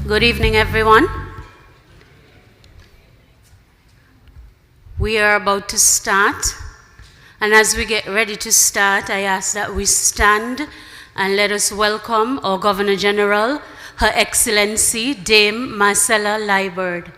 Good evening, everyone. We are about to start, and as we get ready to start, I ask that we stand and let us welcome our Governor General, Her Excellency Dame Marcella Liburd.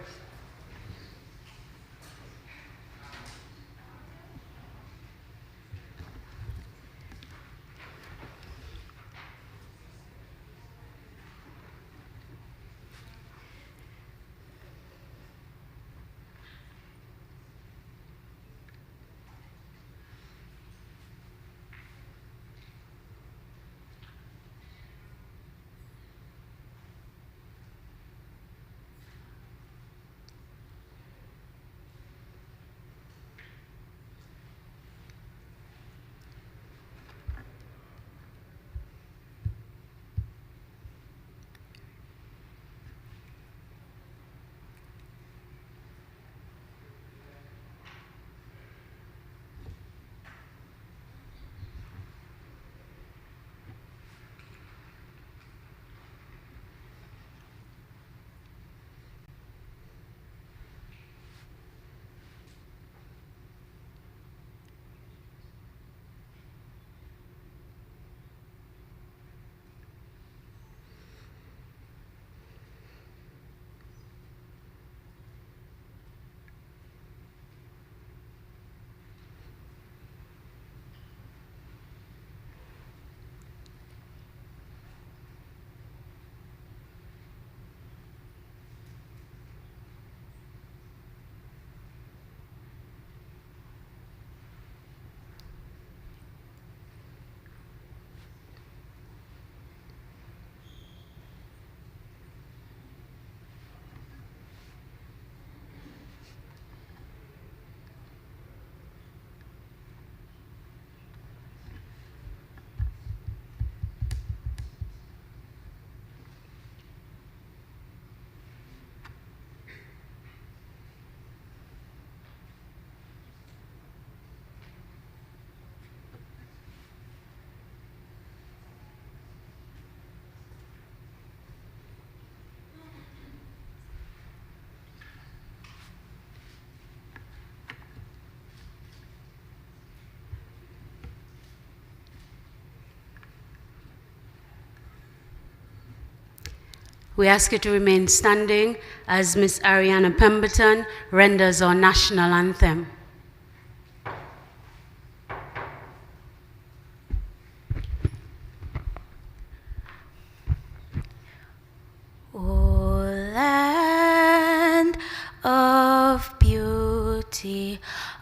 We ask you to remain standing as Miss Ariana Pemberton renders our national anthem. O land of beauty,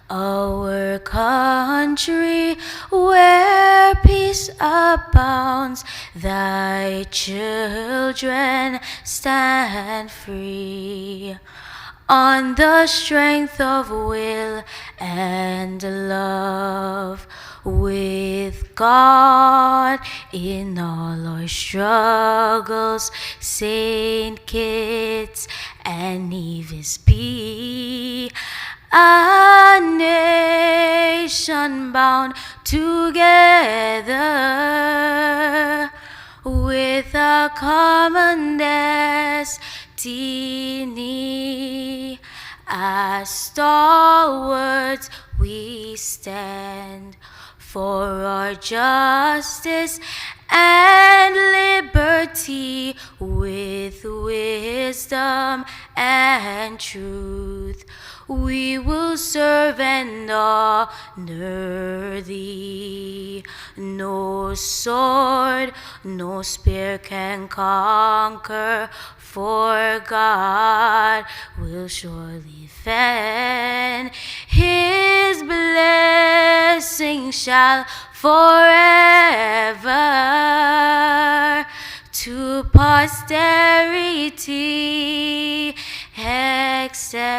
our country where peace abounds, thy children stand free. On the strength of will and love, with God in all our struggles, St. Kitts-Nevis be a nation bound together with a common destiny. As stalwarts we stand for our justice and liberty, with wisdom and truth we will serve and honor thee. No sword, no spear can conquer, for God will surely fend. His blessing shall forever to posterity extend.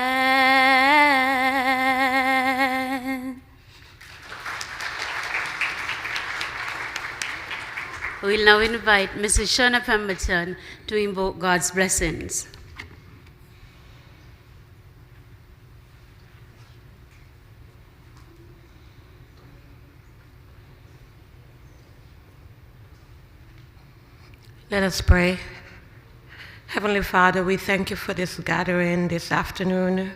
We'll now invite Mrs. Shona Pemberton to invoke God's blessings. Let us pray. Heavenly Father, we thank you for this gathering this afternoon.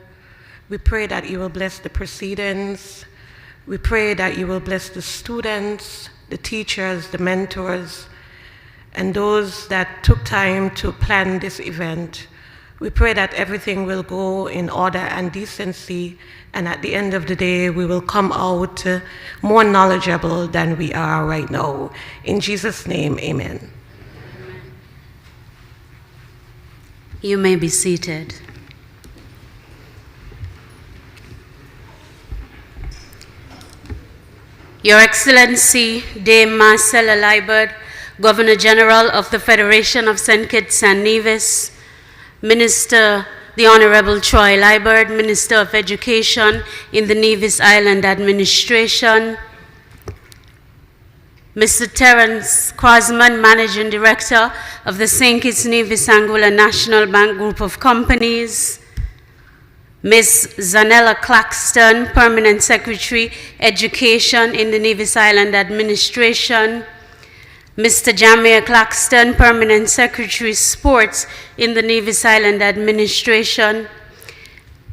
We pray that you will bless the proceedings. We pray that you will bless the students, the teachers, the mentors, and those that took time to plan this event. We pray that everything will go in order and decency, and at the end of the day, we will come out more knowledgeable than we are right now. In Jesus' name, amen. You may be seated. Your Excellency, Dame Marcella Liebert, Governor General of the Federation of St. Kitts and Nevis, Minister, the Honorable Troy Liebert, Minister of Education in the Nevis Island Administration, Mr. Terence Crosman, Managing Director of the St. Kitts-Nevis-Anguilla National Bank Group of Companies, Ms. Zanella Claxton, Permanent Secretary, Education in the Nevis Island Administration, Mr. Jamir Claxton, Permanent Secretary, Sports in the Nevis Island Administration,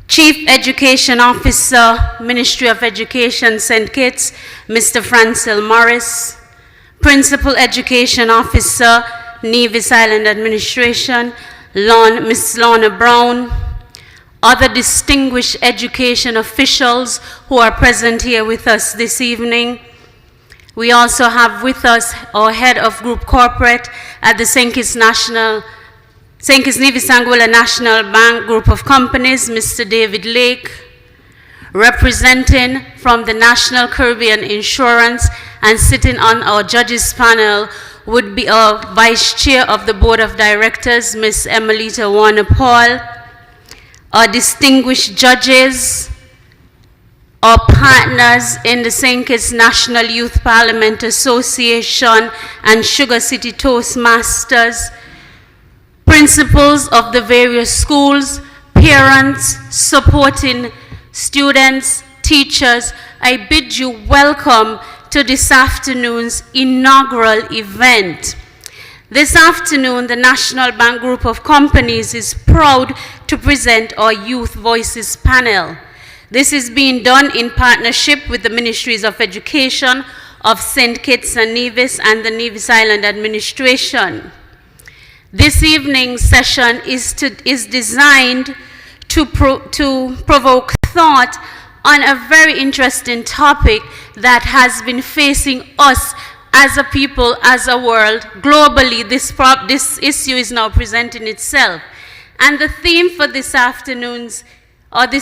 Chief Education Officer, Ministry of Education, St. Kitts, Mr. Francil Morris, Principal Education Officer, Nevis Island Administration, Ms. Lorna Brown, other distinguished education officials who are present here with us this evening. We also have with us our Head of Group Corporate at the St. Kitts-Nevis-Anguilla National Bank Group of Companies, Mr. David Lake, representing from the National Caribbean Insurance, and sitting on our judges panel would be our Vice Chair of the Board of Directors, Ms. Emelita Warner-Paul, our distinguished judges, our partners in the St. Kitts National Youth Parliament Association and Sugar City Toastmasters, principals of the various schools, parents, supporting students, teachers. I bid you welcome to this afternoon's inaugural event. This afternoon, the National Bank Group of Companies is proud to present our Youth Voices panel. This is being done in partnership with the Ministries of Education of St. Kitts and Nevis and the Nevis Island Administration. This evening's session is designed to provoke thought on a very interesting topic that has been facing us as a people, as a world. Globally, this issue is now presenting itself. And the theme for this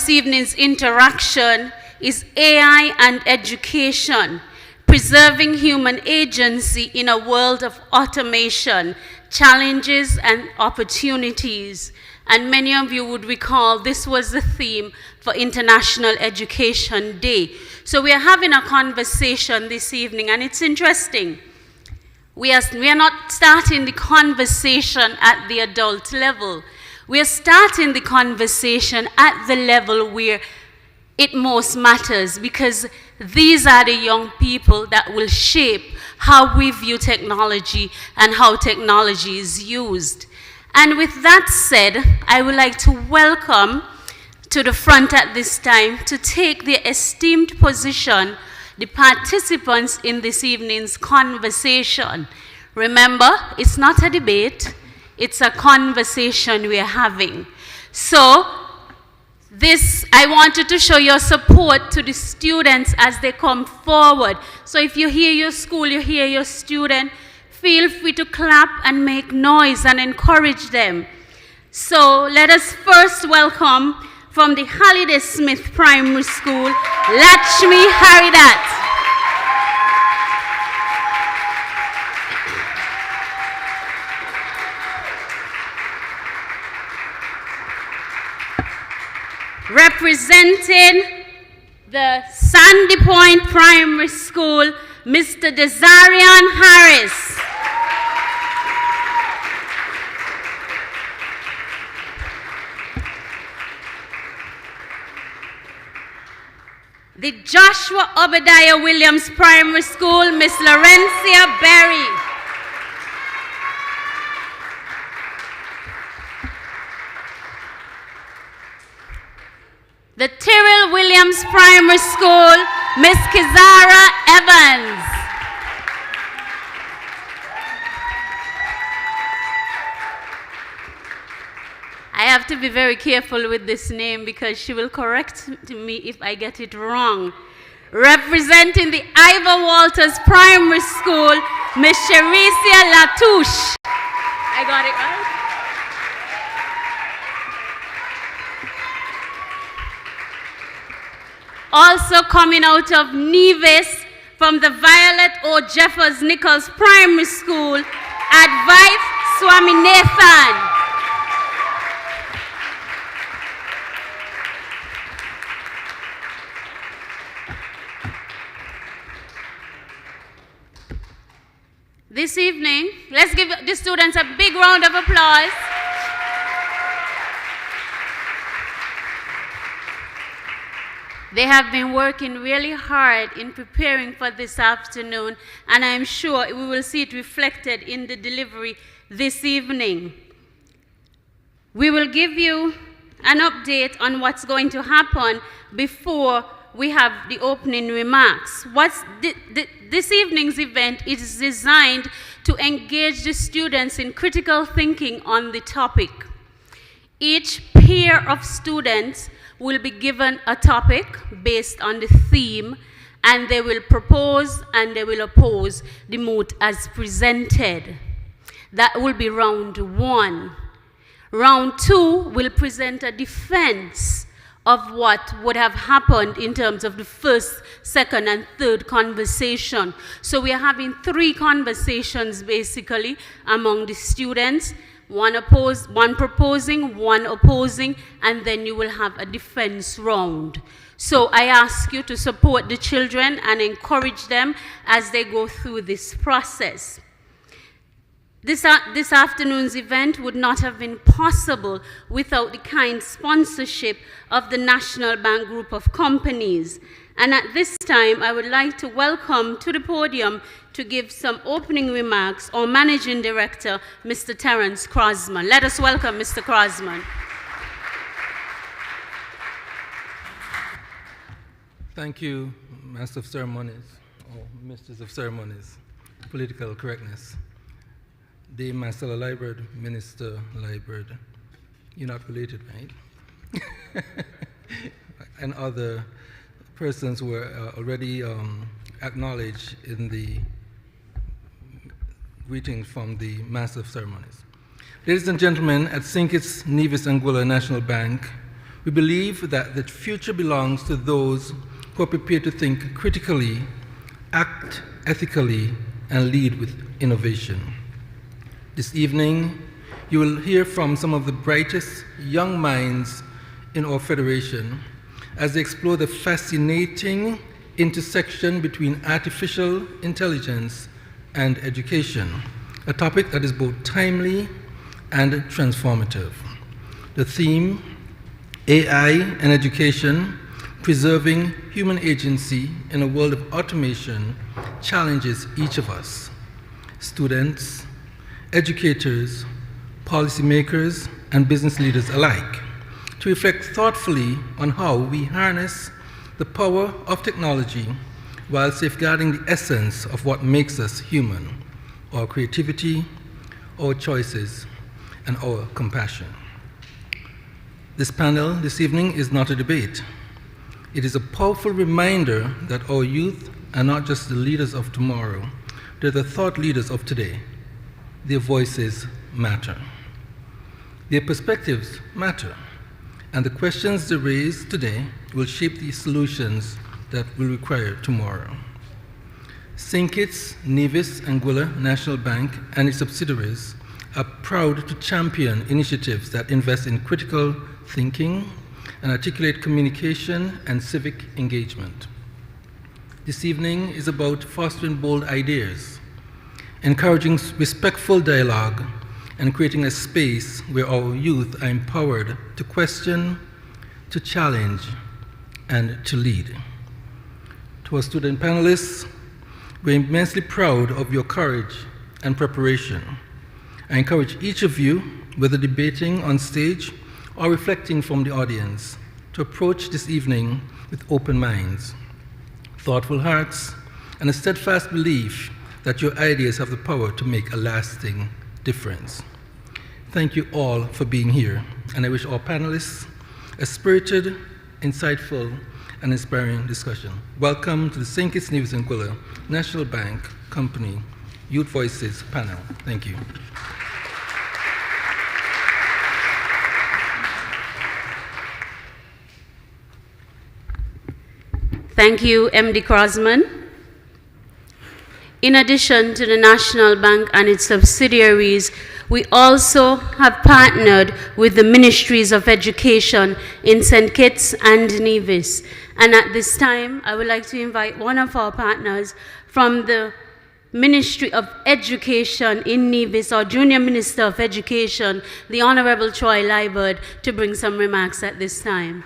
evening's interaction is AI and education, preserving human agency in a world of automation, challenges and opportunities. And many of you would recall this was the theme for International Education Day. So we are having a conversation this evening, and it's interesting. We are not starting the conversation at the adult level. We are starting the conversation at the level where it most matters, because these are the young people that will shape how we view technology and how technology is used. And with that said, I would like to welcome to the front at this time to take their esteemed position the participants in this evening's conversation. Remember, it's not a debate, it's a conversation we are having. So, I wanted to show your support to the students as they come forward. So if you hear your school, you hear your student, feel free to clap and make noise and encourage them. So let us first welcome from the Halliday Smith Primary School, Lakshmi Haridat. Representing the Sandy Point Primary School, Mr. Desarian Harris. The Joshua Obadiah Williams Primary School, Miss Laurencia Berry. the Tyrrell Williams Primary School, Miss Kizara Evans. I have to be very careful with this name because she will correct me if I get it wrong. Representing the Ivor Walters Primary School, Miss Sharicia Latouche. I got it right? Also coming out of Nevis from the Violet O. Jeffers Nichols Primary School, Advice Swaminathan. This evening, let's give the students a big round of applause. They have been working really hard in preparing for this afternoon, and I'm sure we will see it reflected in the delivery this evening. We will give you an update on what's going to happen before we have the opening remarks. This evening's event is designed to engage the students in critical thinking on the topic. Each pair of students will be given a topic based on the theme, and they will propose and they will oppose the moot as presented. That will be round one. Round two will present a defense of what would have happened in terms of the first, second, and third conversation. So we are having 3 conversations basically among the students, one proposing, one opposing, and then you will have a defense round. So I ask you to support the children and encourage them as they go through this process. This afternoon's event would not have been possible without the kind sponsorship of the National Bank Group of Companies. And at this time, I would like to welcome to the podium to give some opening remarks our Managing Director, Mr. Terence Crosman. Let us welcome Mr. Crosman. Thank you, Master of Ceremonies, or Misters of Ceremonies, political correctness. Dame Marcella Librard, Minister Librard. You're not related, right? And other persons were already acknowledged in the greetings from the Master of Ceremonies. Ladies and gentlemen, at Kitts-Nevis-Anguilla National Bank, we believe that the future belongs to those who are prepared to think critically, act ethically, and lead with innovation. This evening, you will hear from some of the brightest young minds in our federation as they explore the fascinating intersection between artificial intelligence and education, a topic that is both timely and transformative. The theme, AI and education, preserving human agency in a world of automation, challenges each of us, students, educators, policymakers, and business leaders alike, to reflect thoughtfully on how we harness the power of technology while safeguarding the essence of what makes us human, our creativity, our choices, and our compassion. This panel this evening is not a debate. It is a powerful reminder that our youth are not just the leaders of tomorrow, they're the thought leaders of today. Their voices matter. Their perspectives matter. And the questions they raise today will shape the solutions that will require tomorrow. St. Kitts-Nevis-Anguilla National Bank and its subsidiaries are proud to champion initiatives that invest in critical thinking and articulate communication and civic engagement. This evening is about fostering bold ideas, encouraging respectful dialogue, and creating a space where our youth are empowered to question, to challenge, and to lead. To our student panelists, we're immensely proud of your courage and preparation. I encourage each of you, whether debating on stage or reflecting from the audience, to approach this evening with open minds, thoughtful hearts, and a steadfast belief that your ideas have the power to make a lasting difference. Thank you all for being here, and I wish all panelists a spirited, insightful, and inspiring discussion. Welcome to the St. Kitts-Nevis-Anguilla National Bank Company Youth Voices panel. Thank you. Thank you, MD Crosman. In addition to the National Bank and its subsidiaries, we also have partnered with the Ministries of Education in St. Kitts and Nevis. And at this time, I would like to invite one of our partners from the Ministry of Education in Nevis, our Junior Minister of Education, the Honorable Troy Liburd, to bring some remarks at this time.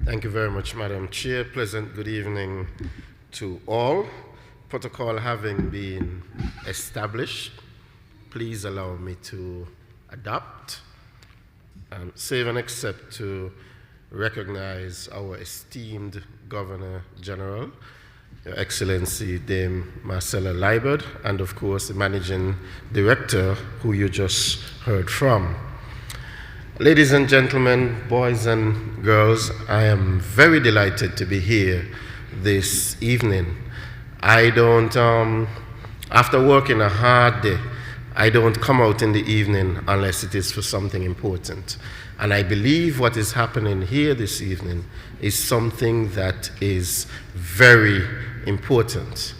Thank you very much, Madam Chair. Pleasant good evening to all. Protocol having been established, please allow me to adopt, save and accept to recognize our esteemed Governor General, Your Excellency Dame Marcella Liburd, and of course the Managing Director who you just heard from. Ladies and gentlemen, boys and girls, I am very delighted to be here this evening. I don't, after working a hard day, I don't come out in the evening unless it is for something important. And I believe what is happening here this evening is something that is very important.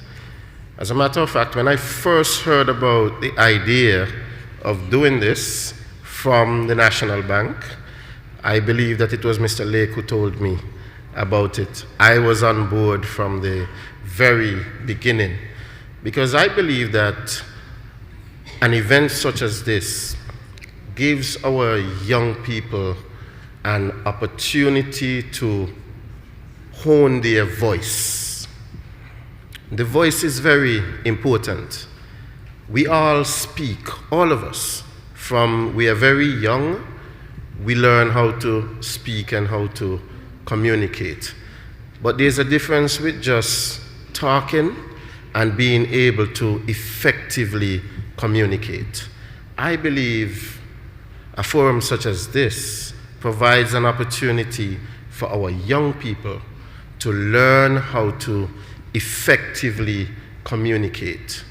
As a matter of fact, when I first heard about the idea of doing this from the National Bank, I believe that it was Mr. Lake who told me about it. I was on board from the very beginning because I believe that an event such as this gives our young people an opportunity to hone their voice. The voice is very important. We all speak, all of us. From we are very young, we learn how to speak and how to communicate. But there's a difference with just talking and being able to effectively communicate. I believe a forum such as this provides an opportunity for our young people to learn how to effectively communicate,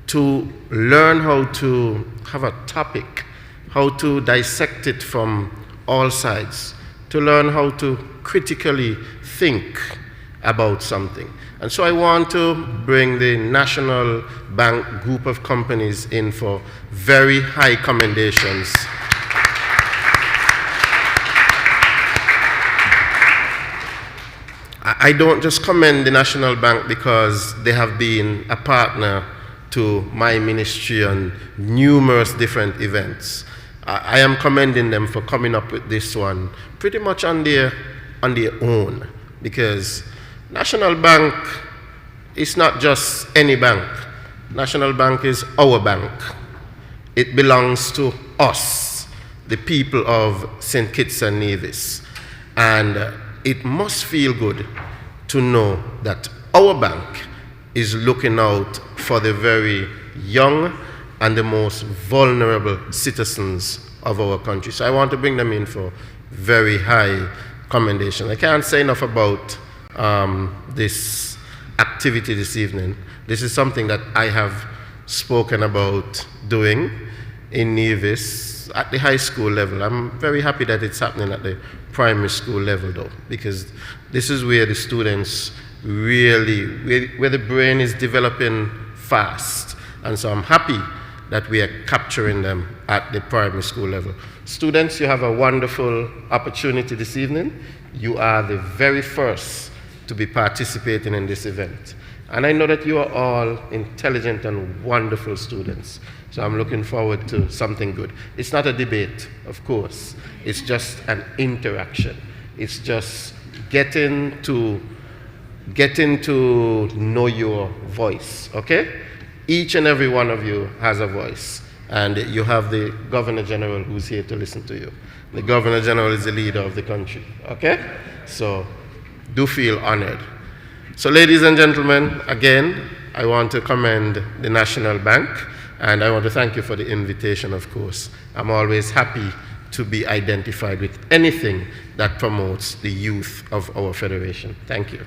to learn how to have a topic, how to dissect it from all sides, to learn how to critically think about something. And so I want to bring the National Bank group of companies in for very high commendations. I don't just commend the National Bank because they have been a partner to my ministry on numerous different events. I am commending them for coming up with this one pretty much on their own, because National Bank is not just any bank. National Bank is our bank. It belongs to us, the people of St. Kitts and Nevis. And it must feel good to know that our bank is looking out for the very young and the most vulnerable citizens of our country. So I want to bring them in for very high commendation. I can't say enough about this activity this evening. This is something that I have spoken about doing in Nevis at the high school level. I'm very happy that it's happening at the primary school level though, because this is where the students really, where the brain is developing fast. And so I'm happy that we are capturing them at the primary school level. Students, you have a wonderful opportunity this evening. You are the very first to be participating in this event. And I know that you are all intelligent and wonderful students. So I'm looking forward to something good. It's not a debate, of course. It's just an interaction. It's just getting to know your voice, okay? Each and every one of you has a voice. And you have the Governor General who's here to listen to you. The Governor General is the leader of the country, okay? So do feel honored. So ladies and gentlemen, again, I want to commend the National Bank, and I want to thank you for the invitation, of course. I'm always happy to be identified with anything that promotes the youth of our federation. Thank you.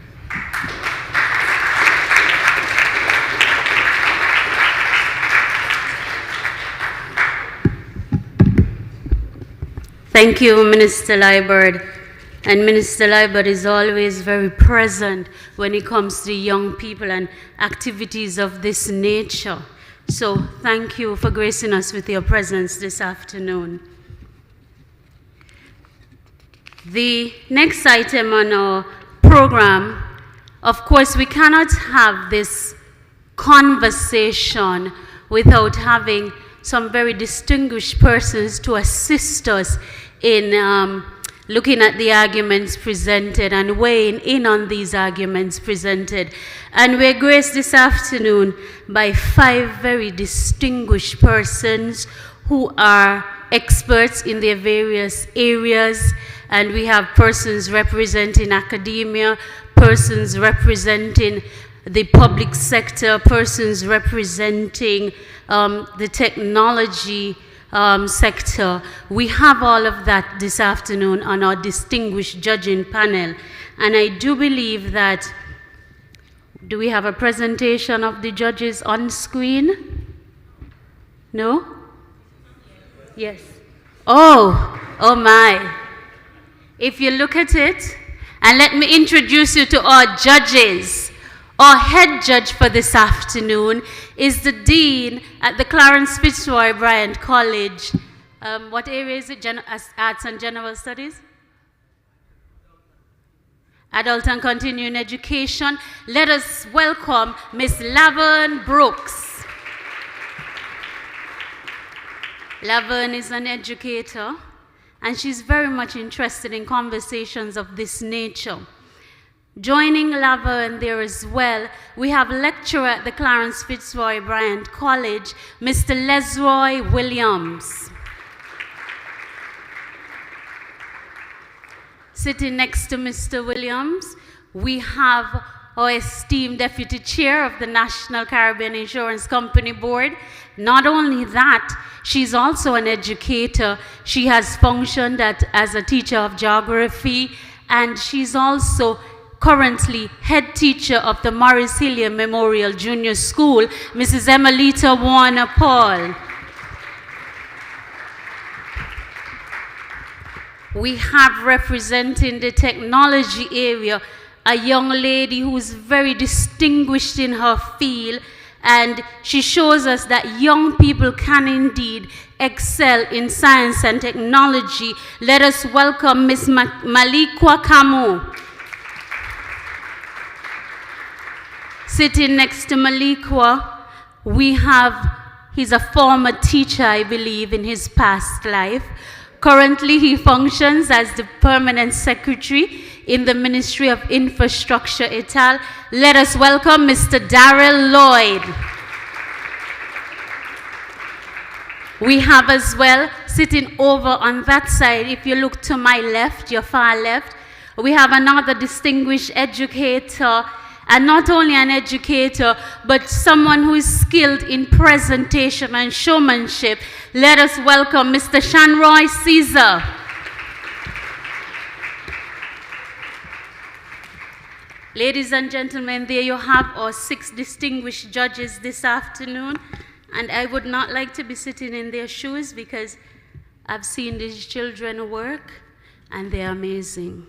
Thank you, Minister Liebert. And Minister Liebert is always very present when it comes to young people and activities of this nature. So thank you for gracing us with your presence this afternoon. The next item on our program, of course, we cannot have this conversation without having some very distinguished persons to assist us in looking at the arguments presented and weighing in on these arguments presented. And we're graced this afternoon by 5 very distinguished persons who are experts in their various areas. And we have persons representing academia, persons representing the public sector, persons representing the technology sector. We have all of that this afternoon on our distinguished judging panel. And I do believe that, do we have a presentation of the judges on screen? No? Yes. Oh my. If you look at it, and let me introduce you to our judges. Our head judge for this afternoon is the Dean at the Clarence Fitzroy Bryant College. What area is it? Arts and General Studies? Adult and Continuing Education. Let us welcome Miss Laverne Brooks. Laverne is an educator, and she's very much interested in conversations of this nature. Joining Laverne there as well, we have lecturer at the Clarence Fitzroy Bryant College, Mr. Lesroy Williams. Sitting next to Mr. Williams, we have our esteemed Deputy Chair of the National Caribbean Insurance Company Board. Not only that, she's also an educator. She has functioned as a teacher of geography, and she's also currently head teacher of the Morris Hillier Memorial Junior School, Mrs. Emelita Warner Paul. We have representing the technology area a young lady who's very distinguished in her field, and she shows us that young people can indeed excel in science and technology. Let us welcome Ms. Malikwa Kamu. Sitting next to Malikwa, we have, he's a former teacher, I believe, in his past life. Currently, he functions as the permanent secretary in the Ministry of Infrastructure et al. Let us welcome Mr. Darrell Lloyd. We have as well, sitting over on that side, if you look to my left, your far left, we have another distinguished educator, and not only an educator, but someone who is skilled in presentation and showmanship. Let us welcome Mr. Shanroy Caesar. Ladies and gentlemen, there you have our 6 distinguished judges this afternoon. And I would not like to be sitting in their shoes because I've seen these children work, and they're amazing.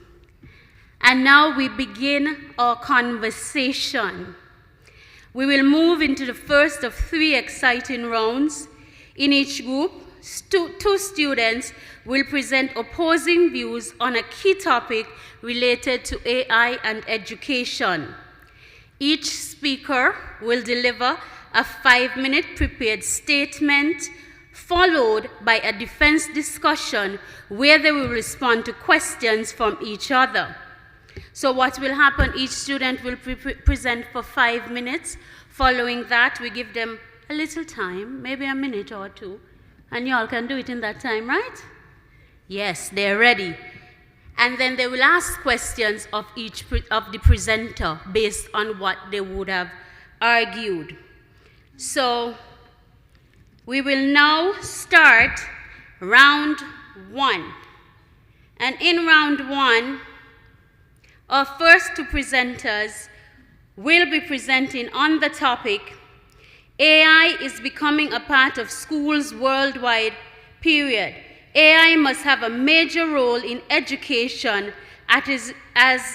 And now we begin our conversation. We will move into the first of 3 exciting rounds. In each group, 2 students will present opposing views on a key topic related to AI and education. Each speaker will deliver a 5-minute prepared statement, followed by a defense discussion where they will respond to questions from each other. So what will happen, each student will present for 5 minutes. Following that, we give them a little time, maybe a minute or two, and y'all can do it in that time, right? Yes, they're ready. And then they will ask questions of each of the presenter based on what they would have argued. So we will now start round 1. And in round 1, our first 2 presenters will be presenting on the topic, AI is becoming a part of schools worldwide, period. AI must have a major role in education as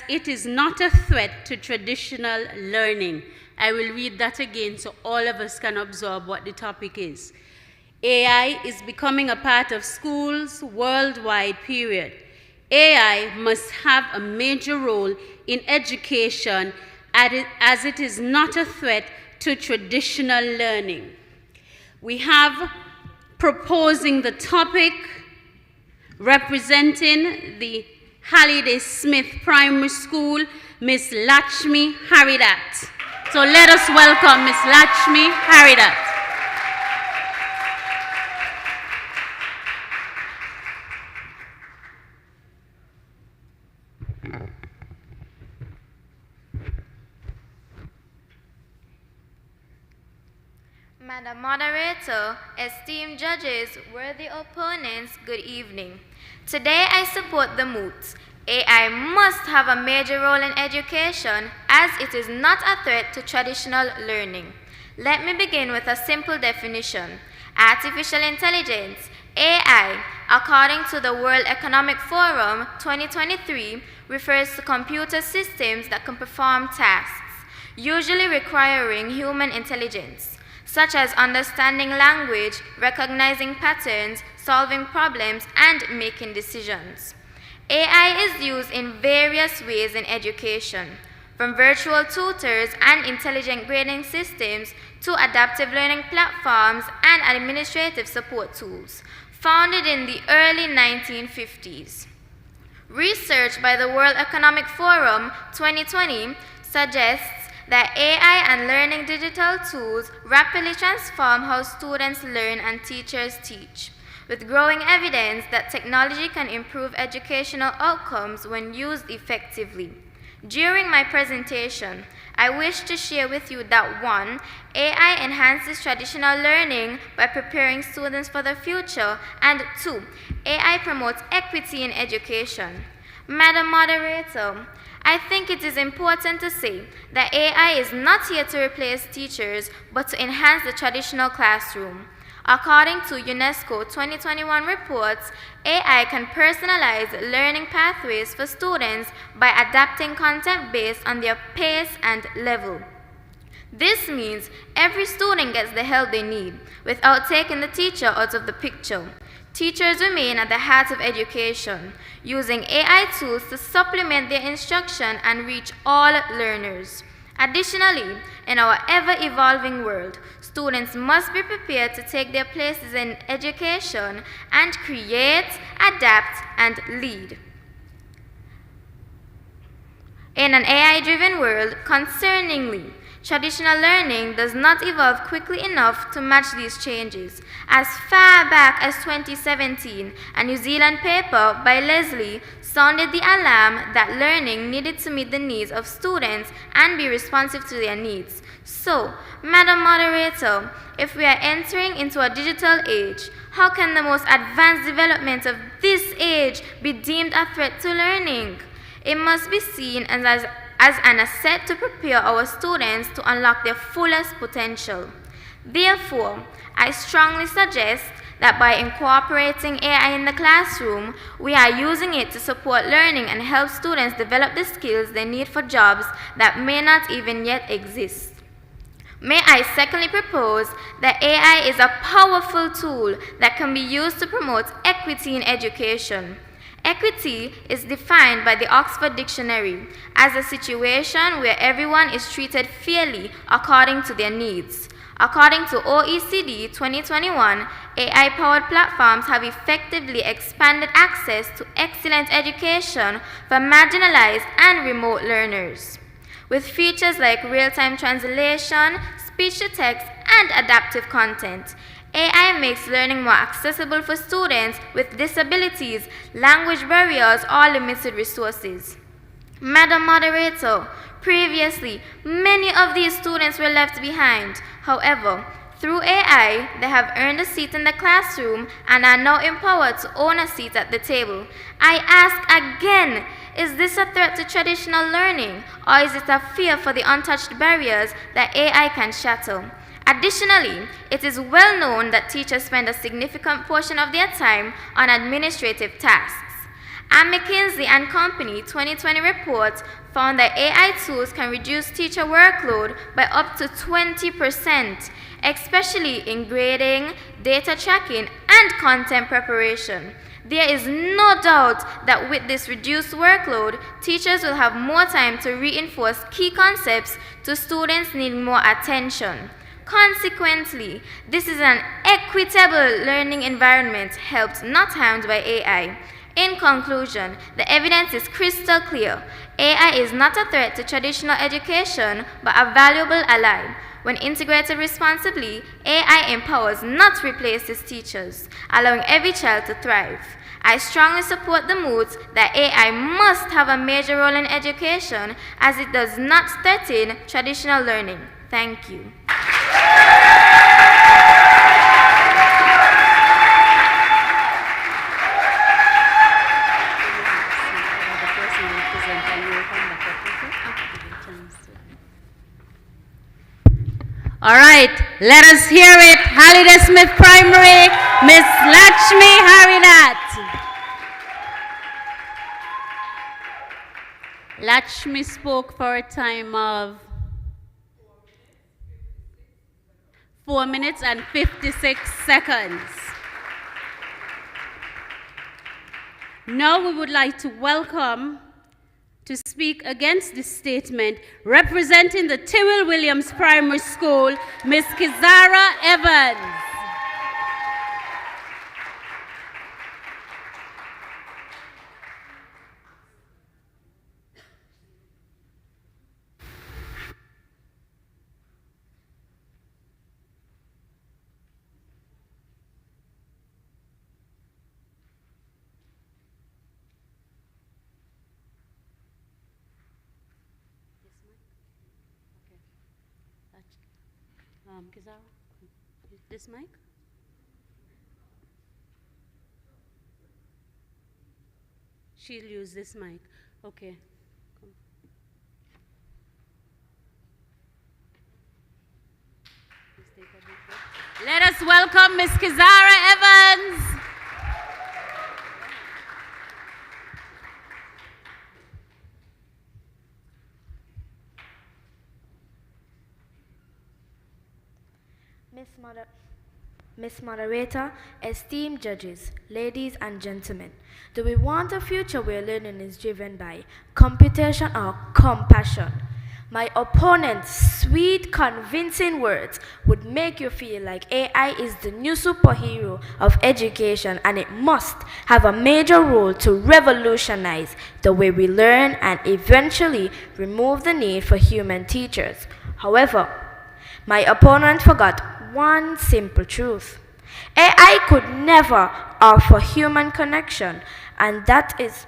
it is not a threat to traditional learning. I will read that again so all of us can absorb what the topic is. AI is becoming a part of schools worldwide, period. AI must have a major role in education as it is not a threat to traditional learning. We have proposing the topic, representing the Halliday Smith Primary School, Miss Lakshmi Haridat. So let us welcome Miss Lakshmi Haridat. Madam Moderator, esteemed judges, worthy opponents, good evening. Today I support the moot. AI must have a major role in education as it is not a threat to traditional learning. Let me begin with a simple definition. Artificial intelligence, AI, according to the World Economic Forum 2023, refers to computer systems that can perform tasks, usually requiring human intelligence, such as understanding language, recognizing patterns, solving problems, and making decisions. AI is used in various ways in education, from virtual tutors and intelligent grading systems to adaptive learning platforms and administrative support tools, founded in the early 1950s. Research by the World Economic Forum 2020 suggests that AI and learning digital tools rapidly transform how students learn and teachers teach, with growing evidence that technology can improve educational outcomes when used effectively. During my presentation, I wish to share with you that 1, AI enhances traditional learning by preparing students for the future, and 2, AI promotes equity in education. Madam Moderator, I think it is important to say that AI is not here to replace teachers, but to enhance the traditional classroom. According to UNESCO 2021 reports, AI can personalize learning pathways for students by adapting content based on their pace and level. This means every student gets the help they need, without taking the teacher out of the picture. Teachers remain at the heart of education, using AI tools to supplement their instruction and reach all learners. Additionally, in our ever-evolving world, students must be prepared to take their places in education and create, adapt, and lead. In an AI-driven world, concerningly, traditional learning does not evolve quickly enough to match these changes. As far back as 2017, a New Zealand paper by Leslie sounded the alarm that learning needed to meet the needs of students and be responsive to their needs. So, Madam Moderator, if we are entering into a digital age, how can the most advanced development of this age be deemed a threat to learning? It must be seen as an asset to prepare our students to unlock their fullest potential. Therefore, I strongly suggest that by incorporating AI in the classroom, we are using it to support learning and help students develop the skills they need for jobs that may not even yet exist. May I secondly propose that AI is a powerful tool that can be used to promote equity in education. Equity is defined by the Oxford Dictionary as a situation where everyone is treated fairly according to their needs. According to OECD 2021, AI-powered platforms have effectively expanded access to excellent education for marginalized and remote learners. With features like real-time translation, speech-to-text, and adaptive content, AI makes learning more accessible for students with disabilities, language barriers, or limited resources. Madam Moderator, previously, many of these students were left behind. However, through AI, they have earned a seat in the classroom and are now empowered to own a seat at the table. I ask again, is this a threat to traditional learning, or is it a fear for the untouched barriers that AI can shatter? Additionally, it is well known that teachers spend a significant portion of their time on administrative tasks. A McKinsey & Company 2020 report found that AI tools can reduce teacher workload by up to 20%, especially in grading, data tracking, and content preparation. There is no doubt that with this reduced workload, teachers will have more time to reinforce key concepts to students needing more attention. Consequently, this is an equitable learning environment helped, not harmed by AI. In conclusion, the evidence is crystal clear. AI is not a threat to traditional education, but a valuable ally. When integrated responsibly, AI empowers, not replaces teachers, allowing every child to thrive. I strongly support the moot that AI must have a major role in education, as it does not threaten traditional learning. Thank you. All right, let us hear it. Halliday Smith Primary, Miss Lakshmi Harinath. Lakshmi spoke for a time of 4 minutes and 56 seconds. Now we would like to welcome to speak against this statement, representing the Tyrrell Williams Primary School, Ms. Kizara Evans. Kizara, this mic? She'll use this mic. Okay. Come. Let us welcome Ms. Kizara Evans. Miss Moderator, esteemed judges, ladies and gentlemen, do we want a future where learning is driven by computation or compassion? My opponent's sweet, convincing words would make you feel like AI is the new superhero of education, and it must have a major role to revolutionize the way we learn and eventually remove the need for human teachers. However, my opponent forgot one simple truth. AI could never offer human connection, and that is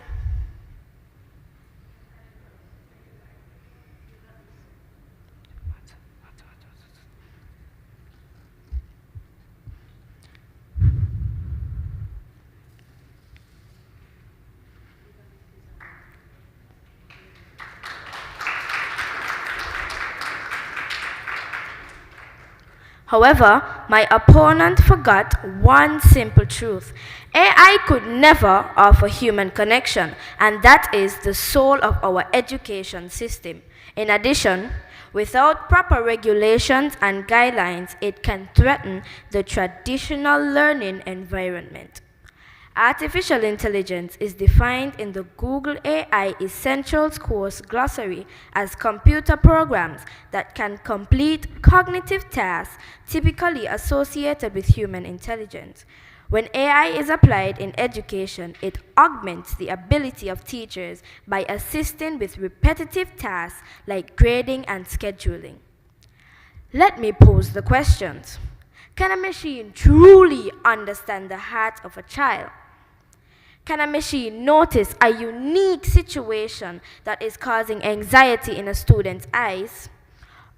However, my opponent forgot one simple truth. AI could never offer human connection, and that is the soul of our education system. In addition, without proper regulations and guidelines, it can threaten the traditional learning environment. Artificial intelligence is defined in the Google AI Essentials course glossary as computer programs that can complete cognitive tasks typically associated with human intelligence. When AI is applied in education, it augments the ability of teachers by assisting with repetitive tasks like grading and scheduling. Let me pose the questions. Can a machine truly understand the heart of a child? Can a machine notice a unique situation that is causing anxiety in a student's eyes?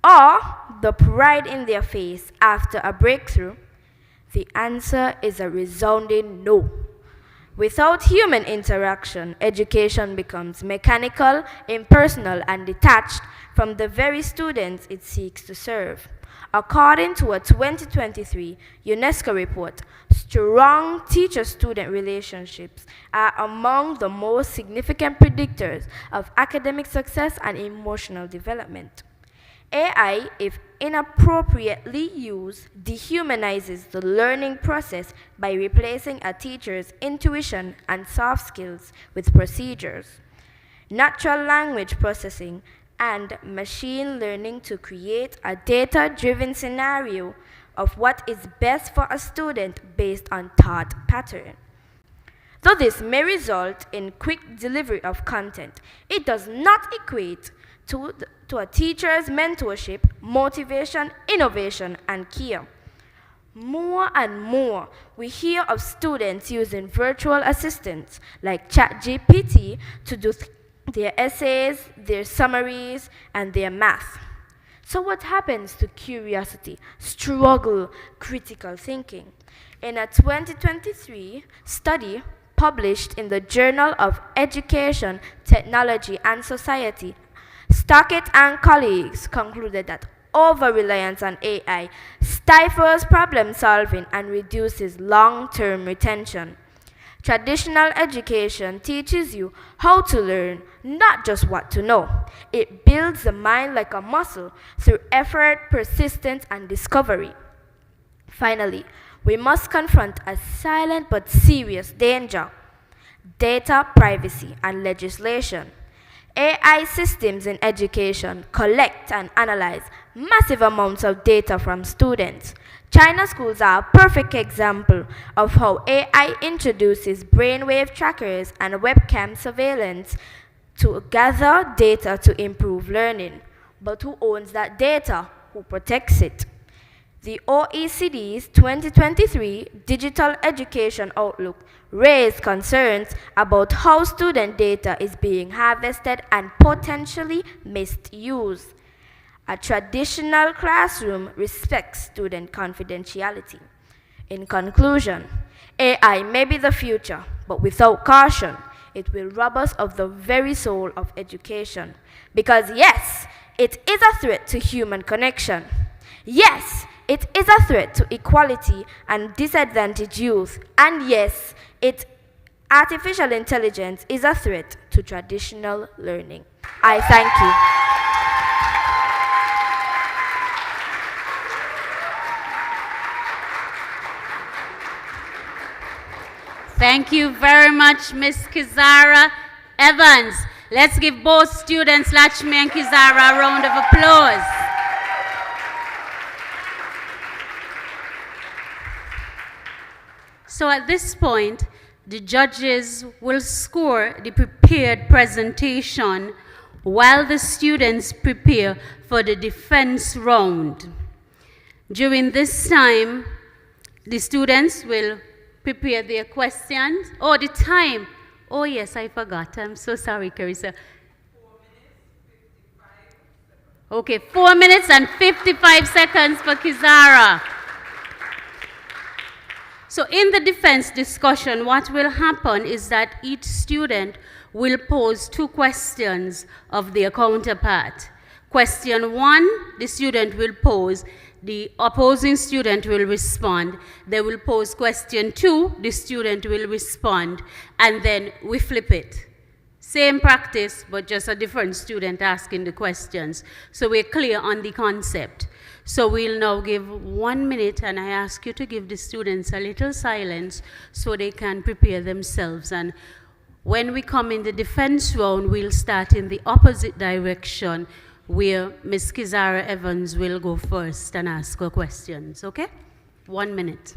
Or the pride in their face after a breakthrough? The answer is a resounding no. Without human interaction, education becomes mechanical, impersonal, and detached from the very students it seeks to serve. According to a 2023 UNESCO report, strong teacher-student relationships are among the most significant predictors of academic success and emotional development. AI, if inappropriately used, dehumanizes the learning process by replacing a teacher's intuition and soft skills with procedures, natural language processing, and machine learning to create a data-driven scenario of what is best for a student based on thought pattern. Though this may result in quick delivery of content, it does not equate to a teacher's mentorship, motivation, innovation, and care. More and more, we hear of students using virtual assistants like ChatGPT to do their essays, their summaries, and their math. So what happens to curiosity, struggle, critical thinking? In a 2023 study published in the Journal of Education, Technology, and Society, Stockett and colleagues concluded that over-reliance on AI stifles problem solving and reduces long-term retention. Traditional education teaches you how to learn, not just what to know. It builds the mind like a muscle through effort, persistence, and discovery. Finally, we must confront a silent but serious danger: data privacy and legislation. AI systems in education collect and analyze massive amounts of data from students. China schools are a perfect example of how AI introduces brainwave trackers and webcam surveillance to gather data to improve learning. But who owns that data? Who protects it? The OECD's 2023 Digital Education Outlook raised concerns about how student data is being harvested and potentially misused. A traditional classroom respects student confidentiality. In conclusion, AI may be the future, but without caution, it will rob us of the very soul of education. Because yes, it is a threat to human connection. Yes, it is a threat to equality and disadvantaged youth. And yes, artificial intelligence is a threat to traditional learning. I thank you. Thank you very much, Ms. Kizara Evans. Let's give both students, Lachmi and Kizara, a round of applause. So at this point, the judges will score the prepared presentation while the students prepare for the defense round. During this time, the students will prepare their questions. Oh, the time. Oh, yes, I forgot. I'm so sorry, Carissa. 4 minutes, 55 seconds. Okay, 4 minutes and 55 seconds for Kizara. So in the defense discussion, what will happen is that each student will pose 2 questions of their counterpart. Question 1, the student will pose. The opposing student will respond. They will pose question 2, the student will respond, and then we flip it. Same practice, but just a different student asking the questions. So we're clear on the concept. So we'll now give 1 minute, and I ask you to give the students a little silence so they can prepare themselves. And when we come in the defense round, we'll start in the opposite direction, where Ms. Kizara Evans will go first and ask her questions, okay? 1 minute.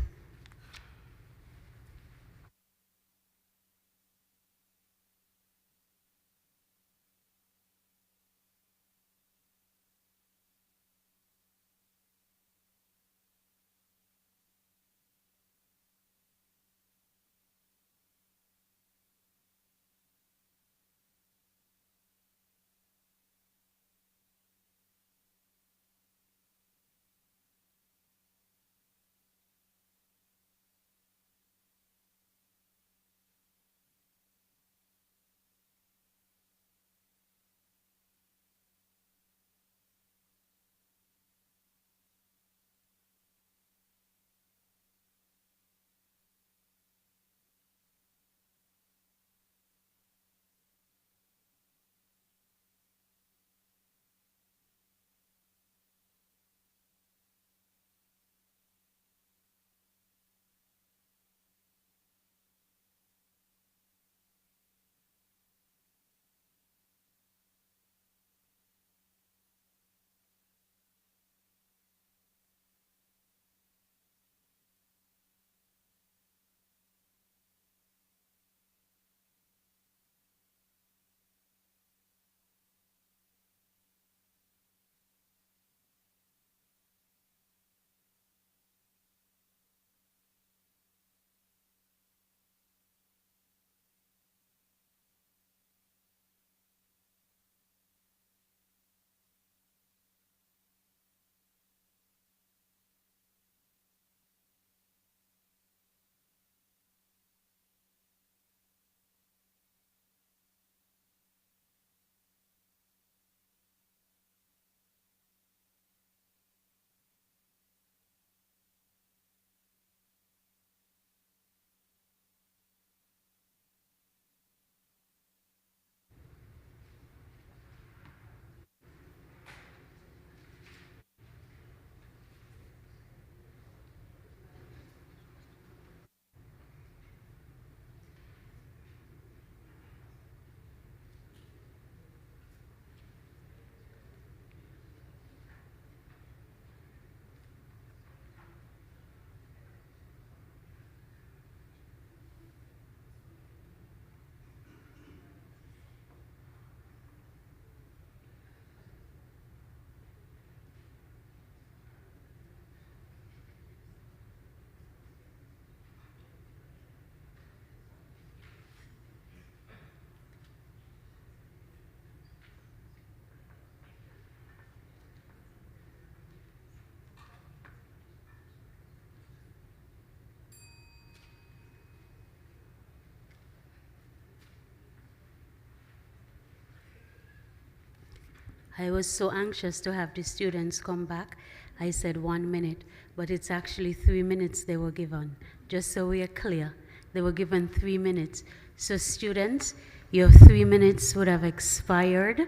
I was so anxious to have the students come back. I said 1 minute, but it's actually 3 minutes they were given. Just so we are clear, they were given 3 minutes. So students, your 3 minutes would have expired,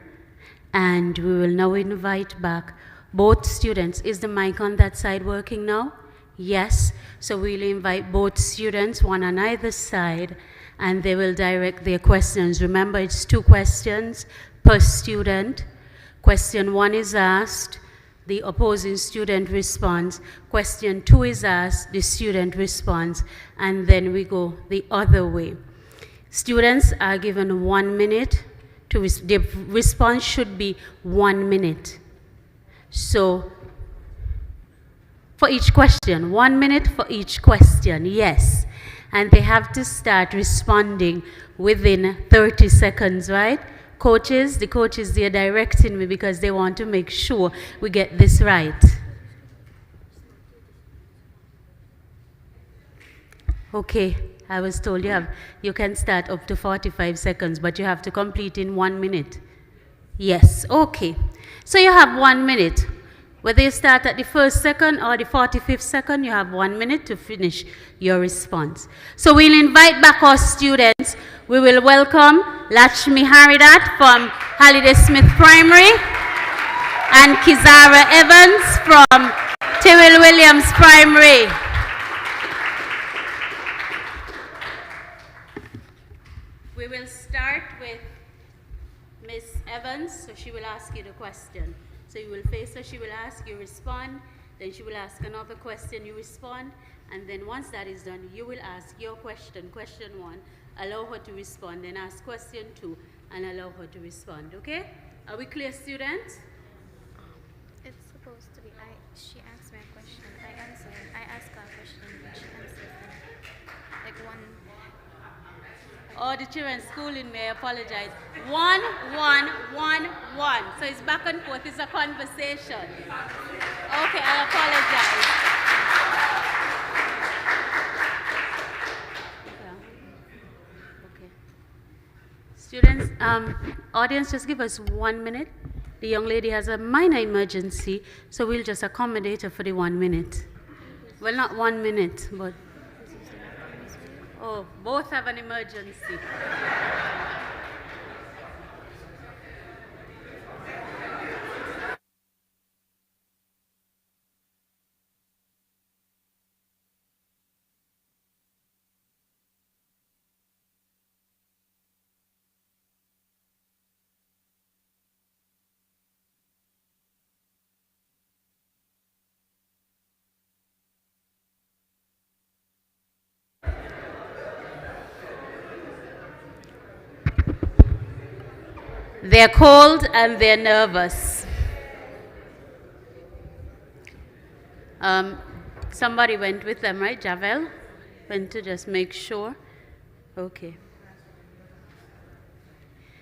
and we will now invite back both students. Is the mic on that side working now? Yes. So we'll invite both students, one on either side, and they will direct their questions. Remember, it's 2 questions per student. Question 1 is asked, the opposing student responds. Question 2 is asked, the student responds, and then we go the other way. Students are given 1 minute to the response should be 1 minute. So for each question, 1 minute for each question, yes. And they have to start responding within 30 seconds, right? Coaches, the coaches, they're directing me because they want to make sure we get this right. Okay, I was told you can start up to 45 seconds, but you have to complete in 1 minute. Yes, okay. So you have 1 minute. Whether you start at the first second or the 45th second, you have 1 minute to finish your response. So we'll invite back our students. We will welcome Lakshmi Haridat from Halliday Smith Primary and Kizara Evans from Tyrrell Williams Primary. We will start with Miss Evans, so she will ask you the question. So you will face her, she will ask, you respond, then she will ask another question, you respond, and then once that is done, you will ask your question, question 1, allow her to respond, then ask question 2, and allow her to respond, okay? Are we clear, students? It's supposed to be, she asked me a question, I answered, I asked her a question, and she answered, like one. Oh, the children schooling me, I apologize. 1, 1, 1, 1. So it's back and forth, it's a conversation. Okay, I apologize. Okay. Students, audience, just give us 1 minute. The young lady has a minor emergency, so we'll just accommodate her for the 1 minute. Well, not 1 minute, but... Oh, both have an emergency. They're cold and they're nervous. Somebody went with them, right? Javel went to just make sure. Okay.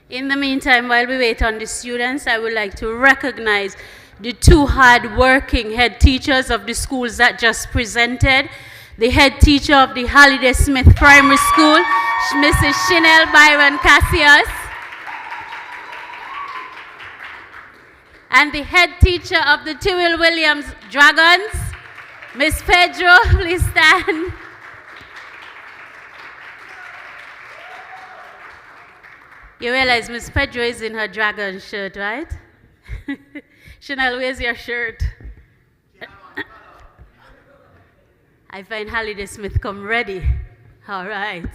In the meantime, while we wait on the students, I would like to recognize the 2 hard-working head teachers of the schools that just presented. The head teacher of the Halliday Smith Primary School, Mrs. Chanel Byron Cassius. And the head teacher of the Tyrrell Williams Dragons, Miss Pedro, please stand. You realize Miss Pedro is in her dragon shirt, right? Chanel, where's your shirt? I find Halliday Smith come ready. All right.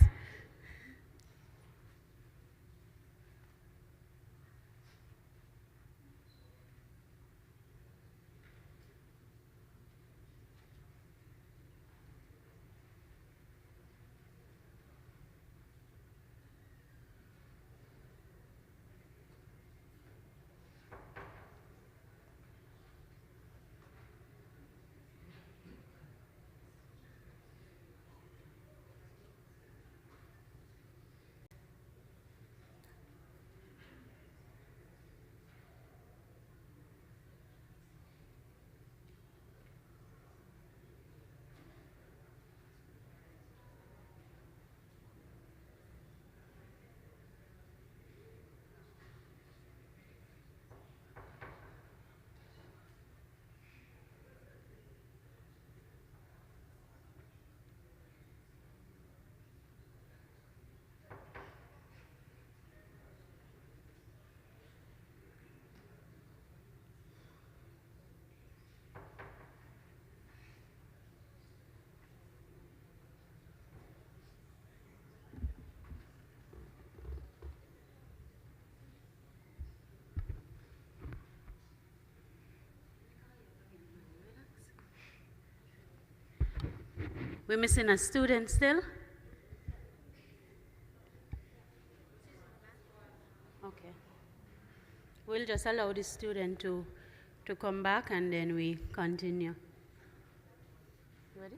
We're missing a student still? Okay. We'll just allow the student to come back and then we continue. Ready?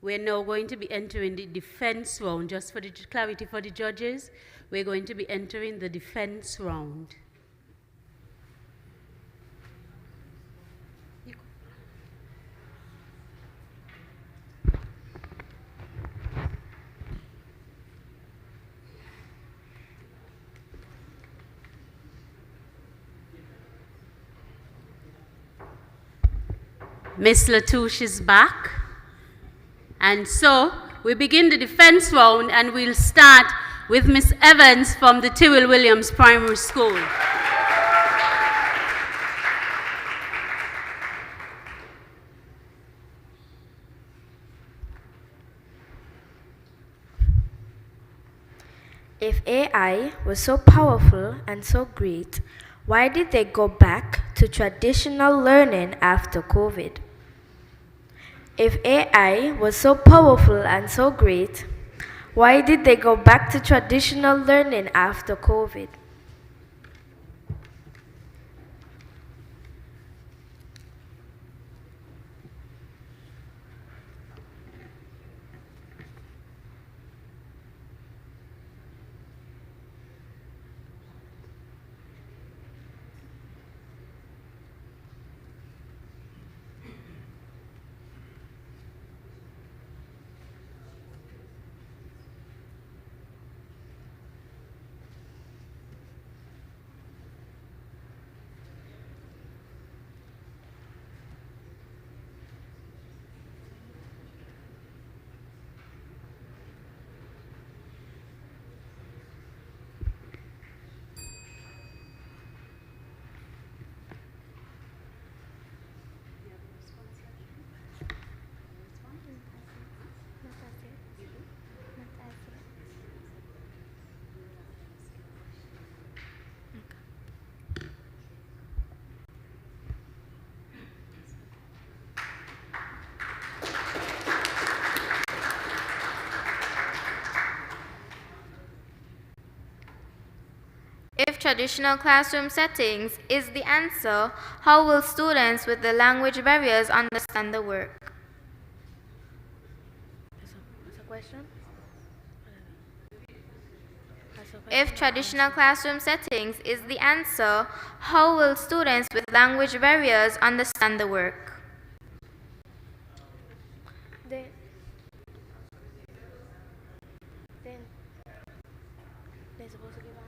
We're now going to be entering the defense round. Just for the clarity for the judges, we're going to be entering the defense round. Miss Latouche is back. And so we begin the defense round, and we'll start with Miss Evans from the Tyrrell Williams Primary School. If AI was so powerful and so great, why did they go back to traditional learning after COVID? If AI was so powerful and so great, why did they go back to traditional learning after COVID? If traditional classroom settings is the answer, how will students with the language barriers understand the work? That's a question? If traditional classroom settings is the answer, how will students with language barriers understand the work? Then they're supposed to give an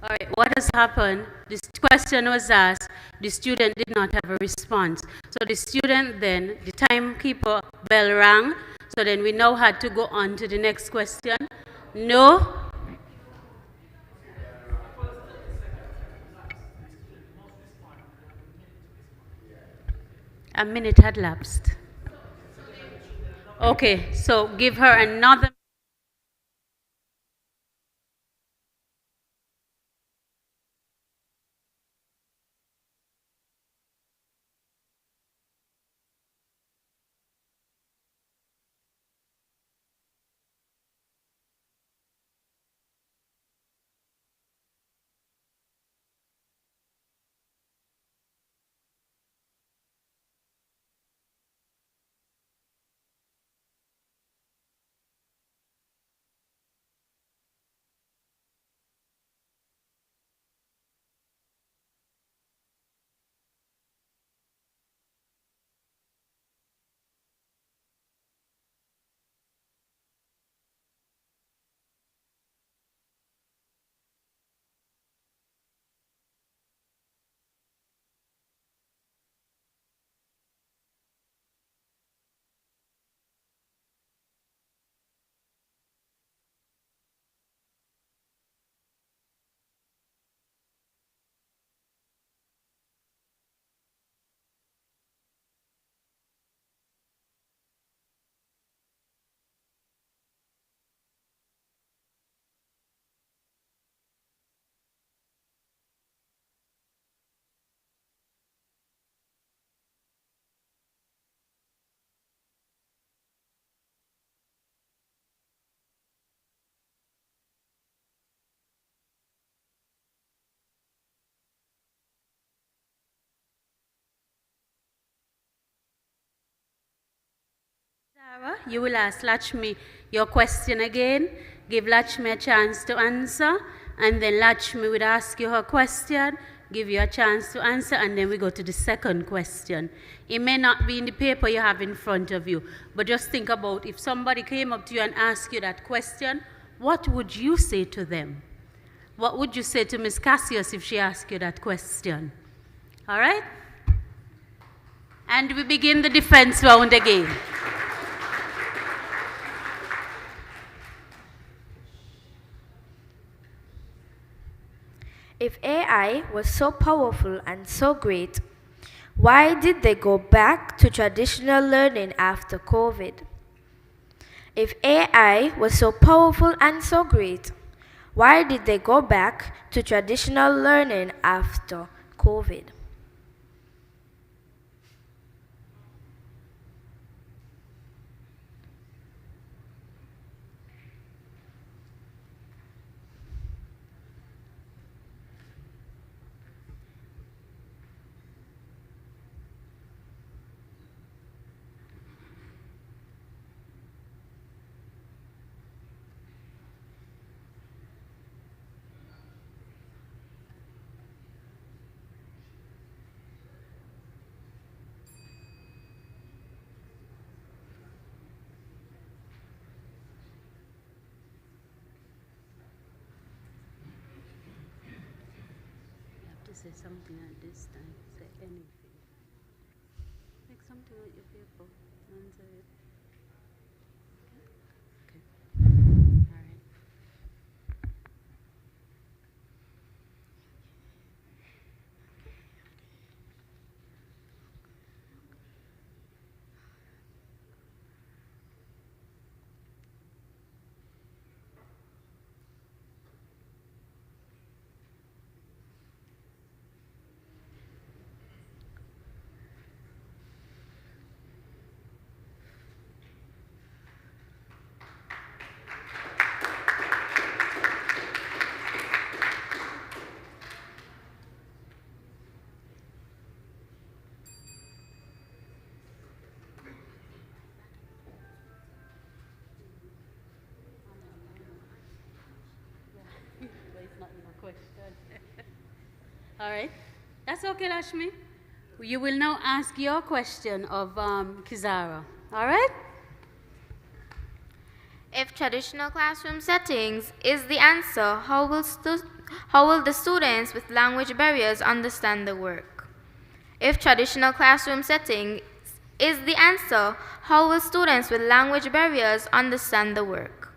All right, what has happened? This question was asked, the student did not have a response. So the student then, the timekeeper bell rang, so then we now had to go on to the next question. No? A minute had lapsed. Okay, so give her another. you will ask Lakshmi your question again, give Lakshmi a chance to answer, and then Lakshmi would ask you her question, give you a chance to answer, and then we go to the second question. It may not be in the paper you have in front of you, but just think about if somebody came up to you and asked you that question, what would you say to them? What would you say to Ms. Cassius if she asked you that question? All right? And we begin the defense round again. If AI was so powerful and so great, why did they go back to traditional learning after COVID? If AI was so powerful and so great, why did they go back to traditional learning after COVID? Say something at this time, say anything. Make something out your paper, answer it. Okay. All right. All right, that's okay, Lakshmi. You will now ask your question of Kizara. All right? If traditional classroom settings is the answer, how will the students with language barriers understand the work? If traditional classroom setting is the answer, how will students with language barriers understand the work?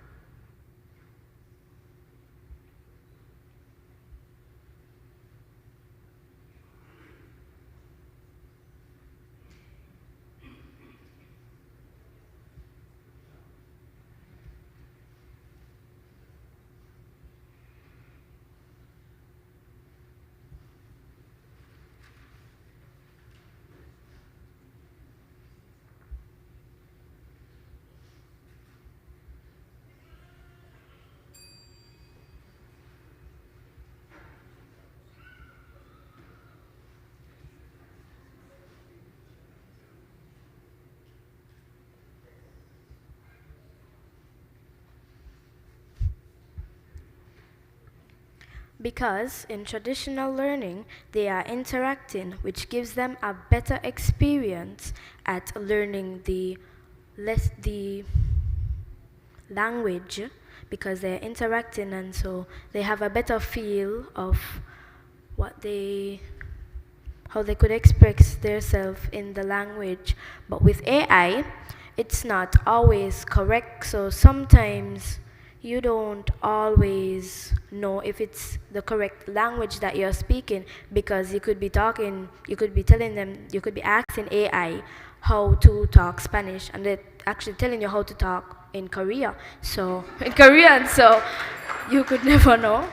Because in traditional learning, they are interacting, which gives them a better experience at learning the language, because they're interacting, and so they have a better feel of how they could express themselves in the language. But with AI, it's not always correct, so sometimes you don't always know if it's the correct language that you're speaking, because you could be asking AI how to talk Spanish, and they're actually telling you how to talk in Korean, so you could never know.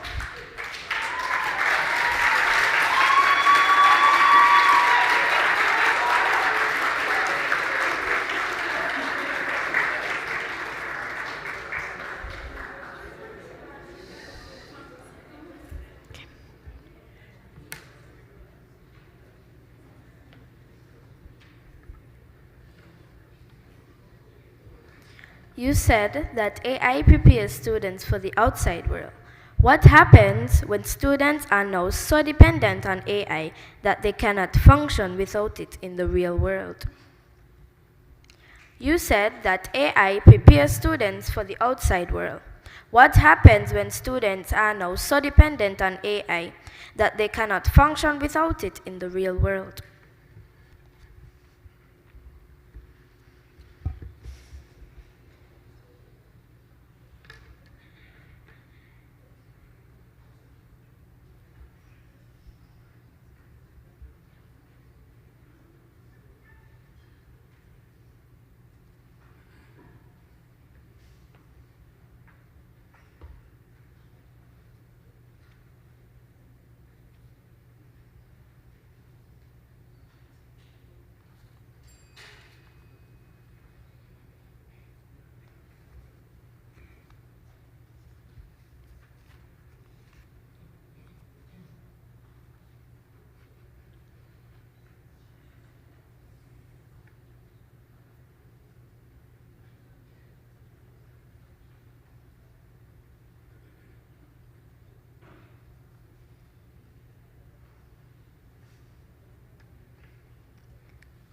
You said that AI prepares students for the outside world. What happens when students are now so dependent on AI that they cannot function without it in the real world? You said that AI prepares students for the outside world. What happens when students are now so dependent on AI that they cannot function without it in the real world?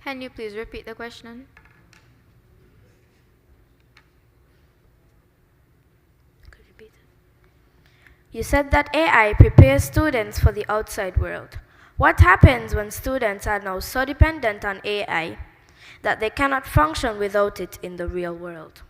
Can you please repeat the question? Could you repeat it? You said that AI prepares students for the outside world. What happens when students are now so dependent on AI that they cannot function without it in the real world?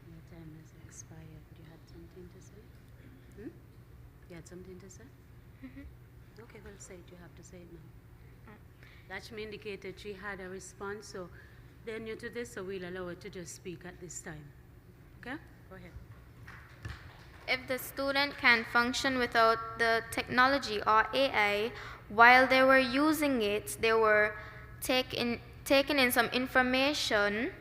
Your time has expired. You had something to say? You had something to say? Okay, well, say it. You have to say it now. Lachmi indicated she had a response, so they're new to this, so we'll allow her to just speak at this time. Okay? Go ahead. If the student can function without the technology or AI, while they were using it, they were taking in some information.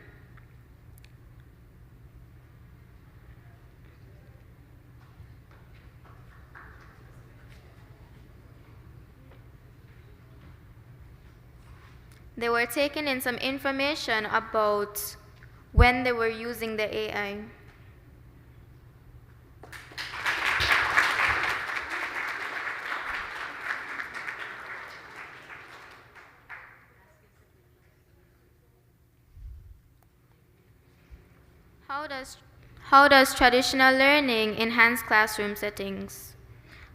They were taking in some information about when they were using the AI. How does traditional learning enhance classroom settings?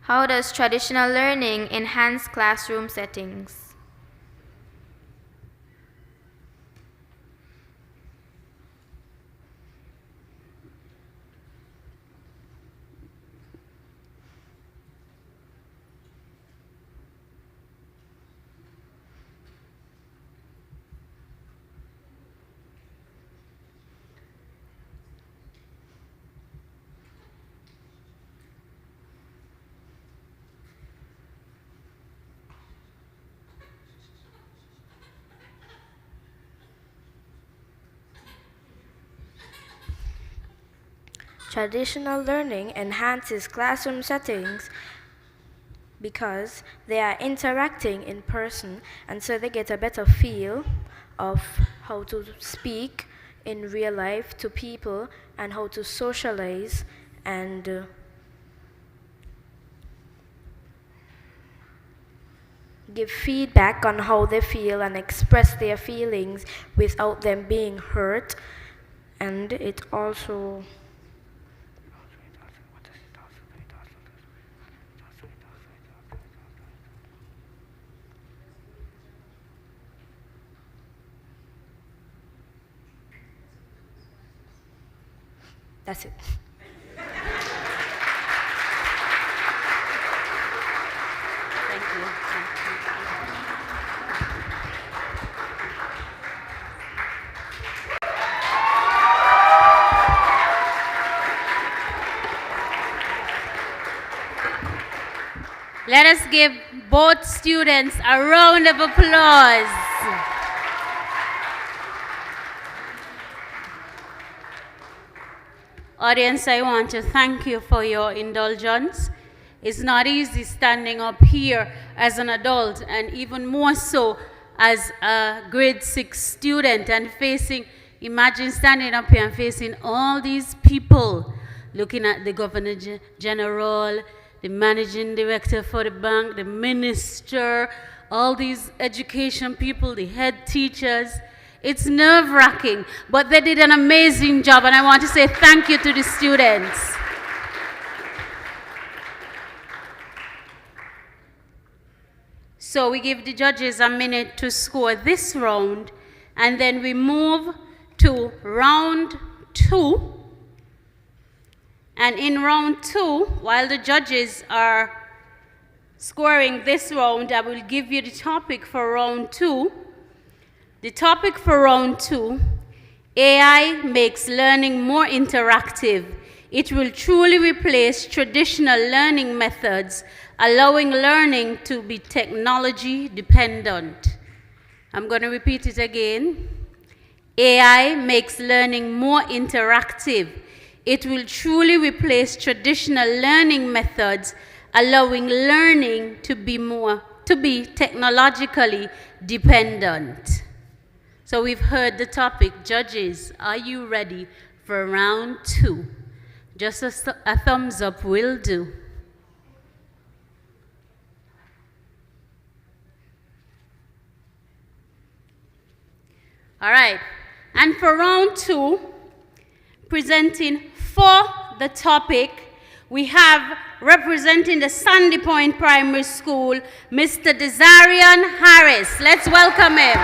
How does traditional learning enhance classroom settings? Traditional learning enhances classroom settings because they are interacting in person, and so they get a better feel of how to speak in real life to people and how to socialize and give feedback on how they feel and express their feelings without them being hurt. And it also That's it. Thank you. Let us give both students a round of applause. Audience, I want to thank you for your indulgence. It's not easy standing up here as an adult, and even more so as a grade 6 student and imagine standing up here and facing all these people, looking at the Governor General, the Managing Director for the bank, the Minister, all these education people, the head teachers. It's nerve-wracking, but they did an amazing job, and I want to say thank you to the students. So we give the judges a minute to score this round, and then we move to round 2. And in round 2, while the judges are scoring this round, I will give you the topic for round 2. The topic for round 2, AI makes learning more interactive. It will truly replace traditional learning methods, allowing learning to be technology dependent. I'm going to repeat it again. AI makes learning more interactive. It will truly replace traditional learning methods, allowing learning to be technologically dependent. So we've heard the topic. Judges, are you ready for round 2? Just a thumbs up will do. All right, and for round 2, presenting for the topic, we have representing the Sandy Point Primary School, Mr. Desarian Harris. Let's welcome him.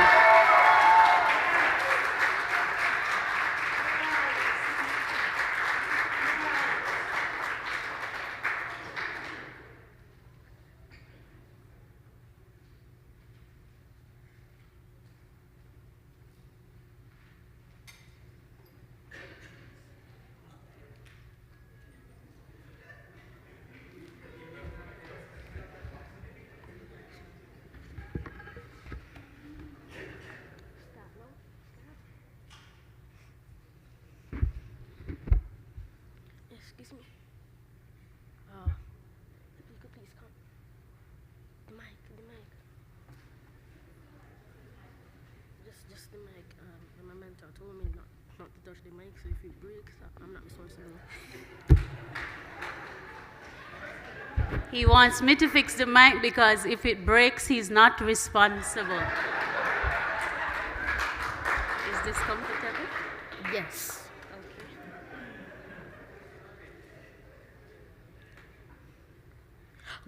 Excuse me. If you could please come. The mic. Just the mic. My mentor told me not to touch the mic, so if it breaks, I'm not responsible. He wants me to fix the mic because if it breaks, he's not responsible. Is this comfortable? Yes.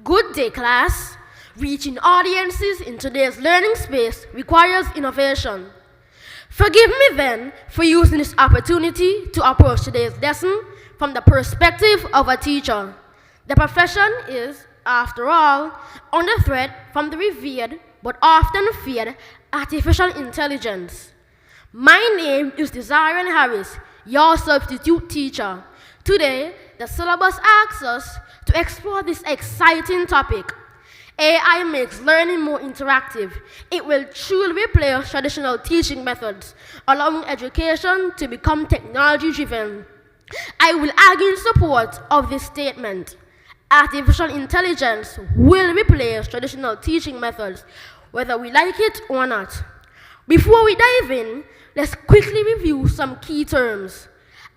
Good day, class. Reaching audiences in today's learning space requires innovation. Forgive me then for using this opportunity to approach today's lesson from the perspective of a teacher. The profession is, after all, under threat from the revered but often feared artificial intelligence. My name is Desarian Harris, your substitute teacher. Today, the syllabus asks us to explore this exciting topic. AI makes learning more interactive. It will truly replace traditional teaching methods, allowing education to become technology-driven. I will argue in support of this statement. Artificial intelligence will replace traditional teaching methods, whether we like it or not. Before we dive in, let's quickly review some key terms.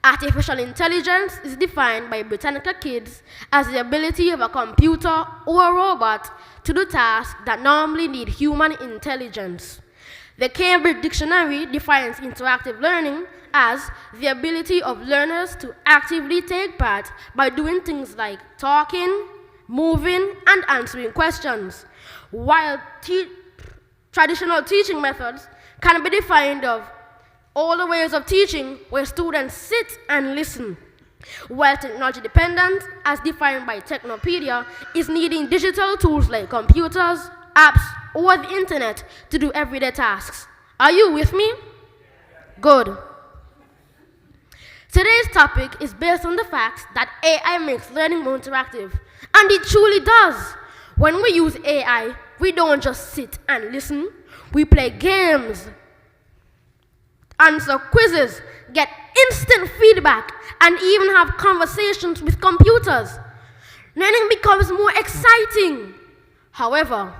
Artificial intelligence is defined by Britannica Kids as the ability of a computer or a robot to do tasks that normally need human intelligence. The Cambridge Dictionary defines interactive learning as the ability of learners to actively take part by doing things like talking, moving, and answering questions, while traditional teaching methods can be defined of all the ways of teaching where students sit and listen. While technology dependent, as defined by Technopedia, is needing digital tools like computers, apps, or the internet to do everyday tasks. Are you with me? Good. Today's topic is based on the fact that AI makes learning more interactive, and it truly does. When we use AI, we don't just sit and listen, we play games, answer quizzes, get instant feedback, and even have conversations with computers. Learning becomes more exciting. However,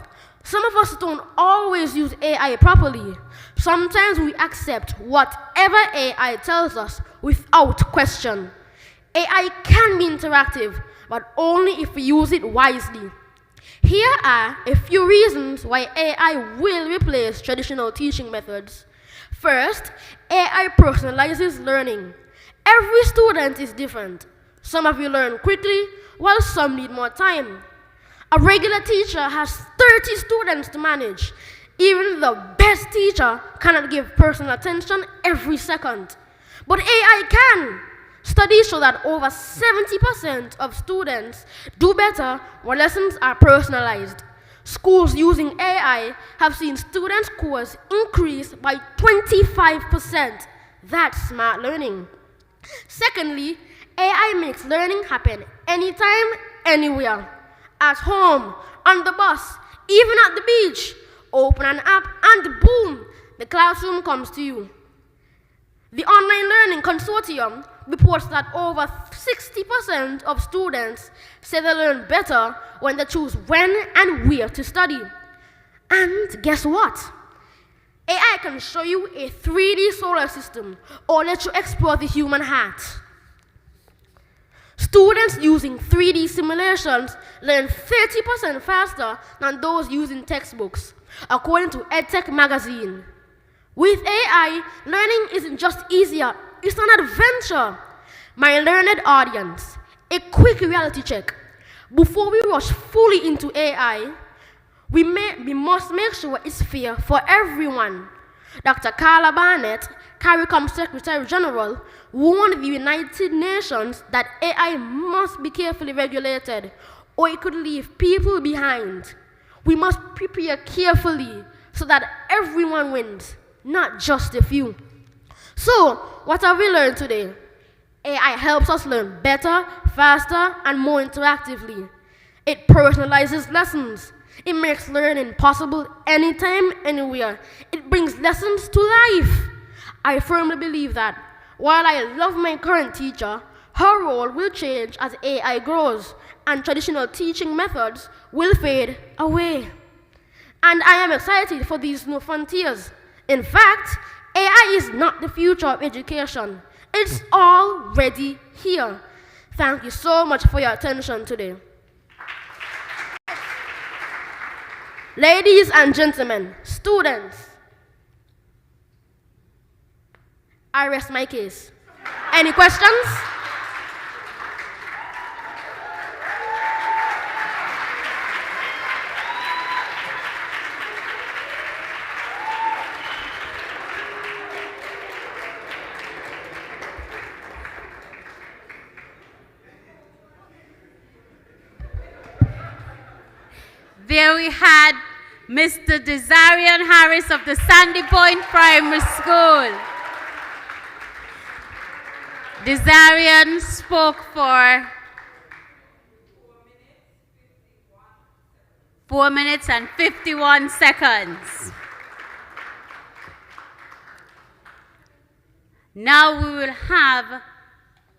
some of us don't always use AI properly. Sometimes we accept whatever AI tells us without question. AI can be interactive, but only if we use it wisely. Here are a few reasons why AI will replace traditional teaching methods. First, AI personalizes learning. Every student is different. Some of you learn quickly, while some need more time. A regular teacher has 30 students to manage. Even the best teacher cannot give personal attention every second. But AI can. Studies show that over 70% of students do better when lessons are personalized. Schools using AI have seen student scores increase by 25%. That's smart learning. Secondly, AI makes learning happen anytime, anywhere. At home, on the bus, even at the beach. Open an app and boom, the classroom comes to you. The Online Learning Consortium reports that over 60% of students say they learn better when they choose when and where to study. And guess what? AI can show you a 3D solar system or let you explore the human heart. Students using 3D simulations learn 30% faster than those using textbooks, according to EdTech magazine. With AI, learning isn't just easier, it's an adventure. My learned audience, a quick reality check. Before we rush fully into AI, we must make sure it's fair for everyone. Dr. Carla Barnett, CARICOM Secretary General, warned the United Nations that AI must be carefully regulated, or it could leave people behind. We must prepare carefully so that everyone wins, not just a few. So, what have we learned today? AI helps us learn better, faster, and more interactively. It personalizes lessons. It makes learning possible anytime, anywhere. It brings lessons to life. I firmly believe that while I love my current teacher, her role will change as AI grows and traditional teaching methods will fade away. And I am excited for these new frontiers. In fact, AI is not the future of education. It's already here. Thank you so much for your attention today. Ladies and gentlemen, students, I rest my case. Any questions? There we had Mr. Desarian Harris of the Sandy Point Primary School. Desarian spoke for 4 minutes and 51 seconds. Now we will have,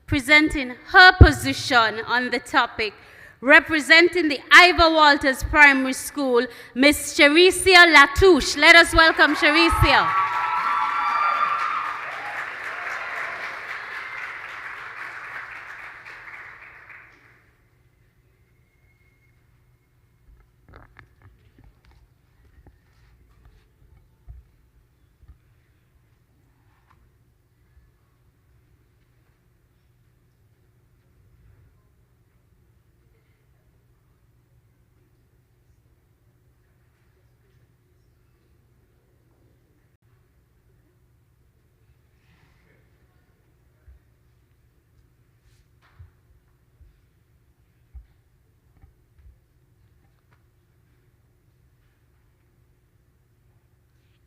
presenting her position on the topic, representing the Ivor Walters Primary School, Miss Chericia Latouche. Let us welcome Chericia.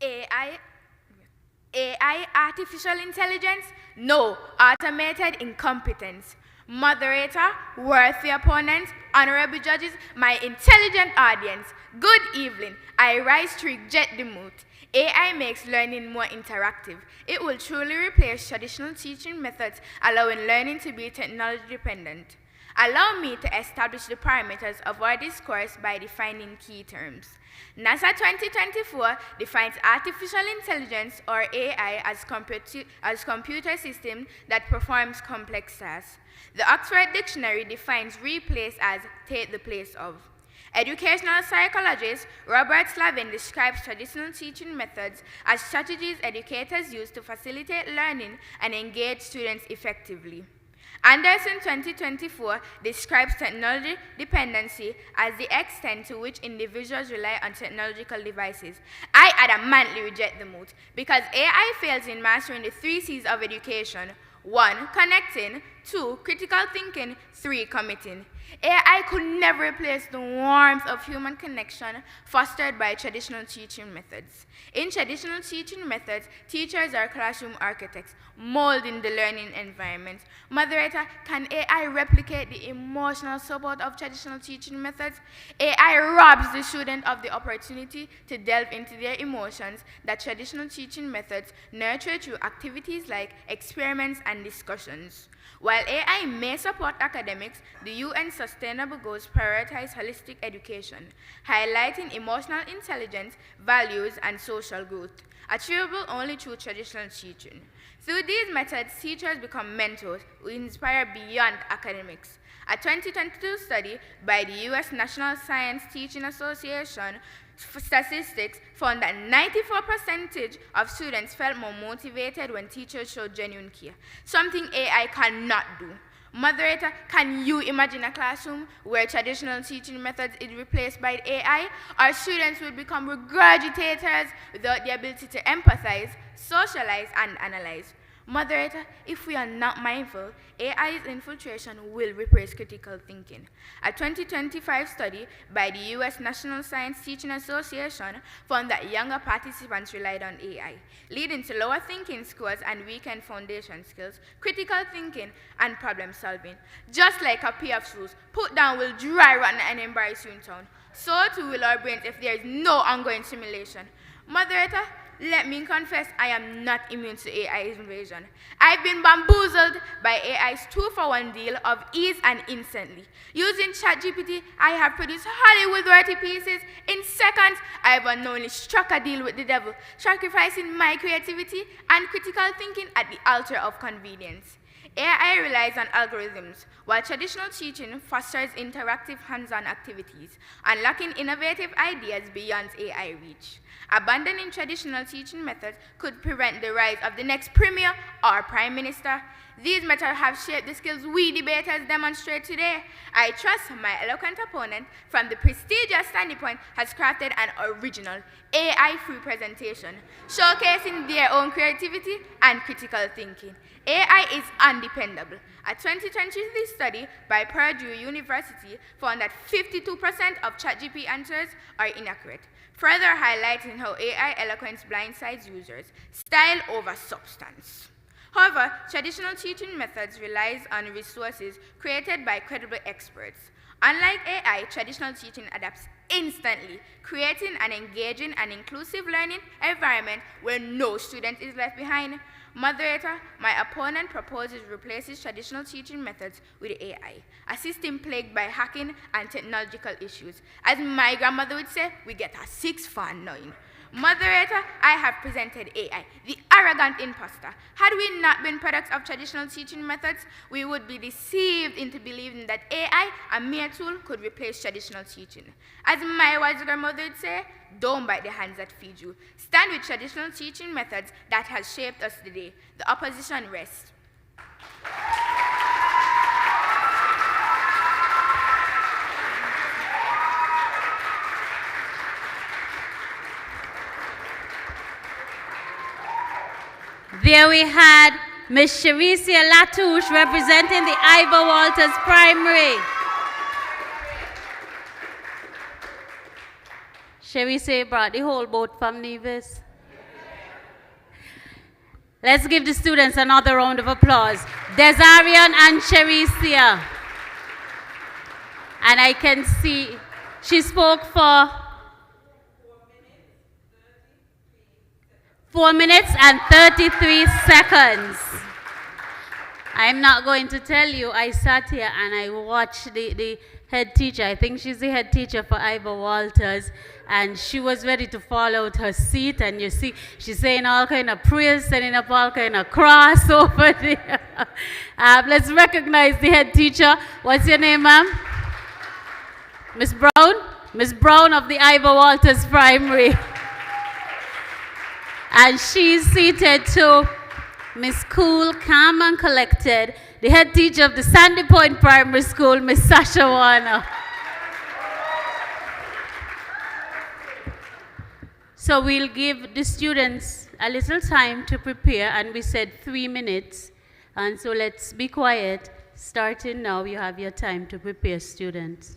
AI, AI, artificial intelligence? No, automated incompetence. Moderator, worthy opponents, honorable judges, my intelligent audience, good evening. I rise to reject the moot. AI makes learning more interactive. It will truly replace traditional teaching methods, allowing learning to be technology dependent. Allow me to establish the parameters of our discourse by defining key terms. NASA 2024 defines artificial intelligence, or AI, as computer system that performs complex tasks. The Oxford Dictionary defines replace as take the place of. Educational psychologist Robert Slavin describes traditional teaching methods as strategies educators use to facilitate learning and engage students effectively. Anderson 2024 describes technology dependency as the extent to which individuals rely on technological devices. I adamantly reject the moot because AI fails in mastering the 3 C's of education. 1. Connecting. 2. Critical thinking. 3. Committing. AI could never replace the warmth of human connection fostered by traditional teaching methods. In traditional teaching methods, teachers are classroom architects, molding the learning environment. Moderator, can AI replicate the emotional support of traditional teaching methods? AI robs the student of the opportunity to delve into their emotions that traditional teaching methods nurture through activities like experiments and discussions. While AI may support academics, the UN Sustainable Goals prioritize holistic education, highlighting emotional intelligence, values, and social growth, achievable only through traditional teaching. Through these methods, teachers become mentors who inspire beyond academics. A 2022 study by the U.S. National Science Teaching Association statistics found that 94% of students felt more motivated when teachers showed genuine care, something AI cannot do. Moderator, can you imagine a classroom where traditional teaching methods is replaced by AI? Our students will become regurgitators without the ability to empathize, socialize, and analyze. Moderator, if we are not mindful, AI's infiltration will replace critical thinking. A 2025 study by the U.S. National Science Teaching Association found that younger participants relied on AI, leading to lower thinking scores and weakened foundation skills, critical thinking, and problem solving. Just like a pair of shoes, put down will dry, rotten, and embarrass you in town. So too will our brains if there is no ongoing simulation. Moderator, let me confess, I am not immune to AI's invasion. I've been bamboozled by AI's 2-for-1 deal of ease and instantly. Using ChatGPT, I have produced Hollywood-worthy pieces. In seconds, I have unknowingly struck a deal with the devil, sacrificing my creativity and critical thinking at the altar of convenience. AI relies on algorithms, while traditional teaching fosters interactive hands-on activities, unlocking innovative ideas beyond AI reach. Abandoning traditional teaching methods could prevent the rise of the next premier or prime minister. These methods have shaped the skills we debaters demonstrate today. I trust my eloquent opponent from the prestigious standpoint has crafted an original AI-free presentation, showcasing their own creativity and critical thinking. AI is undependable. A 2023 study by Purdue University found that 52% of ChatGPT answers are inaccurate, further highlighting how AI eloquence blindsides users, style over substance. However, traditional teaching methods relies on resources created by credible experts. Unlike AI, traditional teaching adapts instantly, creating an engaging and inclusive learning environment where no student is left behind. Moderator, my opponent proposes replaces traditional teaching methods with AI, a system plagued by hacking and technological issues. As my grandmother would say, we get a 6 for 9. Moderator, I have presented AI, the arrogant imposter. Had we not been products of traditional teaching methods, we would be deceived into believing that AI, a mere tool, could replace traditional teaching. As my wise grandmother would say, don't bite the hands that feed you. Stand with traditional teaching methods that has shaped us today. The opposition rests. There we had Ms. Charisia Latouche representing the Ivor Walters Primary. Charisia brought the whole boat from Nevis. Let's give the students another round of applause. Desarian and Cherisia. And I can see she spoke for 4 minutes and 33 seconds. I'm not going to tell you, I sat here and I watched the head teacher. I think she's the head teacher for Ivor Walters. And she was ready to fall out her seat. And you see, she's saying all kind of prayers, setting up all kind of cross over there. Let's recognize the head teacher. What's your name, ma'am? Miss Brown? Miss Brown of the Ivor Walters Primary. And she's seated to Miss Cool, Calm and Collected, the head teacher of the Sandy Point Primary School, Miss Sasha Warner. So we'll give the students a little time to prepare, and we said 3 minutes. And so let's be quiet. Starting now, you have your time to prepare, students.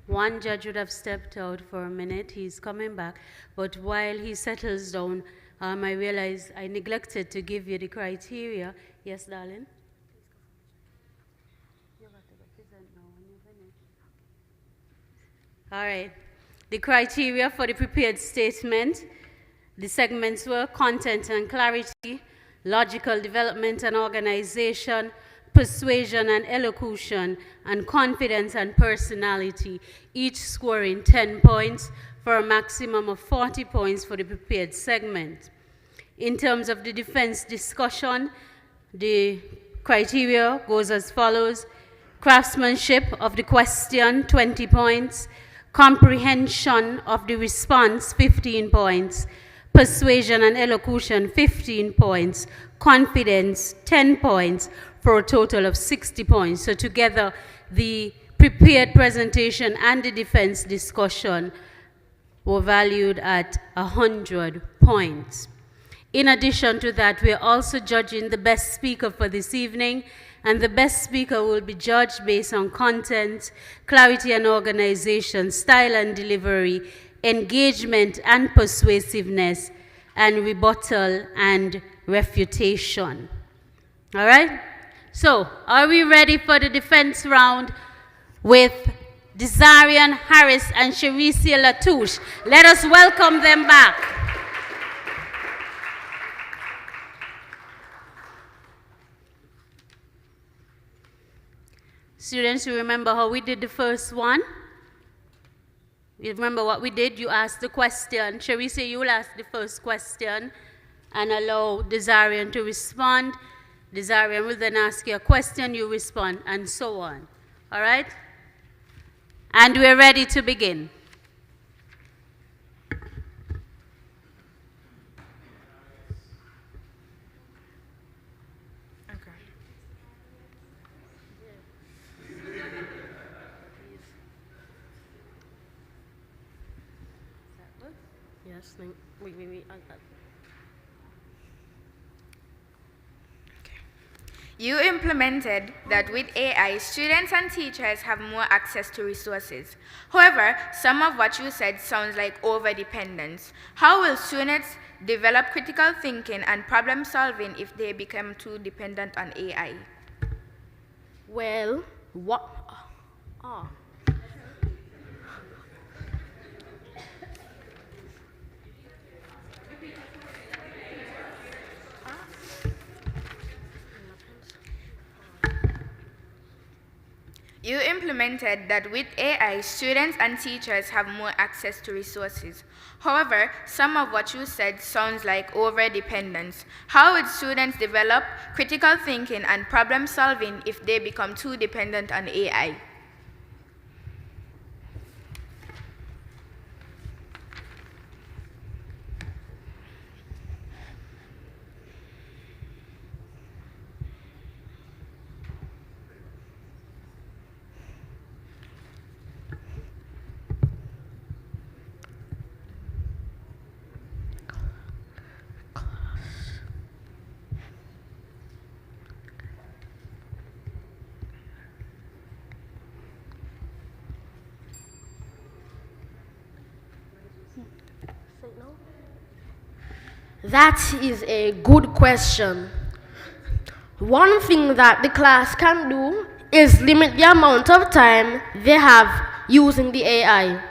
One judge would have stepped out for a minute. He's coming back. But while he settles down, I realize I neglected to give you the criteria. Yes, darling? All right. The criteria for the prepared statement. The segments were content and clarity, logical development and organization, persuasion and elocution, and confidence and personality, each scoring 10 points for a maximum of 40 points for the prepared segment. In terms of the defense discussion, the criteria goes as follows: craftsmanship of the question, 20 points, comprehension of the response, 15 points, persuasion and elocution, 15 points, confidence, 10 points, for a total of 60 points. So together, the prepared presentation and the defense discussion were valued at 100 points. In addition to that, we are also judging the best speaker for this evening, and the best speaker will be judged based on content, clarity and organization, style and delivery, engagement and persuasiveness, and rebuttal and refutation. All right? So, are we ready for the defense round with Desarian Harris and Sharicia Latouche? Let us welcome them back. Students, you remember how we did the first one? You remember what we did? You asked the question. Sharicia, you will ask the first question and allow Desarian to respond. Desarian will then ask you a question, you respond, and so on. All right? And we're ready to begin. Yes, wait. You implemented that with AI, students and teachers have more access to resources. However, some of what you said sounds like over-dependence. How will students develop critical thinking and problem solving if they become too dependent on AI? Well, what? You implemented that with AI, students and teachers have more access to resources. However, some of what you said sounds like over-dependence. How would students develop critical thinking and problem solving if they become too dependent on AI? That is a good question. One thing that the class can do is limit the amount of time they have using the AI.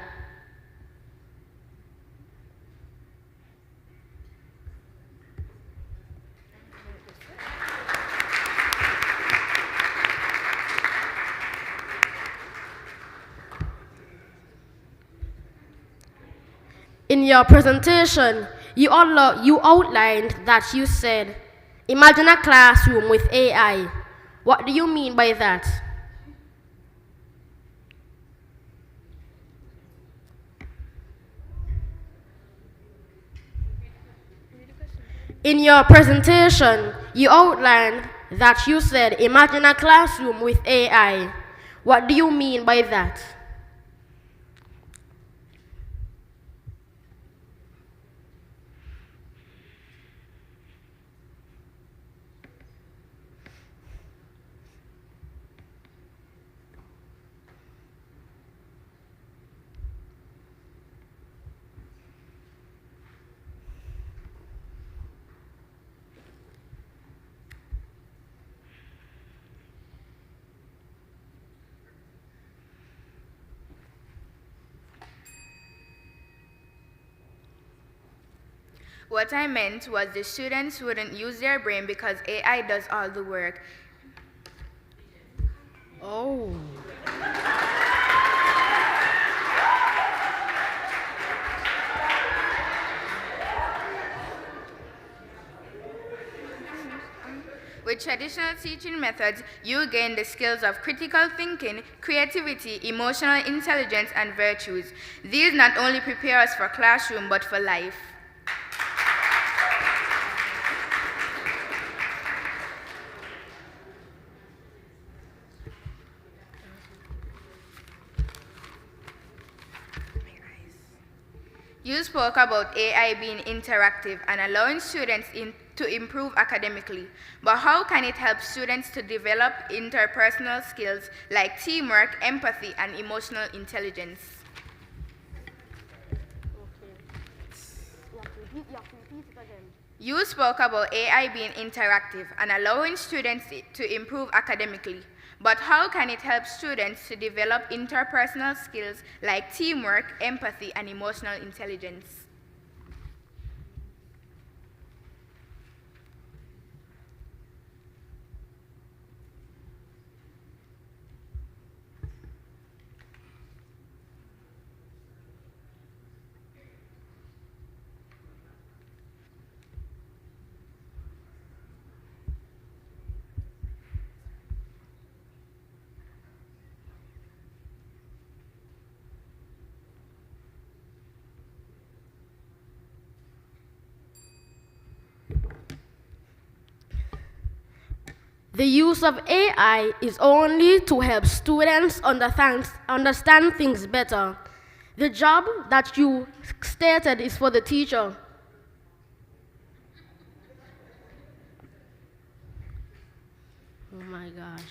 In your presentation, you outlined that you said, imagine a classroom with AI. What do you mean by that? In your presentation, you outlined that you said, imagine a classroom with AI. What do you mean by that? What I meant was the students wouldn't use their brain because AI does all the work. Oh. With traditional teaching methods, you gain the skills of critical thinking, creativity, emotional intelligence, and virtues. These not only prepare us for classroom, but for life. You spoke about AI being interactive and allowing students to improve academically, but how can it help students to develop interpersonal skills like teamwork, empathy, and emotional intelligence? You spoke about AI being interactive and allowing students to improve academically, but how can it help students to develop interpersonal skills like teamwork, empathy, and emotional intelligence? The use of AI is only to help students understand things better. The job that you stated is for the teacher. Oh my gosh.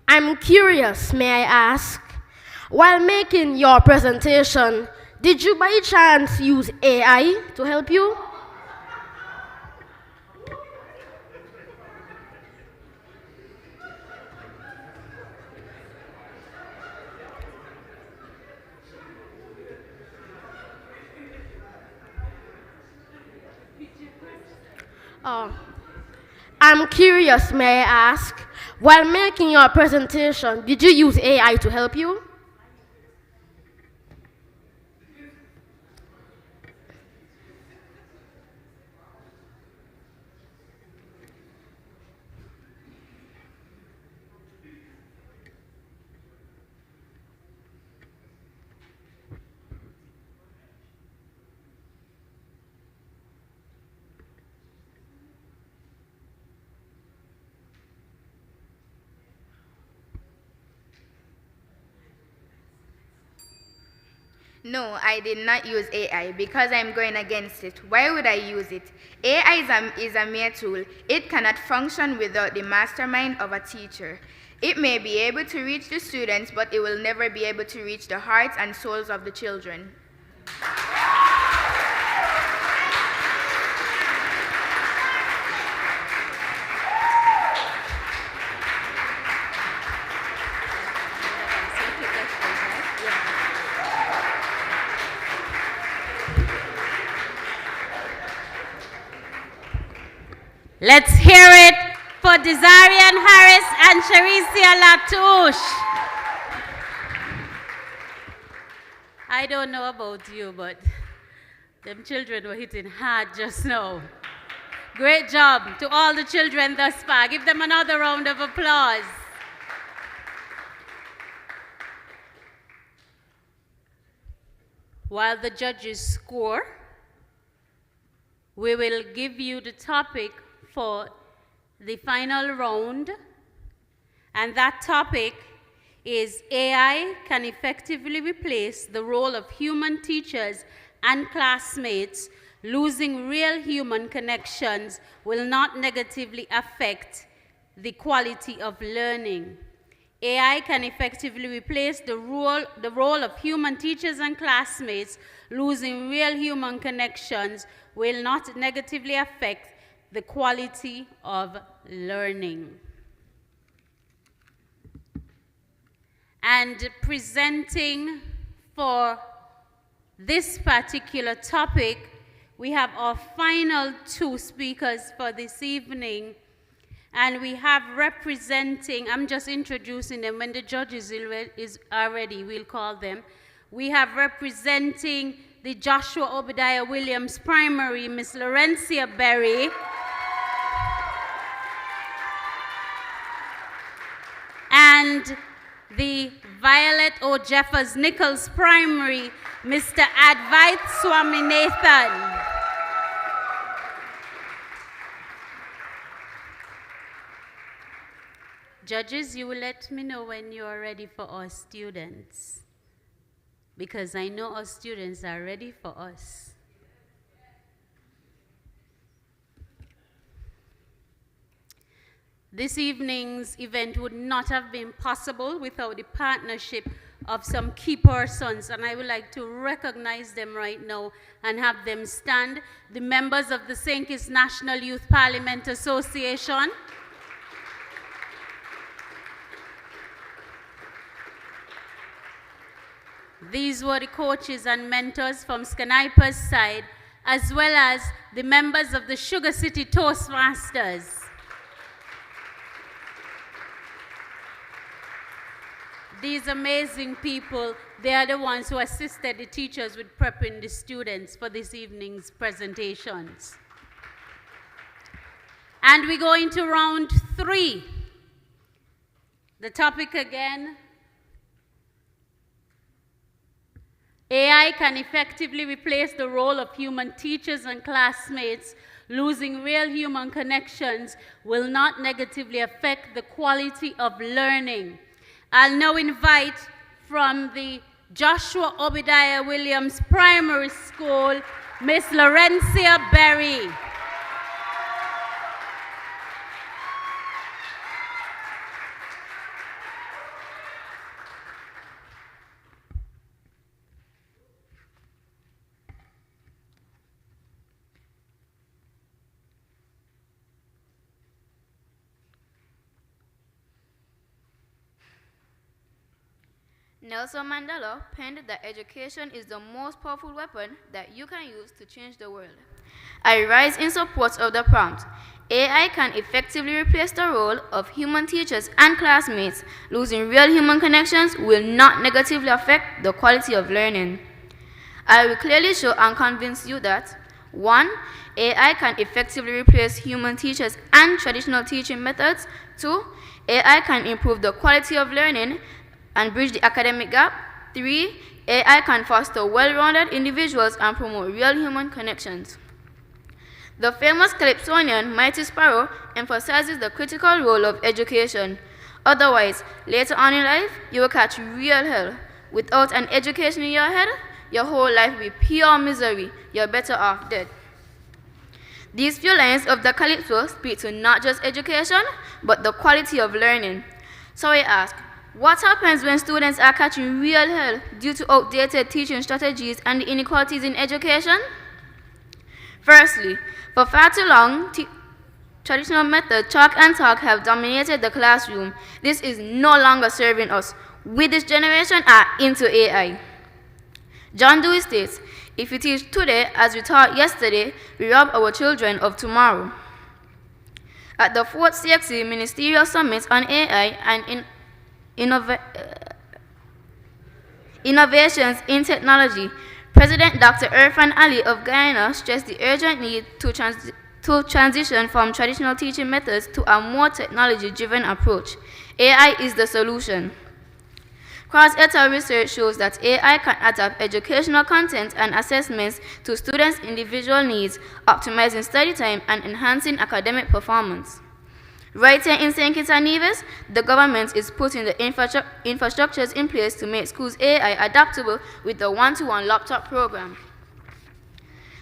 I'm curious, may I ask, while making your presentation, did you by chance use AI to help you? Oh, I'm curious, may I ask, while making your presentation, did you use AI to help you? No, I did not use AI because I'm going against it. Why would I use it? AI is a mere tool. It cannot function without the mastermind of a teacher. It may be able to reach the students, but it will never be able to reach the hearts and souls of the children. Let's hear it for Desarian Harris and Charicia Latouche. I don't know about you, but them children were hitting hard just now. Great job to all the children thus far. Give them another round of applause. While the judges score, we will give you the topic for the final round, and that topic is AI can effectively replace the role of human teachers and classmates. Losing real human connections will not negatively affect the quality of learning. AI can effectively replace the role of human teachers and classmates. Losing real human connections will not negatively affect the quality of learning. And presenting for this particular topic, we have our final two speakers for this evening. And we have representing, I'm just introducing them. When the judges are ready, we'll call them. We have representing the Joshua Obadiah Williams Primary, Miss Laurencia Berry. And the Violet O. Jeffers Nichols Primary, Mr. Advait Swaminathan. Judges, you will let me know when you are ready for our students, because I know our students are ready for us. This evening's event would not have been possible without the partnership of some key persons, and I would like to recognize them right now and have them stand. The members of the St. Kitts National Youth Parliament Association, these were the coaches and mentors from Skanaipa's side, as well as the members of the Sugar City Toastmasters. These amazing people, they are the ones who assisted the teachers with prepping the students for this evening's presentations. And we go into round 3. The topic again, AI can effectively replace the role of human teachers and classmates. Losing real human connections will not negatively affect the quality of learning. I'll now invite from the Joshua Obadiah Williams Primary School, Miss Laurencia Berry. Nelson Mandela penned that education is the most powerful weapon that you can use to change the world. I rise in support of the prompt. AI can effectively replace the role of human teachers and classmates. Losing real human connections will not negatively affect the quality of learning. I will clearly show and convince you that 1. AI can effectively replace human teachers and traditional teaching methods. 2. AI can improve the quality of learning and bridge the academic gap. 3. AI can foster well-rounded individuals and promote real human connections. The famous Calypsonian Mighty Sparrow emphasizes the critical role of education. Otherwise, later on in life, you will catch real hell. Without an education in your head, your whole life will be pure misery. You're better off dead. These few lines of the Calypso speak to not just education, but the quality of learning. So I ask, what happens when students are catching real hell due to outdated teaching strategies and the inequalities in education? Firstly, for far too long, traditional methods, chalk and talk, have dominated the classroom. This is no longer serving us. We, this generation, are into AI. John Dewey states, if we teach today as we taught yesterday, we rob our children of tomorrow. At the 4th CXC Ministerial Summit on AI and Innovations in Technology, President Dr. Irfan Ali of Guyana stressed the urgent need to transition from traditional teaching methods to a more technology-driven approach. AI is the solution. Cross-ETA research shows that AI can adapt educational content and assessments to students' individual needs, optimizing study time and enhancing academic performance. Right here in St. Kitts-Nevis, the government is putting the infrastructures in place to make schools AI adaptable with the one-to-one laptop program.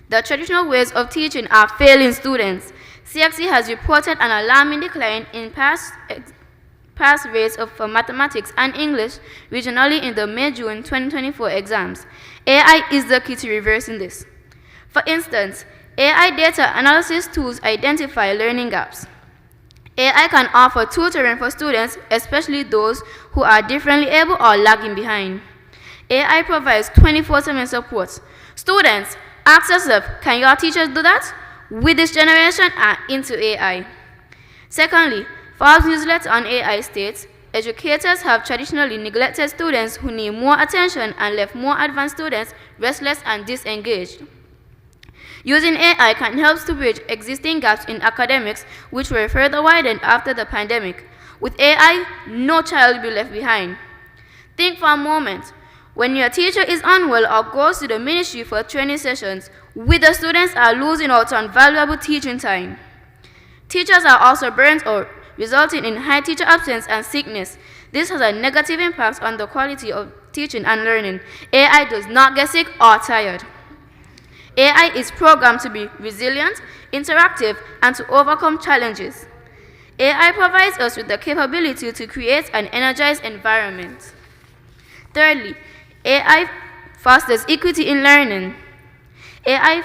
The traditional ways of teaching are failing students. CXC has reported an alarming decline in pass rates for mathematics and English regionally in the May-June 2024 exams. AI is the key to reversing this. For instance, AI data analysis tools identify learning gaps. AI can offer tutoring for students, especially those who are differently able or lagging behind. AI provides 24/7 support. Students, ask yourself, can your teachers do that? We this generation are into AI. Secondly, Forbes newsletter on AI states, educators have traditionally neglected students who need more attention and left more advanced students restless and disengaged. Using AI can help to bridge existing gaps in academics, which were further widened after the pandemic. With AI, no child will be left behind. Think for a moment. When your teacher is unwell or goes to the ministry for training sessions, we the students are losing out on valuable teaching time. Teachers are also burnt out, resulting in high teacher absence and sickness. This has a negative impact on the quality of teaching and learning. AI does not get sick or tired. AI is programmed to be resilient, interactive, and to overcome challenges. AI provides us with the capability to create an energized environment. Thirdly, AI fosters equity in learning. AI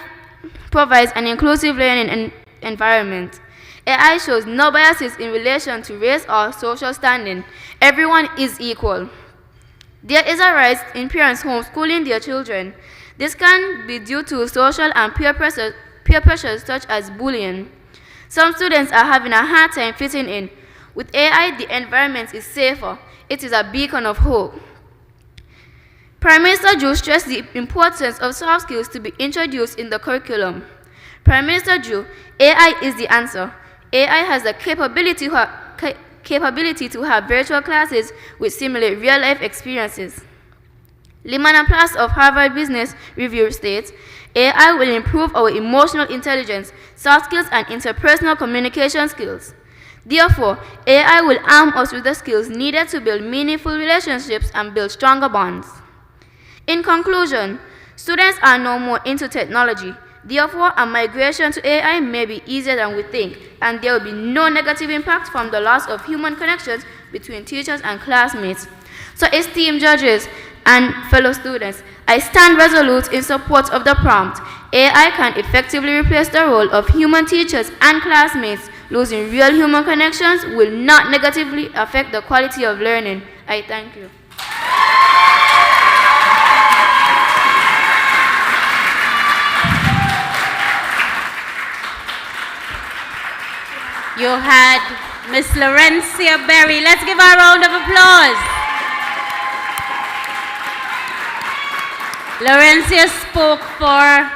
provides an inclusive learning environment. AI shows no biases in relation to race or social standing. Everyone is equal. There is a rise in parents homeschooling their children. This can be due to social and peer pressures such as bullying. Some students are having a hard time fitting in. With AI, the environment is safer. It is a beacon of hope. Prime Minister Ju stressed the importance of soft skills to be introduced in the curriculum. Prime Minister Ju, AI is the answer. AI has the capability to have virtual classes which simulate real-life experiences. Lyman and Plass of Harvard Business Review states, AI will improve our emotional intelligence, soft skills, and interpersonal communication skills. Therefore, AI will arm us with the skills needed to build meaningful relationships and build stronger bonds. In conclusion, students are no more into technology. Therefore, a migration to AI may be easier than we think, and there will be no negative impact from the loss of human connections between teachers and classmates. So, esteemed judges and fellow students, I stand resolute in support of the prompt. AI can effectively replace the role of human teachers and classmates. Losing real human connections will not negatively affect the quality of learning. I thank you. You had Miss Laurencia Berry. Let's give her a round of applause. Laurencia spoke for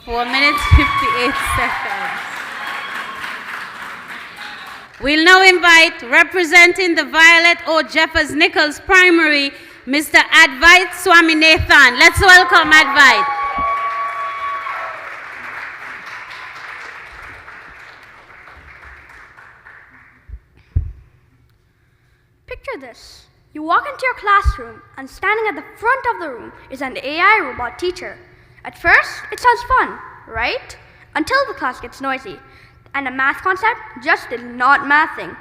4 minutes, 58 seconds. We'll now invite, representing the Violet O. Jeffers Nichols Primary, Mr. Advait Swaminathan. Let's welcome Advait. Picture this. You walk into your classroom, and standing at the front of the room is an AI robot teacher. At first, it sounds fun, right? Until the class gets noisy, and a math concept just is not mathing.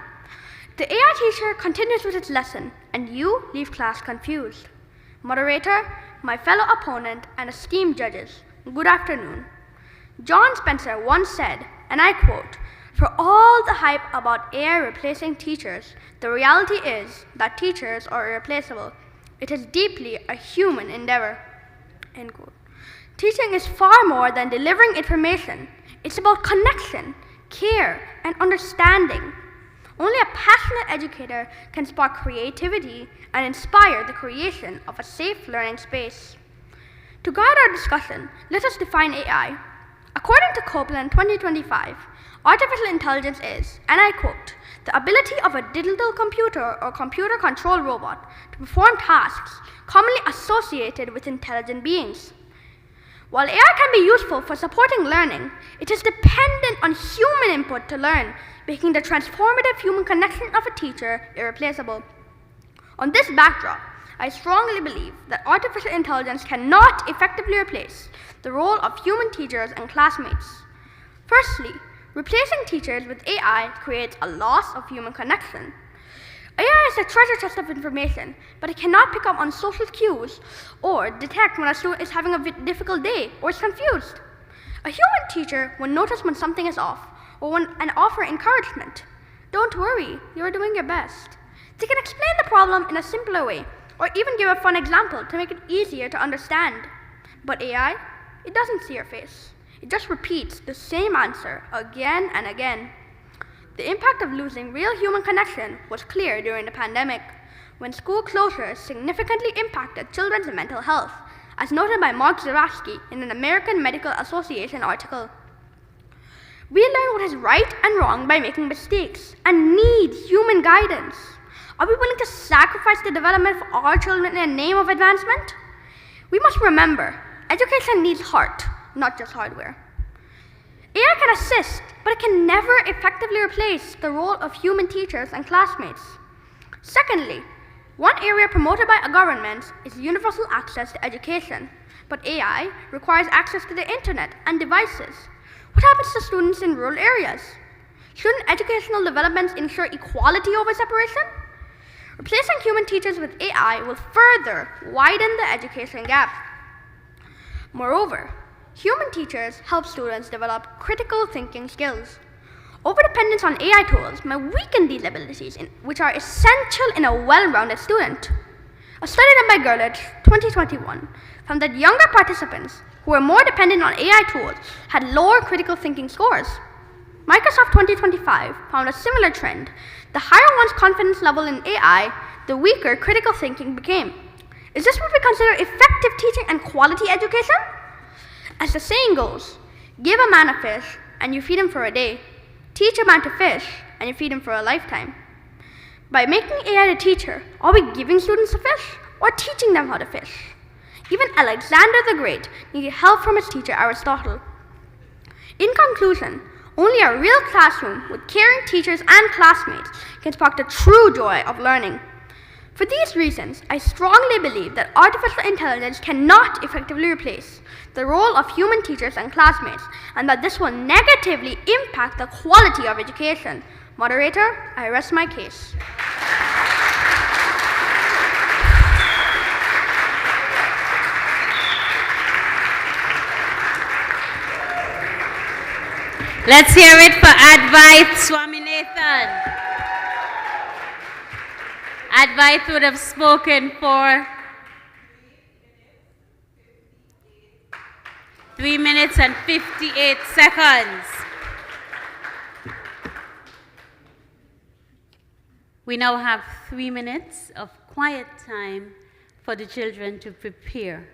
The AI teacher continues with its lesson, and you leave class confused. Moderator, my fellow opponent, and esteemed judges, good afternoon. John Spencer once said, and I quote, "For all the hype about AI replacing teachers, the reality is that teachers are irreplaceable. It is deeply a human endeavor." End quote. Teaching is far more than delivering information. It's about connection, care, and understanding. Only a passionate educator can spark creativity and inspire the creation of a safe learning space. To guide our discussion, let us define AI. According to Copeland 2025, artificial intelligence is, and I quote, "the ability of a digital computer or computer-controlled robot to perform tasks commonly associated with intelligent beings." While AI can be useful for supporting learning, it is dependent on human input to learn, making the transformative human connection of a teacher irreplaceable. On this backdrop, I strongly believe that artificial intelligence cannot effectively replace the role of human teachers and classmates. Firstly, replacing teachers with AI creates a loss of human connection. AI is a treasure chest of information, but it cannot pick up on social cues or detect when a student is having a difficult day or is confused. A human teacher will notice when something is off and offer encouragement. Don't worry, you are doing your best. They can explain the problem in a simpler way or even give a fun example to make it easier to understand. But AI, it doesn't see your face. It just repeats the same answer again and again. The impact of losing real human connection was clear during the pandemic, when school closures significantly impacted children's mental health, as noted by Mark Zaraski in an American Medical Association article. We learn what is right and wrong by making mistakes and need human guidance. Are we willing to sacrifice the development of our children in the name of advancement? We must remember, education needs heart, not just hardware. AI can assist, but it can never effectively replace the role of human teachers and classmates. Secondly, one area promoted by governments is universal access to education, but AI requires access to the internet and devices. What happens to students in rural areas? Shouldn't educational developments ensure equality over separation? Replacing human teachers with AI will further widen the education gap. Moreover, human teachers help students develop critical thinking skills. Overdependence on AI tools may weaken these abilities, which are essential in a well-rounded student. A study done by Gerlich, 2021, found that younger participants who were more dependent on AI tools had lower critical thinking scores. Microsoft 2025 found a similar trend. The higher one's confidence level in AI, the weaker critical thinking became. Is this what we consider effective teaching and quality education? As the saying goes, give a man a fish and you feed him for a day. Teach a man to fish and you feed him for a lifetime. By making AI the teacher, are we giving students a fish or teaching them how to fish? Even Alexander the Great needed help from his teacher Aristotle. In conclusion, only a real classroom with caring teachers and classmates can spark the true joy of learning. For these reasons, I strongly believe that artificial intelligence cannot effectively replace the role of human teachers and classmates, and that this will negatively impact the quality of education. Moderator, I rest my case. Let's hear it for Advait Swaminathan. Advait would have spoken for 3 minutes and 58 seconds. We now have 3 minutes of quiet time for the children to prepare.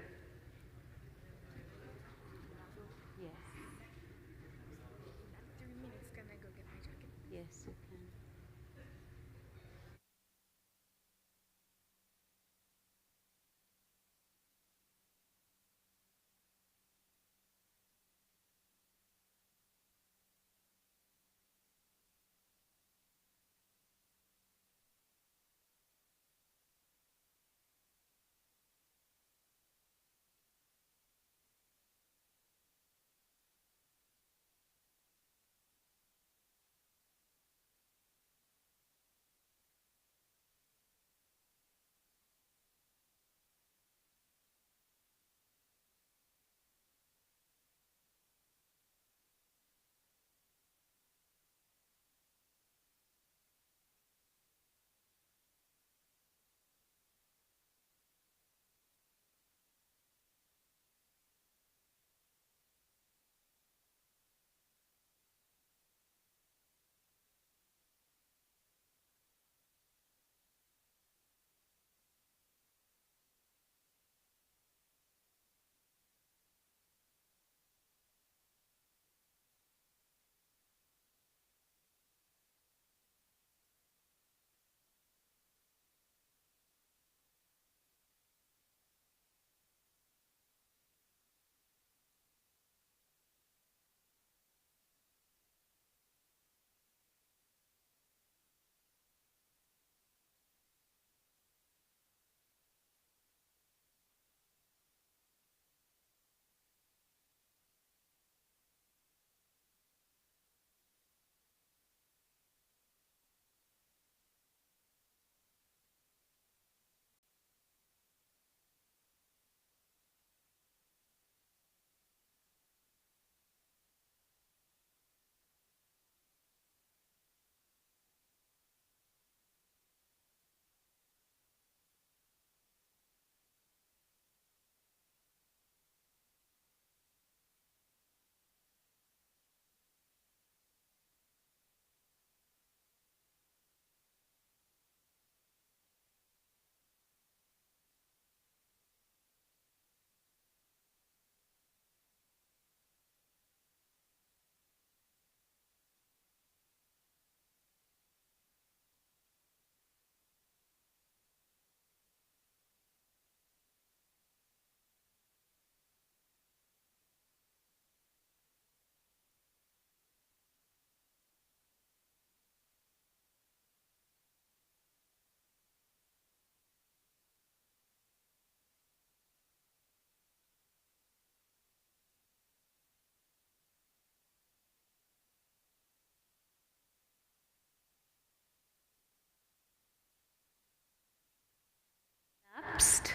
collapsed.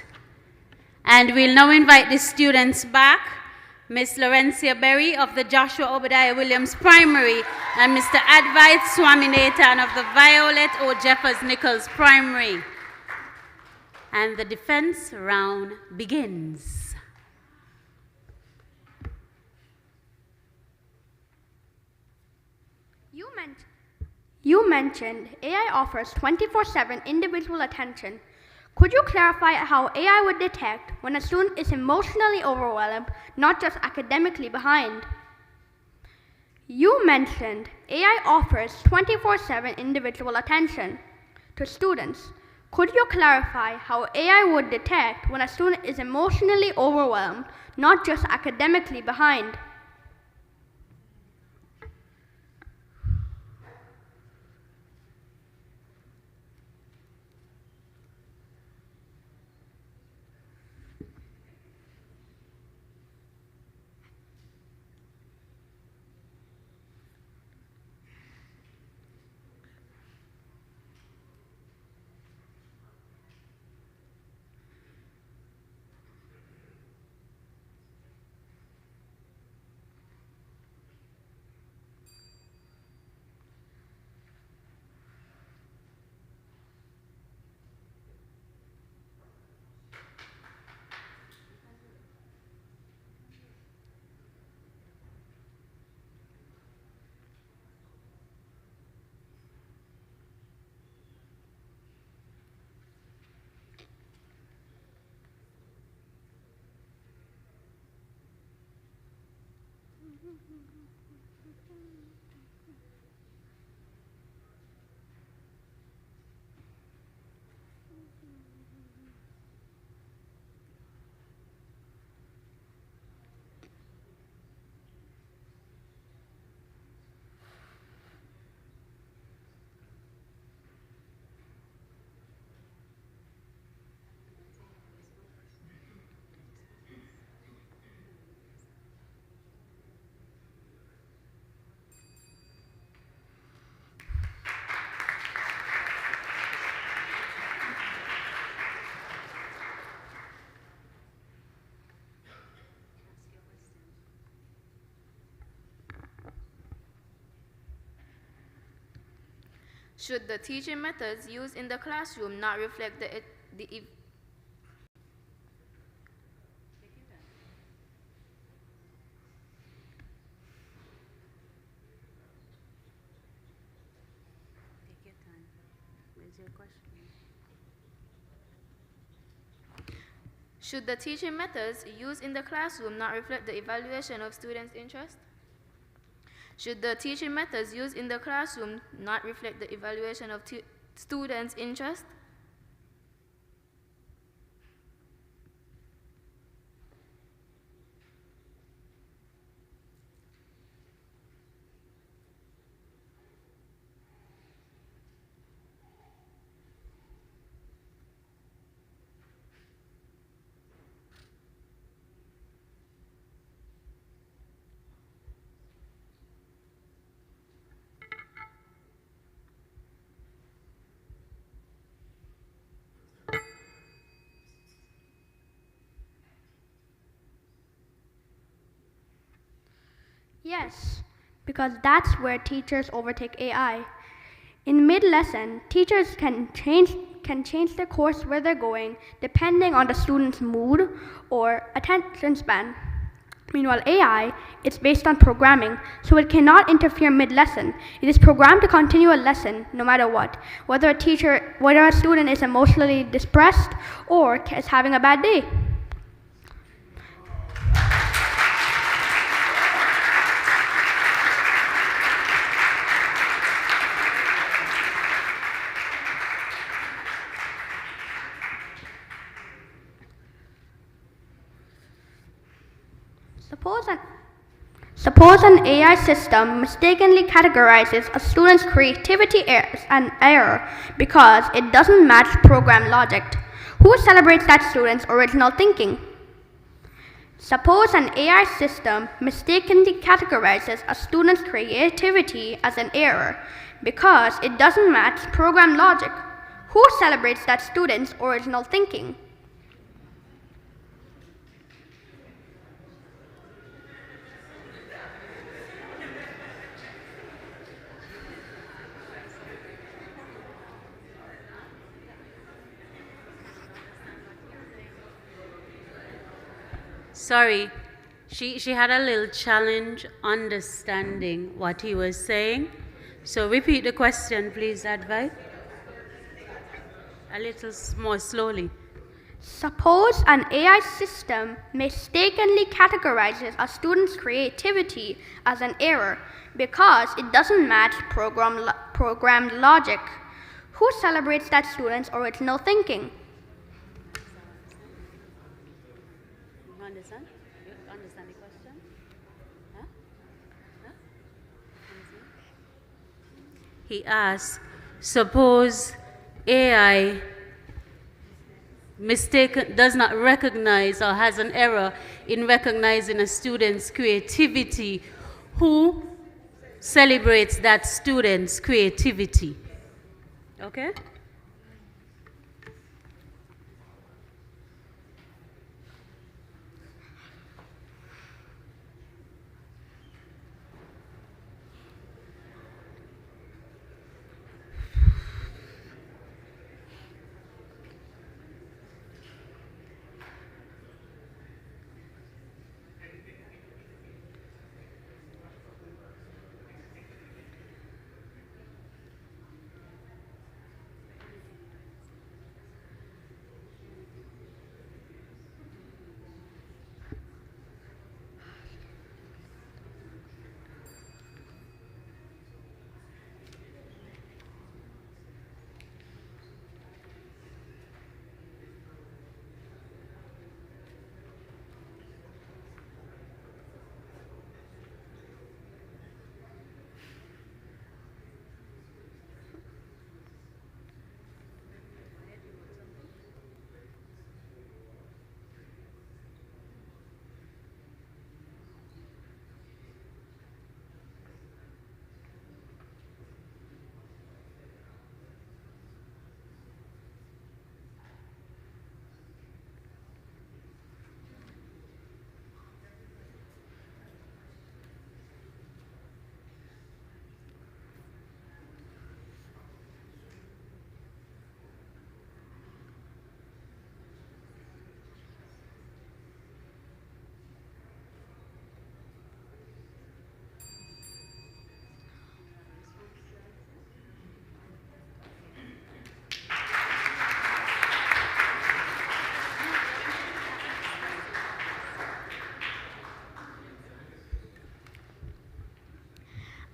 And we'll now invite the students back, Miss Laurencia Berry of the Joshua Obadiah Williams Primary and Mr. Advait Swaminathan of the Violet O. Jeffers Nichols Primary. And the defense round begins. You mentioned AI offers 24/7 individual attention. Could you clarify how AI would detect when a student is emotionally overwhelmed, not just academically behind? You mentioned AI offers 24/7 individual attention to students. Could you clarify how AI would detect when a student is emotionally overwhelmed, not just academically behind? Should the teaching methods used in the classroom not reflect the Should the teaching methods used in the classroom not reflect the evaluation of students' interest? Should the teaching methods used in the classroom not reflect the evaluation of students' interest? Yes, because that's where teachers overtake AI. In mid-lesson, teachers can change the course where they're going depending on the student's mood or attention span. Meanwhile, AI, it's based on programming, so it cannot interfere mid-lesson. It is programmed to continue a lesson no matter what, whether a student is emotionally depressed or is having a bad day. Suppose an AI system mistakenly categorizes a student's creativity as an error because it doesn't match program logic. Who celebrates that student's original thinking? Suppose an AI system mistakenly categorizes a student's creativity as an error because it doesn't match program logic. Who celebrates that student's original thinking? Sorry, she had a little challenge understanding what he was saying. So repeat the question, please, Advice. A little more slowly. Suppose an AI system mistakenly categorizes a student's creativity as an error because it doesn't match programmed logic. Who celebrates that student's original thinking? You understand? You understand the question? Huh? Huh? He asked, suppose AI does not recognize or has an error in recognizing a student's creativity. Who celebrates that student's creativity? Okay?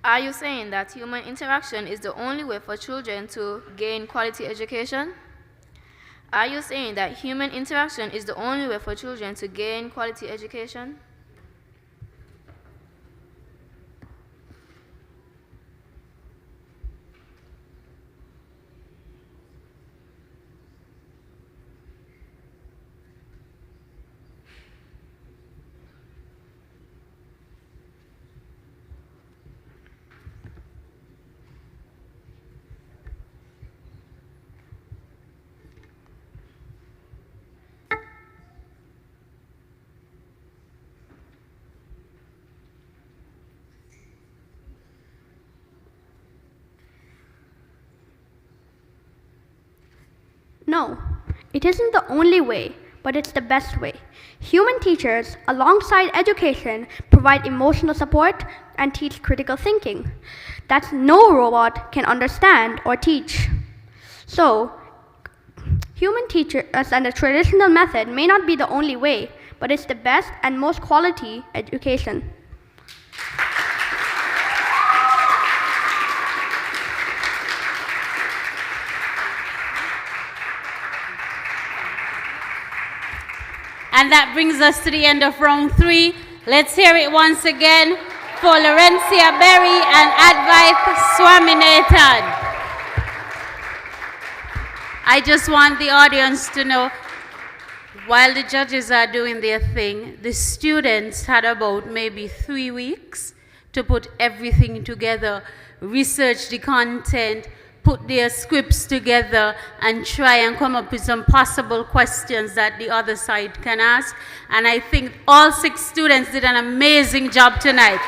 Are you saying that human interaction is the only way for children to gain quality education? Are you saying that human interaction is the only way for children to gain quality education? No, it isn't the only way, but it's the best way. Human teachers, alongside education, provide emotional support and teach critical thinking that no robot can understand or teach. So, human teachers and the traditional method may not be the only way, but it's the best and most quality education. And that brings us to the end of round 3. Let's hear it once again for Laurencia Berry and Advaith Swaminathan. I just want the audience to know, while the judges are doing their thing, the students had about maybe 3 weeks to put everything together, research the content, put their scripts together and try and come up with some possible questions that the other side can ask. And I think all 6 students did an amazing job tonight.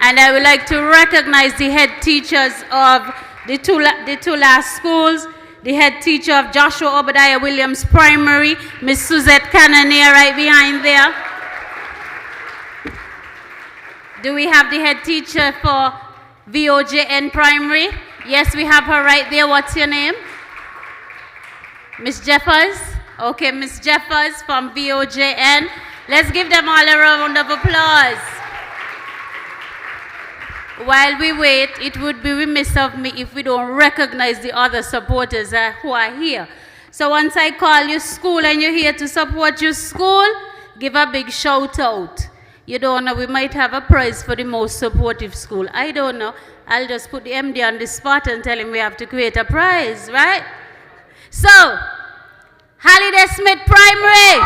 And I would like to recognize the head teachers of the two last schools. the head teacher of Joshua Obadiah Williams Primary, Miss Suzette Cannonier, right behind there. Do we have the head teacher for VOJN Primary? Yes, we have her right there. What's your name? Miss Jeffers? Okay, Miss Jeffers from VOJN. Let's give them all a round of applause. While we wait, it would be remiss of me if we don't recognize the other supporters who are here. So once I call your school and you're here to support your school, give a big shout out. You don't know, we might have a prize for the most supportive school. I don't know. I'll just put the MD on the spot and tell him we have to create a prize, right? So, Halliday Smith Primary.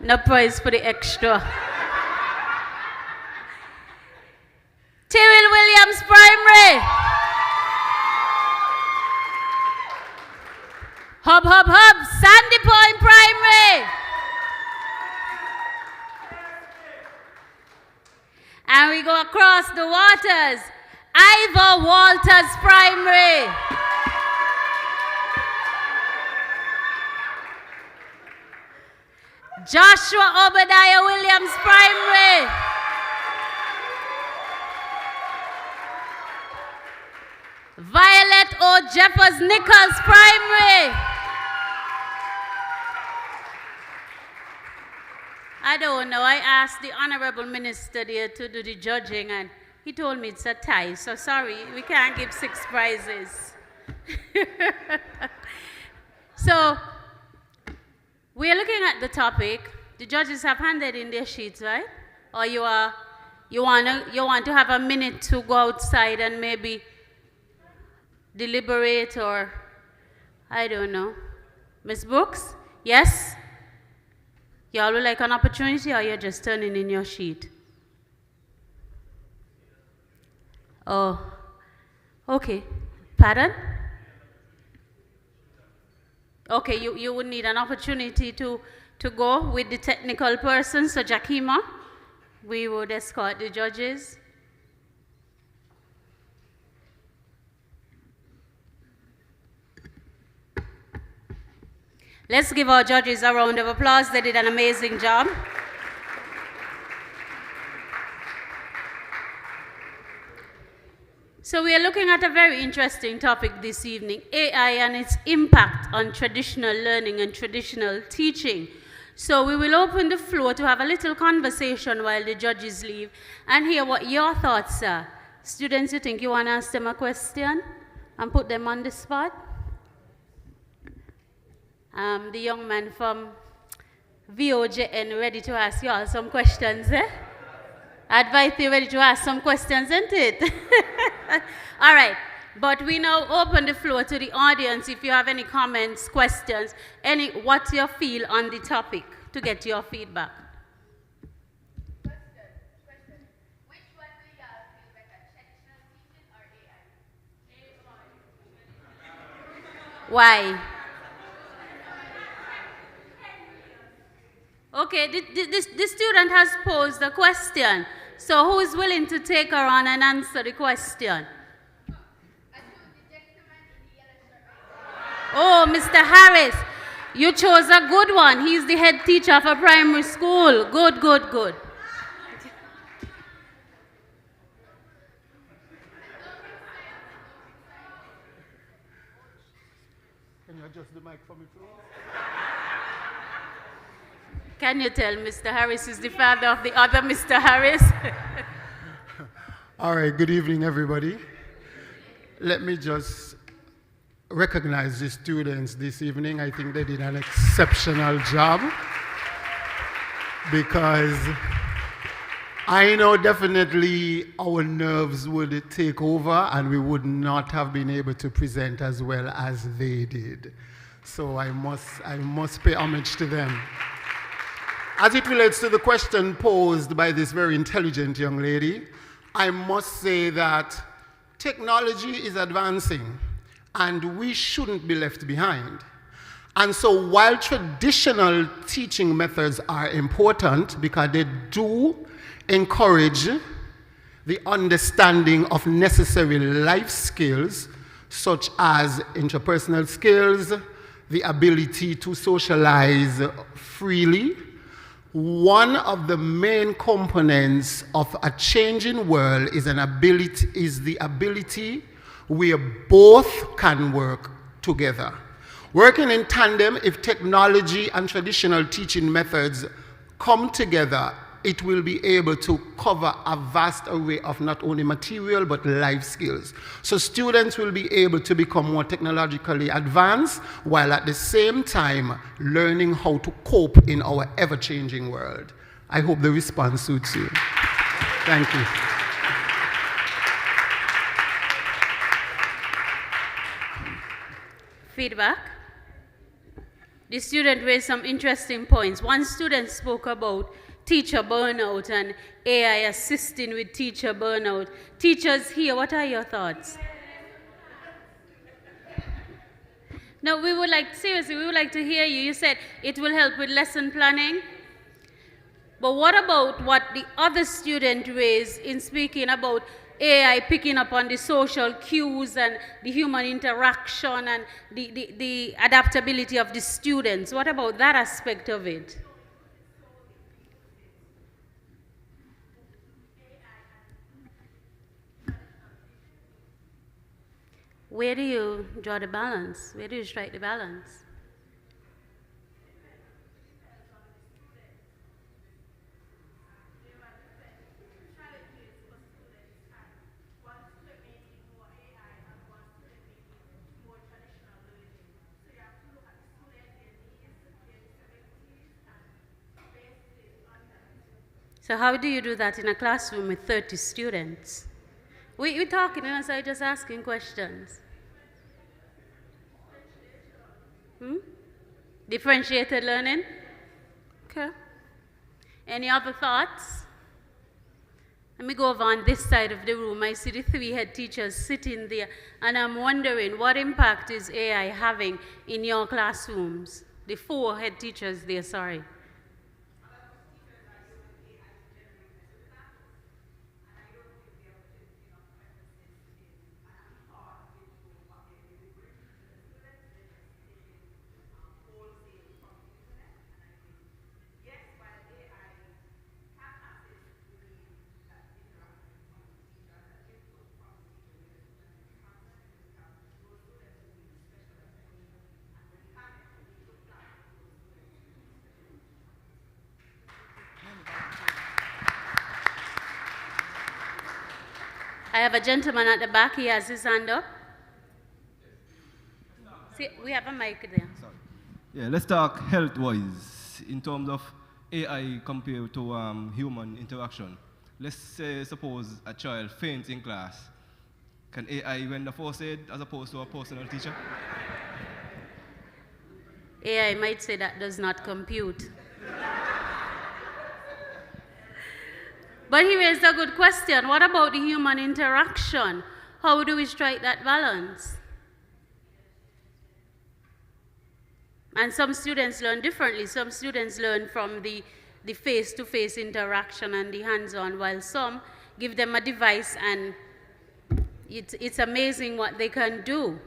No prize for the extra. Tyrrell Williams Primary. Hub, hub, hub, Sandy Point Primary. And we go across the waters. Ivor Walters Primary. Joshua Obadiah Williams Primary. Violet O. Jeffers Nichols Primary. I don't know. I asked the Honorable Minister there to do the judging and he told me it's a tie. So sorry, we can't give 6 prizes. So we are looking at the topic. The judges have handed in their sheets, right? Or you want to have a minute to go outside and maybe deliberate, or I don't know. Miss Brooks? Yes? Y'all would like an opportunity, or you're just turning in your sheet? Oh, okay. Pardon? Okay, you would need an opportunity to go with the technical person. So Jakima, we would escort the judges. Let's give our judges a round of applause. They did an amazing job. So we are looking at a very interesting topic this evening, AI and its impact on traditional learning and traditional teaching. So we will open the floor to have a little conversation while the judges leave and hear what your thoughts are. Students, you think you want to ask them a question and put them on the spot? The young man from VOJN ready to ask you all some questions, eh? Advise you ready to ask some questions, isn't it? All right, but we now open the floor to the audience. If you have any comments, questions, what's your feel on the topic to get your feedback? Question. Which one do y'all feel better, traditional teaching or AI? Why? Okay, the student has posed a question. So who is willing to take her on and answer the question? Oh, Mr. Harris, you chose a good one. He's the head teacher of a primary school. Good, good, good. Can you adjust the mic for me, please? Can you tell Mr. Harris is the father of the other Mr. Harris? All right, good evening, everybody. Let me just recognize the students this evening. I think they did an exceptional job because I know definitely our nerves would take over and we would not have been able to present as well as they did. So I must pay homage to them. As it relates to the question posed by this very intelligent young lady, I must say that technology is advancing and we shouldn't be left behind. And so while traditional teaching methods are important because they do encourage the understanding of necessary life skills such as interpersonal skills, the ability to socialize freely, one of the main components of a changing world is the ability where both can work together. Working in tandem, if technology and traditional teaching methods come together, it will be able to cover a vast array of not only material but life skills. So students will be able to become more technologically advanced while at the same time learning how to cope in our ever-changing world. I hope the response suits you. Thank you. Feedback. The student raised some interesting points. One student spoke about teacher burnout and AI assisting with teacher burnout. Teachers here, what are your thoughts? No, we would like, seriously, we would like to hear you. You said it will help with lesson planning. But what about what the other student raised in speaking about AI picking up on the social cues and the human interaction and the adaptability of the students? What about that aspect of it? Where do you draw the balance? Where do you strike the balance? So how do you do that in a classroom with 30 students? We're talking and so just asking questions. Differentiated learning? Okay. Any other thoughts? Let me go over on this side of the room. I see the 3 head teachers sitting there, and I'm wondering what impact is AI having in your classrooms? The 4 head teachers there, sorry. I have a gentleman at the back. He has his hand up. See, we have a mic there. Sorry. Yeah, let's talk health-wise in terms of AI compared to human interaction. Let's say, suppose a child faints in class. Can AI render first aid as opposed to a personal teacher? AI might say that does not compute. But he raised a good question. What about the human interaction? How do we strike that balance? And some students learn differently. Some students learn from the face-to-face interaction and the hands-on, while some give them a device and it's amazing what they can do.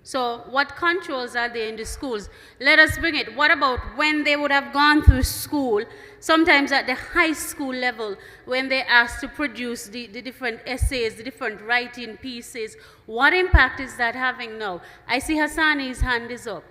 So what controls are there in the schools? Let us bring it. What about when they would have gone through school, sometimes at the high school level, when they're asked to produce the different essays, the different writing pieces? What impact is that having now? I see Hassani's hand is up.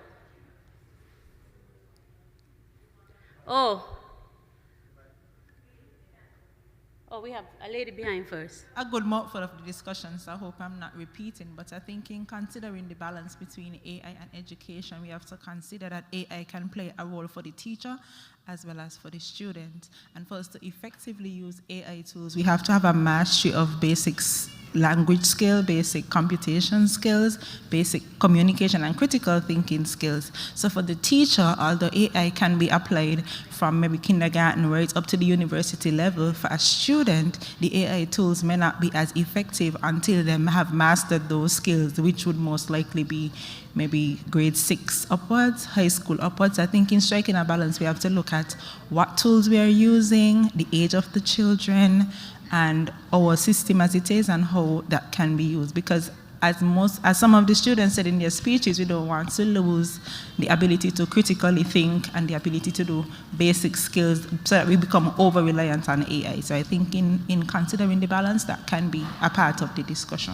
Oh, we have a lady behind first. A good mouthful of the discussion, so I hope I'm not repeating, but I think in considering the balance between AI and education, we have to consider that AI can play a role for the teacher as well as for the student. And for us to effectively use AI tools, we have to have a mastery of basics, language skill, basic computation skills, basic communication and critical thinking skills. So for the teacher, although AI can be applied from maybe kindergarten right up to the university level, for a student, student, the AI tools may not be as effective until they have mastered those skills, which would most likely be maybe grade 6 upwards, high school upwards. I think in striking a balance, we have to look at what tools we are using, the age of the children, and our system as it is, and how that can be used. Because as some of the students said in their speeches, we don't want to lose the ability to critically think and the ability to do basic skills so that we become over-reliant on AI. So I think in considering the balance, that can be a part of the discussion.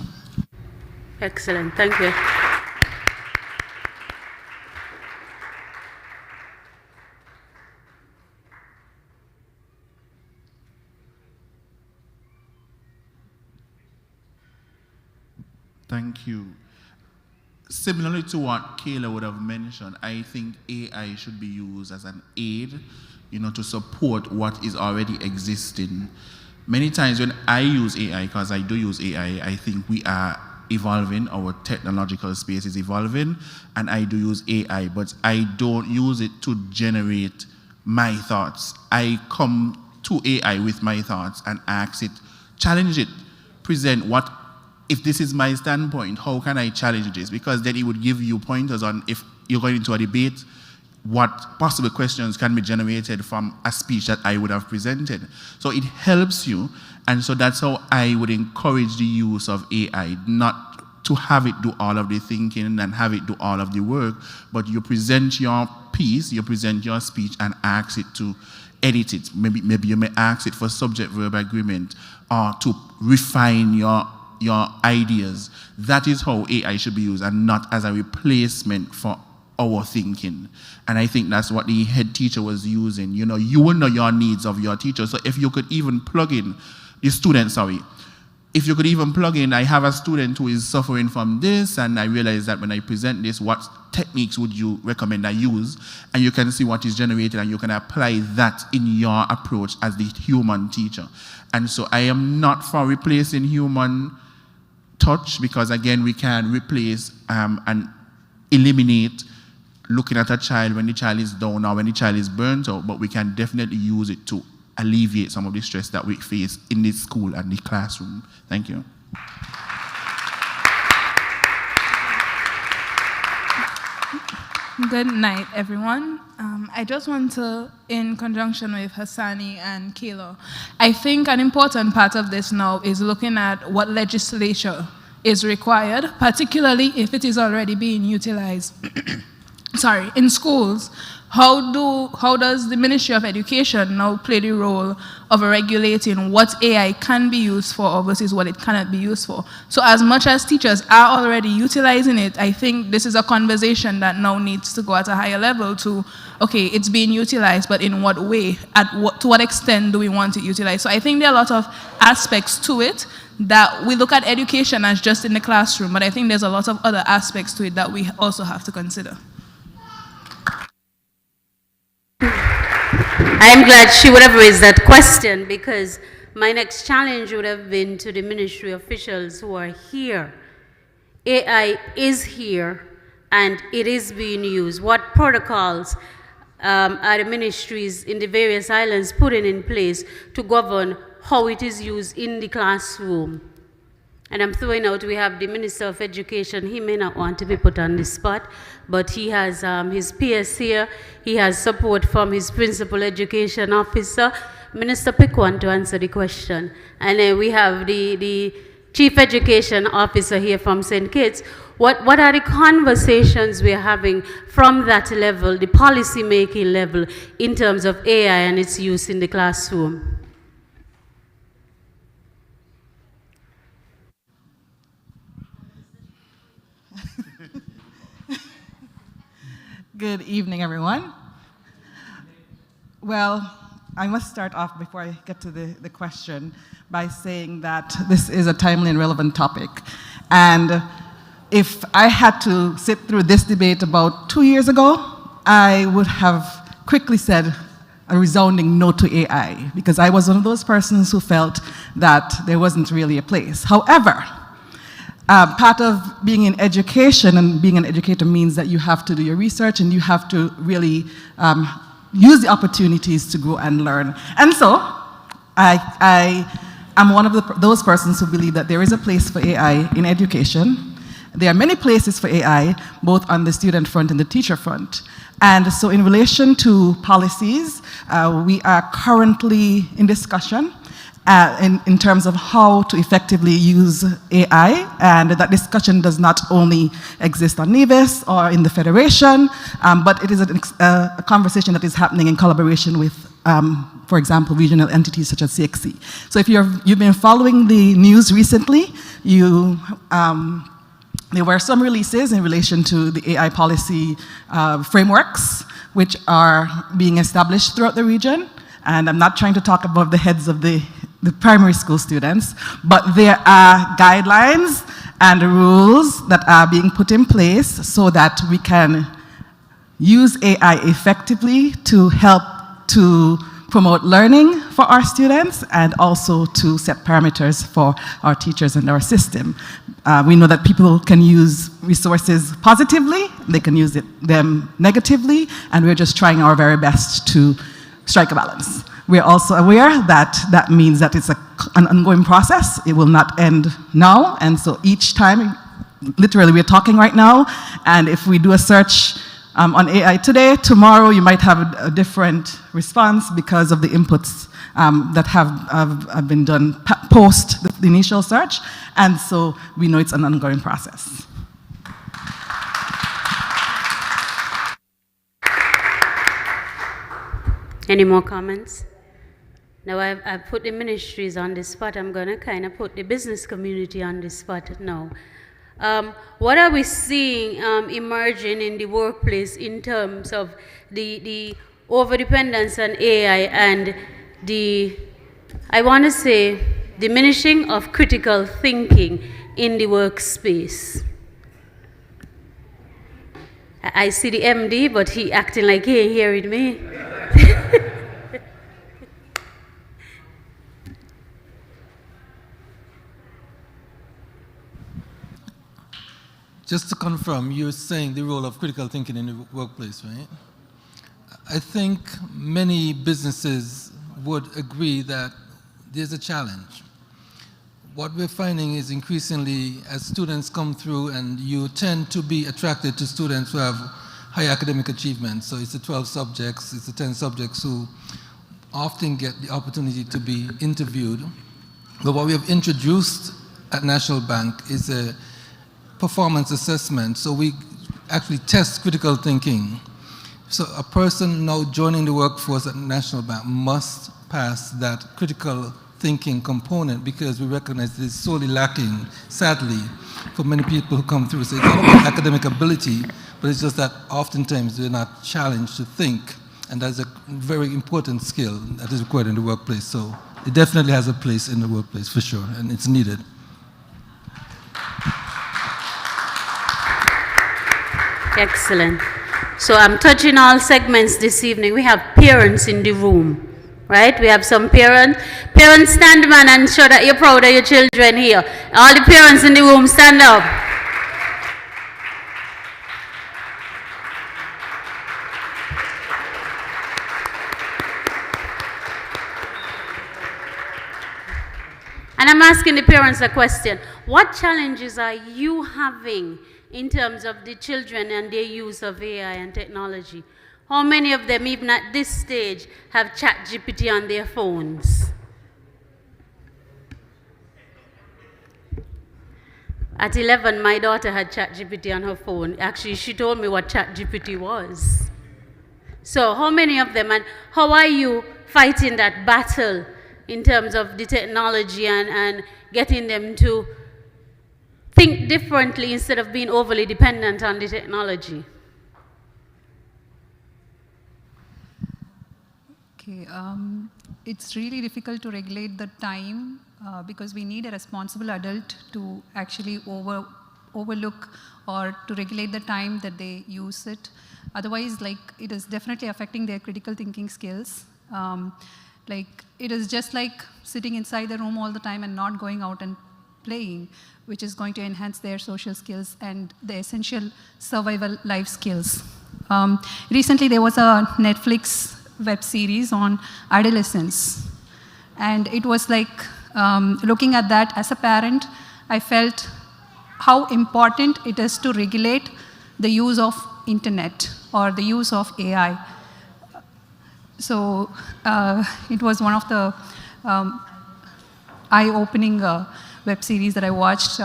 Excellent, thank you. Thank you. Similarly to what Kayla would have mentioned, I think AI should be used as an aid, to support what is already existing. Many times when I use AI, because I do use AI, I think we are evolving, our technological space is evolving, and I do use AI, but I don't use it to generate my thoughts. I come to AI with my thoughts and ask it, challenge it, present what, if this is my standpoint, how can I challenge this? Because then it would give you pointers on, if you're going into a debate, what possible questions can be generated from a speech that I would have presented. So it helps you, and so that's how I would encourage the use of AI, not to have it do all of the thinking and have it do all of the work, but you present your piece, you present your speech and ask it to edit it. Maybe you may ask it for subject-verb agreement or to refine your ideas. That is how AI should be used, and not as a replacement for our thinking. And I think that's what the head teacher was using. You will know your needs of your teacher. So if you could even plug in, if you could even plug in, I have a student who is suffering from this, and I realize that when I present this, what techniques would you recommend I use? And you can see what is generated, and you can apply that in your approach as the human teacher. And so I am not for replacing human touch, because again, we can replace and eliminate looking at a child when the child is down or when the child is burnt out, but we can definitely use it to alleviate some of the stress that we face in the school and the classroom. Thank you. Good night, everyone. I just want to, in conjunction with Hassani and Kayla, I think an important part of this now is looking at what legislature is required, particularly if it is already being utilized in schools. How does the Ministry of Education now play the role of regulating what AI can be used for versus what it cannot be used for? So as much as teachers are already utilizing it, I think this is a conversation that now needs to go at a higher level to, okay, it's being utilized, but in what way? To what extent do we want it utilized? So I think there are a lot of aspects to it that we look at education as just in the classroom, but I think there's a lot of other aspects to it that we also have to consider. I am glad she would have raised that question, because my next challenge would have been to the ministry officials who are here. AI is here and it is being used. What protocols are the ministries in the various islands putting in place to govern how it is used in the classroom? And I'm throwing out, we have the Minister of Education. He may not want to be put on the spot, but he has his peers here. He has support from his Principal Education Officer. Minister, pick one to answer the question. And then we have the Chief Education Officer here from St. Kitts. What are the conversations we're having from that level, the policy-making level, in terms of AI and its use in the classroom? Good evening, everyone. Well, I must start off before I get to the question by saying that this is a timely and relevant topic. And if I had to sit through this debate about 2 years ago, I would have quickly said a resounding no to AI, because I was one of those persons who felt that there wasn't really a place. However, part of being in education, and being an educator means that you have to do your research and you have to really use the opportunities to go and learn. And so, I am one of those persons who believe that there is a place for AI in education. There are many places for AI, both on the student front and the teacher front. And so in relation to policies, we are currently in discussion in terms of how to effectively use AI, and that discussion does not only exist on Nevis or in the Federation, but it is a conversation that is happening in collaboration with, for example, regional entities such as CXC. So if you've been following the news recently, there were some releases in relation to the AI policy frameworks, which are being established throughout the region. And I'm not trying to talk above the heads of the primary school students, but there are guidelines and rules that are being put in place so that we can use AI effectively to help to promote learning for our students and also to set parameters for our teachers and our system. We know that people can use resources positively, they can use them negatively, and we're just trying our very best to strike a balance. We're also aware that that means that it's an ongoing process. It will not end now, and so each time, literally we're talking right now, and if we do a search on AI today, tomorrow you might have a different response because of the inputs that have been done post the initial search, and so we know it's an ongoing process. Any more comments? Now I've put the ministries on the spot. I'm going to kind of put the business community on the spot now. What are we seeing emerging in the workplace in terms of the overdependence on AI and I want to say, diminishing of critical thinking in the workspace? I see the MD, but he acting like he ain't hearing me. Just to confirm, you're saying the role of critical thinking in the workplace, right? I think many businesses would agree that there's a challenge. What we're finding is increasingly as students come through, and you tend to be attracted to students who have high academic achievement. So it's the 12 subjects, it's the 10 subjects who often get the opportunity to be interviewed. But what we have introduced at National Bank is a performance assessment. So we actually test critical thinking. So a person now joining the workforce at National Bank must pass that critical thinking component, because we recognize it is sorely lacking, sadly, for many people who come through. So it's not about academic ability, but it's just that oftentimes they're not challenged to think, and that's a very important skill that is required in the workplace. So it definitely has a place in the workplace, for sure, and it's needed. Excellent. So I'm touching all segments this evening. We have parents in the room, right? We have some parents. Parents, stand, man, and show that you're proud of your children here. All the parents in the room, stand up. And I'm asking the parents a question. What challenges are you having in terms of the children and their use of AI and technology? How many of them, even at this stage, have ChatGPT on their phones? At 11, my daughter had ChatGPT on her phone. Actually, she told me what ChatGPT was. So how many of them, and how are you fighting that battle in terms of the technology and getting them to think differently instead of being overly dependent on the technology? Okay, it's really difficult to regulate the time because we need a responsible adult to actually overlook or to regulate the time that they use it. Otherwise, like, it is definitely affecting their critical thinking skills. Like, it is just like sitting inside the room all the time and not going out and playing, which is going to enhance their social skills and the essential survival life skills. Recently, there was a Netflix web series on adolescence. And it was like, looking at that as a parent, I felt how important it is to regulate the use of internet or the use of AI. So it was one of the eye-opening web series that I watched.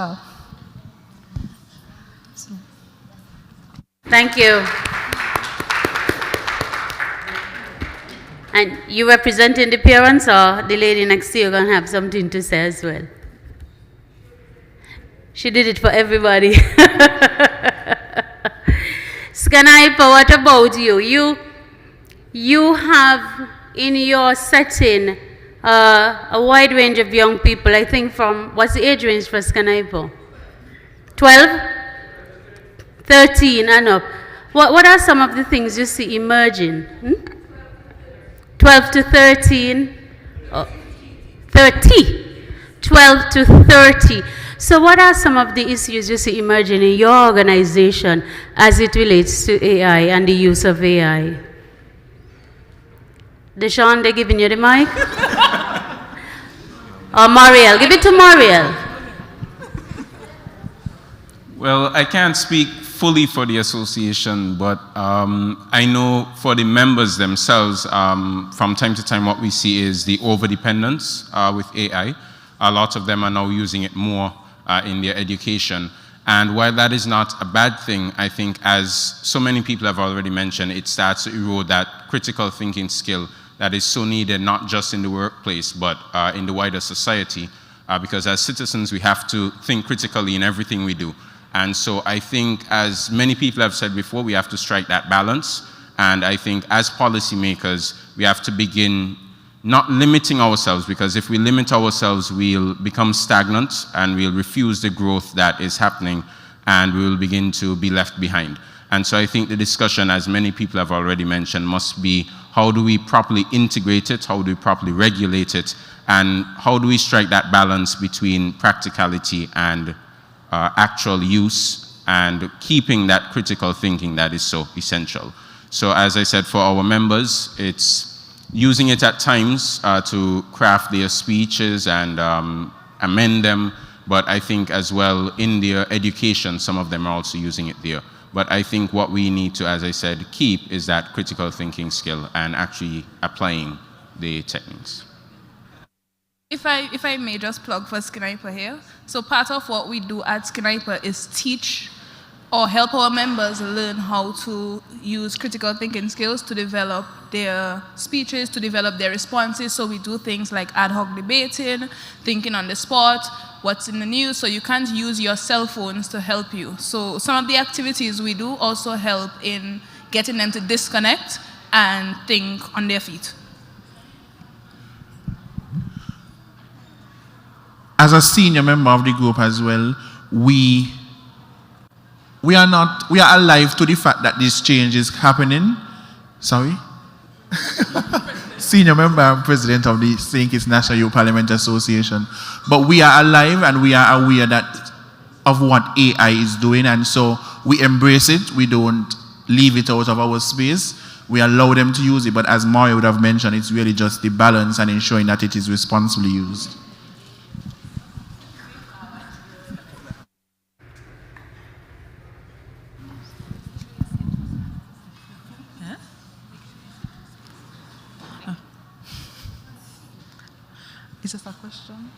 Thank you. And you representing the parents, or the lady next to you going to have something to say as well? She did it for everybody. Skanaipa, what about you? You have in your setting a wide range of young people, I think from, what's the age range for Skanaipa? 12? 13 and up. What are some of the things you see emerging? 12 to 13? 30. 12 to 30. So what are some of the issues you see emerging in your organization as it relates to AI and the use of AI? Deshaun, they're giving you the mic? Or Mariel, give it to Mariel. Well, I can't speak fully for the association, but I know for the members themselves, from time to time what we see is the over-dependence with AI. A lot of them are now using it more in their education. And while that is not a bad thing, I think as so many people have already mentioned, it starts to erode that critical thinking skill that is so needed not just in the workplace, but in the wider society. Because as citizens, we have to think critically in everything we do. And so I think, as many people have said before, we have to strike that balance. And I think as policymakers, we have to begin not limiting ourselves, because if we limit ourselves, we'll become stagnant and we'll refuse the growth that is happening, and we will begin to be left behind. And so I think the discussion, as many people have already mentioned, must be how do we properly integrate it, how do we properly regulate it, and how do we strike that balance between practicality and actual use, and keeping that critical thinking that is so essential. So as I said, for our members, it's using it at times to craft their speeches and amend them, but I think as well in their education, some of them are also using it there. But I think what we need to, as I said, keep is that critical thinking skill and actually applying the techniques. If I may just plug for Skinniper here. So part of what we do at Skinniper is teach or help our members learn how to use critical thinking skills to develop their speeches, to develop their responses. So we do things like ad hoc debating, thinking on the spot, what's in the news, so you can't use your cell phones to help you. So some of the activities we do also help in getting them to disconnect and think on their feet. As a senior member of the group as well, we are alive to the fact that this change is happening. Sorry? Senior member and president of the St. Kitts-National Youth Parliament Association. But we are alive and we are aware of what AI is doing, and so we embrace it. We don't leave it out of our space. We allow them to use it, but as Mario would have mentioned, it's really just the balance and ensuring that it is responsibly used. Is this a question?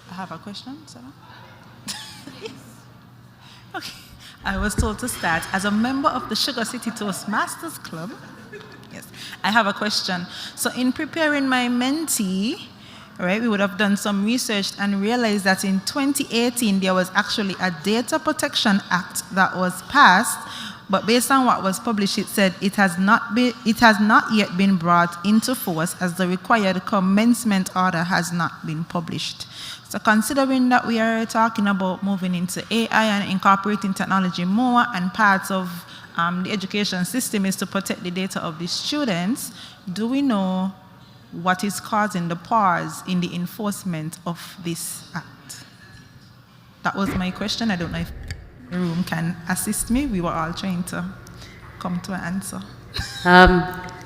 I have a question, Sarah. Yes. Okay. I was told to start as a member of the Sugar City Toastmasters Club. Yes, I have a question. So in preparing my mentee, right, we would have done some research and realized that in 2018 there was actually a Data Protection Act that was passed. But based on what was published, it said it has not yet been brought into force as the required commencement order has not been published. So considering that we are talking about moving into AI and incorporating technology more, and parts of the education system is to protect the data of the students, do we know what is causing the pause in the enforcement of this act? That was my question. I don't know if the room can assist me. We were all trying to come to an answer.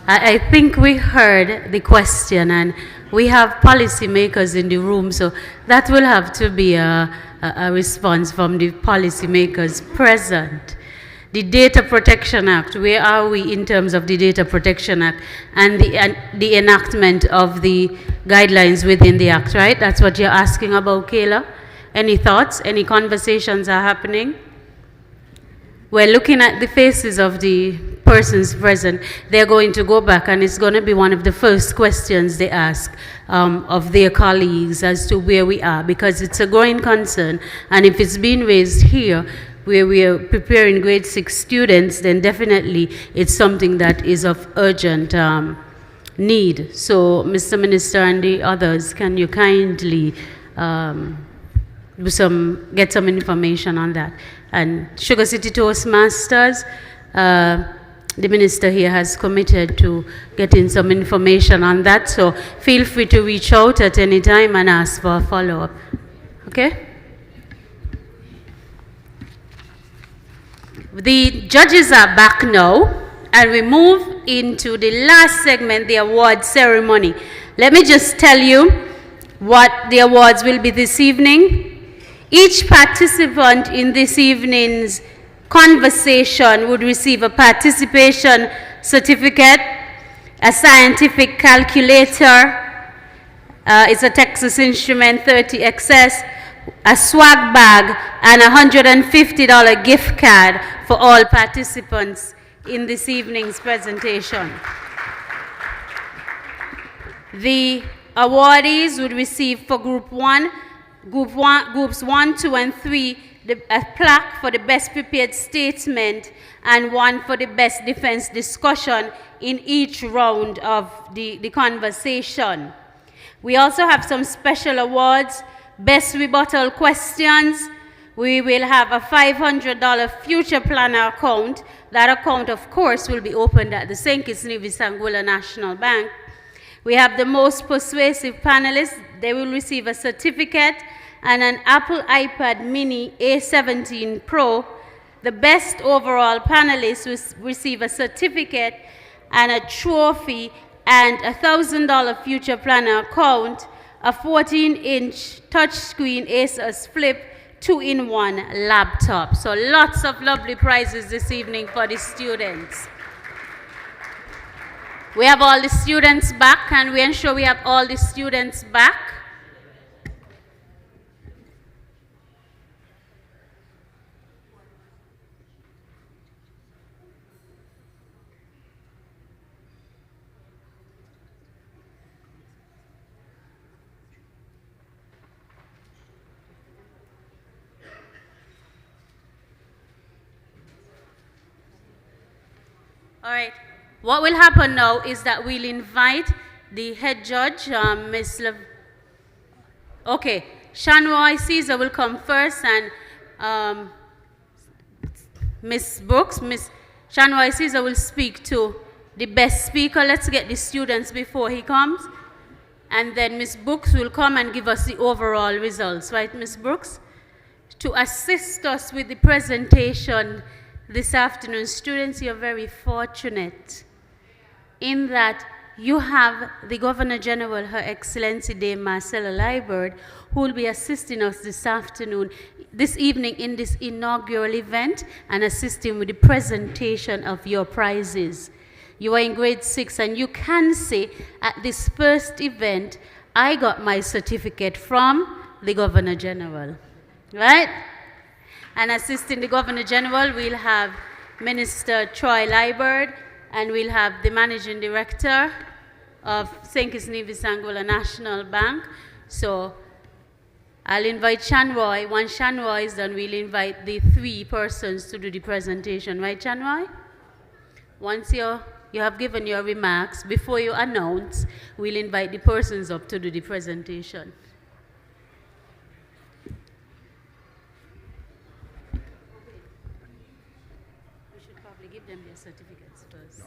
I think we heard the question, and we have policymakers in the room, so that will have to be a response from the policymakers present. The Data Protection Act, where are we in terms of the Data Protection Act and the enactment of the guidelines within the Act, right? That's what you're asking about, Kayla? Any thoughts? Any conversations are happening? We're looking at the faces of the persons present. They're going to go back, and it's going to be one of the first questions they ask of their colleagues as to where we are, because it's a growing concern. And if it's being raised here, where we are preparing grade 6 students, then definitely it's something that is of urgent need. So, Mr. Minister and the others, can you kindly get some information on that? And Sugar City Toastmasters, the minister here has committed to getting some information on that, so feel free to reach out at any time and ask for a follow-up. Okay? The judges are back now, and we move into the last segment, the award ceremony. Let me just tell you what the awards will be this evening. Each participant in this evening's conversation would receive a participation certificate, a scientific calculator, it's a Texas Instrument 30XS, a swag bag, and a $150 gift card for all participants in this evening's presentation. The awardees would receive for Groups 1, 2, and 3 a plaque for the best prepared statement and one for the best defense discussion in each round of the conversation. We also have some special awards. Best rebuttal questions. We will have a $500 future planner account. That account, of course, will be opened at the St. Kitts-Nevis-Anguilla National Bank. We have the most persuasive panelists. They will receive a certificate and an Apple iPad mini A17 Pro. The best overall panelists will receive a certificate and a trophy and a $1,000 future planner account, a 14-inch touchscreen Asus Flip 2-in-1 laptop. So lots of lovely prizes this evening for the students. We have all the students back, and we ensure we have all the students back. All right. What will happen now is that we'll invite the head judge, Ms. Okay, Shanroy Caesar will come first, and Ms. Brooks, Ms. Shanroy Caesar will speak to the best speaker. Let's get the students before he comes. And then Ms. Brooks will come and give us the overall results, right, Ms. Brooks? To assist us with the presentation this afternoon, students, you're very fortunate in that you have the Governor General, Her Excellency Dame Marcella Liburd, who will be assisting us this evening in this inaugural event and assisting with the presentation of your prizes. You are in grade 6, and you can say at this first event, I got my certificate from the Governor General, right? And assisting the Governor General, we'll have Minister Troy Liburd, and we'll have the Managing Director of St. Kitts-Nevis-Anguilla National Bank. So I'll invite Shanroy. Once Shanroy is done, we'll invite the 3 persons to do the presentation. Right, Shanroy? Once you have given your remarks, before you announce, we'll invite the persons up to do the presentation. Give them their certificates first.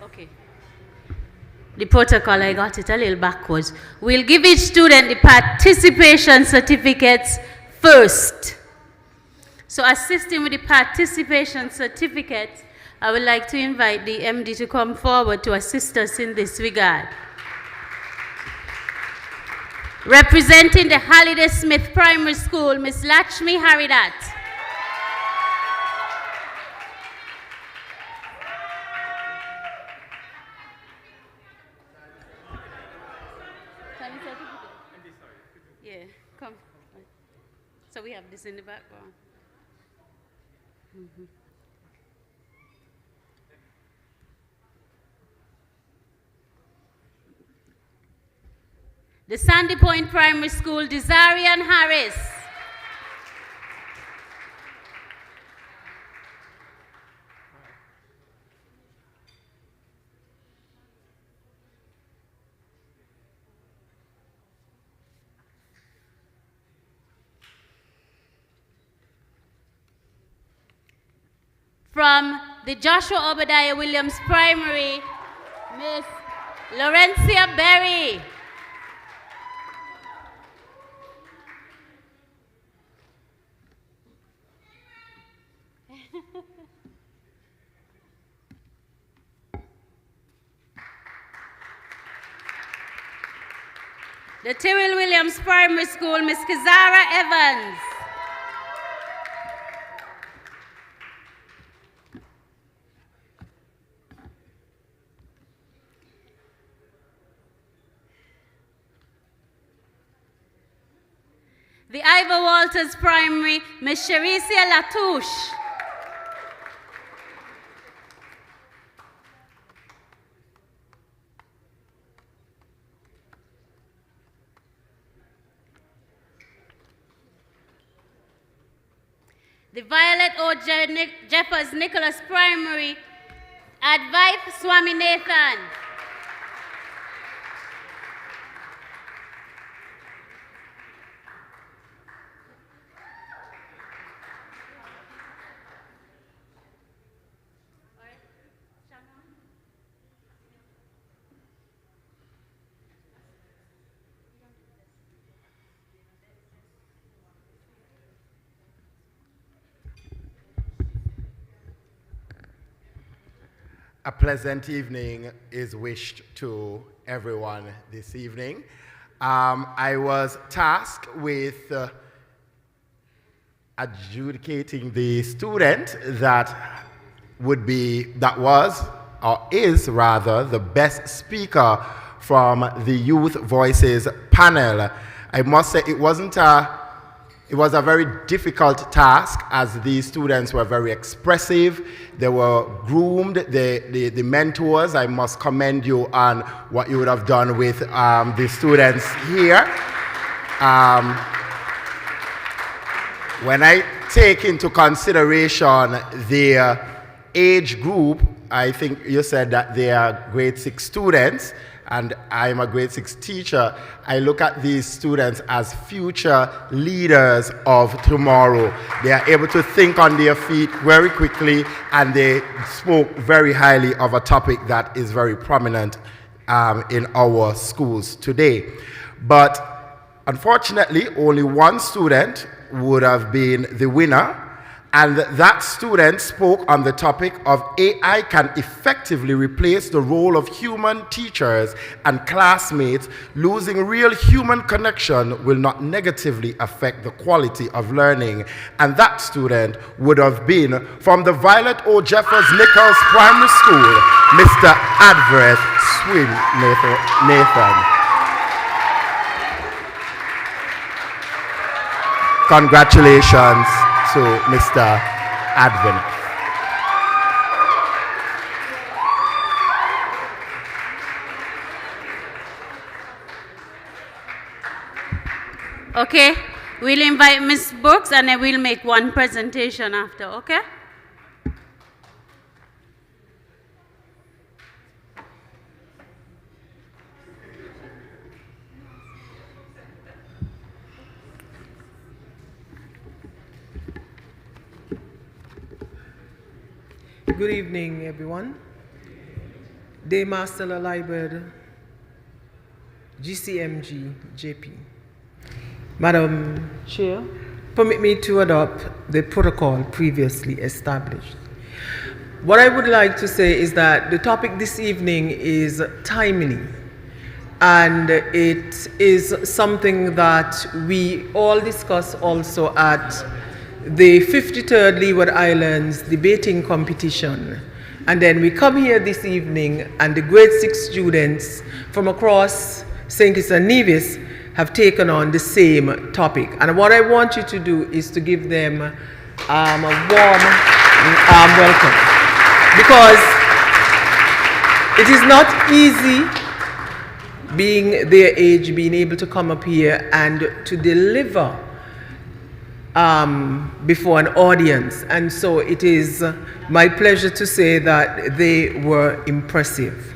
Okay. The protocol, I got it a little backwards. We'll give each student the participation certificates first. So assisting with the participation certificates, I would like to invite the MD to come forward to assist us in this regard. Representing the Halliday Smith Primary School, Ms. Lakshmi Haridat. Yeah, come. So we have this in the background. Mm-hmm. The Sandy Point Primary School, Desarian Harris. From the Joshua Obadiah Williams Primary, Miss Laurencia Berry. The Tyrrell Williams Primary School, Miss Kizara Evans. The Ivor Walters Primary, Miss Sharicia Latouche. The Violet O. Jeffers Nicholas Primary, Advaith Swaminathan. A pleasant evening is wished to everyone this evening. I was tasked with adjudicating the student that was, or is rather, the best speaker from the Youth Voices panel. I must say it was a very difficult task, as these students were very expressive. They were groomed. The mentors, I must commend you on what you would have done with the students here. When I take into consideration their age group, I think you said that they are grade 6 students, and I'm a grade 6 teacher. I look at these students as future leaders of tomorrow. They are able to think on their feet very quickly, and they spoke very highly of a topic that is very prominent in our schools today. But unfortunately, only one student would have been the winner, and that student spoke on the topic of AI can effectively replace the role of human teachers and classmates. Losing real human connection will not negatively affect the quality of learning. And that student would have been from the Violet O. Jeffers Nichols Primary School, Mr. Adverth Swin Nathan. Congratulations to Mr. Advent. Okay, we'll invite Ms. Brooks, and then we'll make one presentation after, okay? Good evening, everyone. Dema Stella Library, GCMG, JP. Madam Chair, permit me to adopt the protocol previously established. What I would like to say is that the topic this evening is timely, and it is something that we all discuss also at the 53rd Leeward Islands debating competition. And then we come here this evening and the grade 6 students from across St. Kitts-Nevis have taken on the same topic. And what I want you to do is to give them a warm welcome, because it is not easy, being their age, being able to come up here and to deliver before an audience. And so it is my pleasure to say that they were impressive.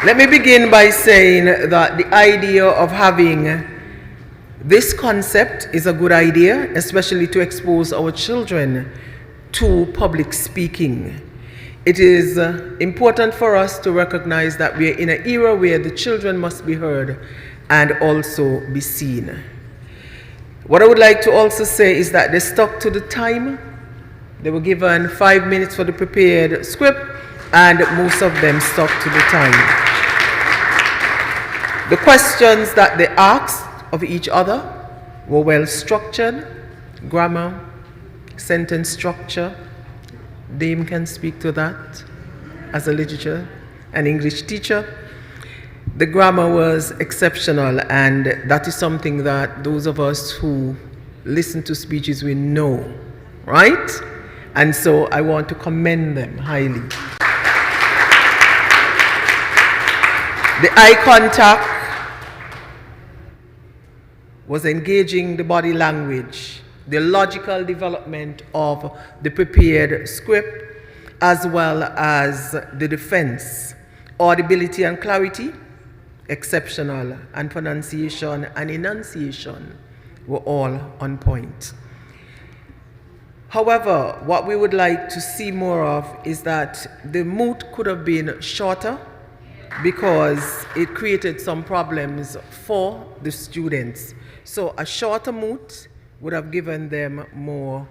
Let me begin by saying that the idea of having this concept is a good idea, especially to expose our children to public speaking. It is important for us to recognize that we are in an era where the children must be heard and also be seen. What I would like to also say is that they stuck to the time. They were given 5 minutes for the prepared script, and most of them stuck to the time. The questions that they asked of each other were well structured, grammar, sentence structure. Dame can speak to that as a literature and English teacher. The grammar was exceptional, and that is something that those of us who listen to speeches we know, right? And so I want to commend them highly. The eye contact was engaging the body language, the logical development of the prepared script, as well as the defense. Audibility and clarity, exceptional, and pronunciation and enunciation were all on point. However, what we would like to see more of is that the moot could have been shorter, because it created some problems for the students. So a shorter moot would have given them more,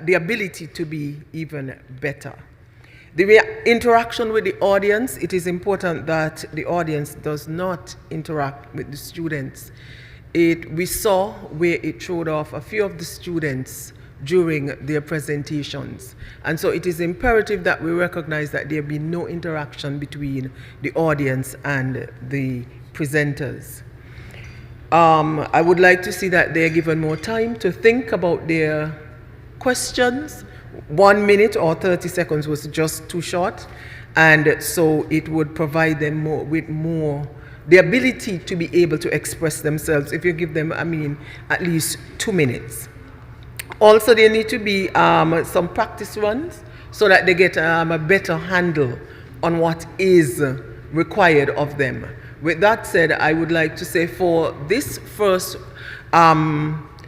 the ability to be even better. The interaction with the audience, it is important that the audience does not interact with the students. We saw where it showed off a few of the students during their presentations. And so it is imperative that we recognize that there be no interaction between the audience and the presenters. I would like to see that they are given more time to think about their questions. 1 minute or 30 seconds was just too short, and so it would provide them with more the ability to be able to express themselves if you give them, at least 2 minutes. Also, there need to be some practice runs so that they get a better handle on what is required of them. With that said, I would like to say for this first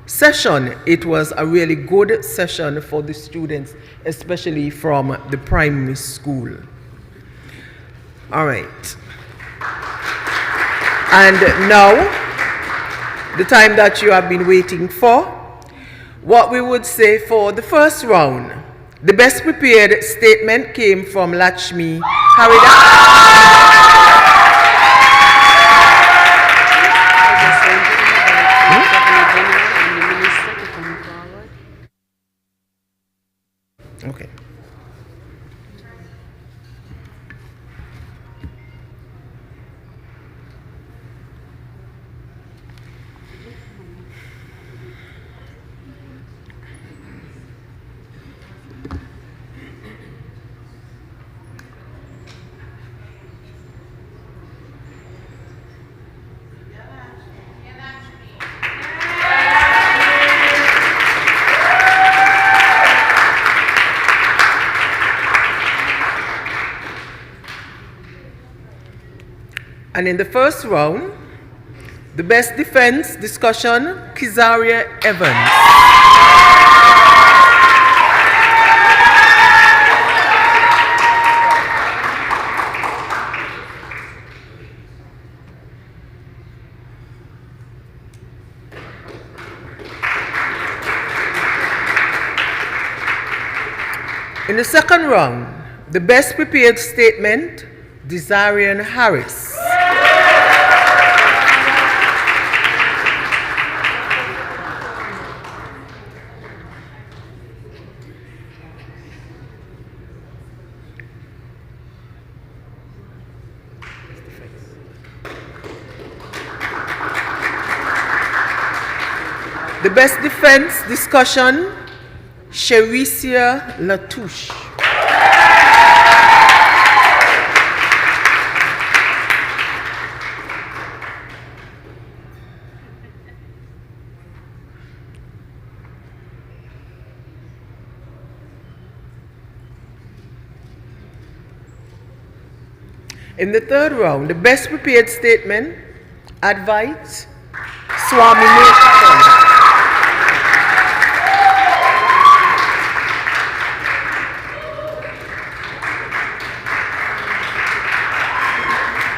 session, it was a really good session for the students, especially from the primary school. All right. And now, the time that you have been waiting for, what we would say for the first round. The best prepared statement came from Lakshmi Harida. Okay. And in the first round, the best defense discussion, Kizaria Evans. In the second round, the best prepared statement, Desarian Harris. The best defense discussion, Cherisia Latouche. In the third round, the best prepared statement, Advite Swaminathan.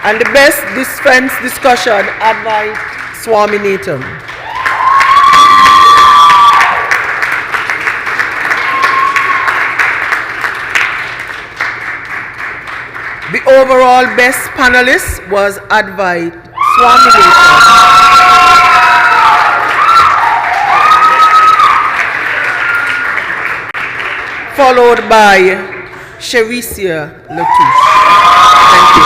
And the best defense discussion, Advite Swaminathan. The overall best panelist was Advite Swaminathan. Followed by Cherisia Latouche. Thank you.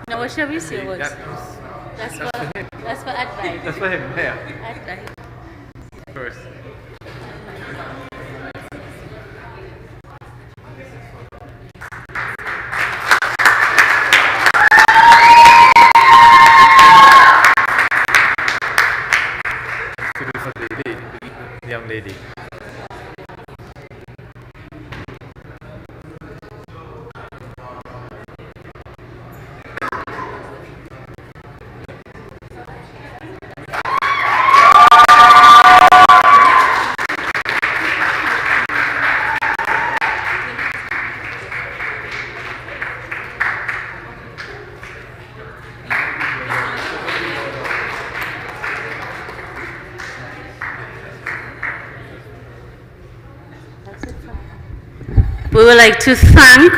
No, what shall we say was? That's for Advite. That's for him, yeah. Advite. First. The young lady. We would like to thank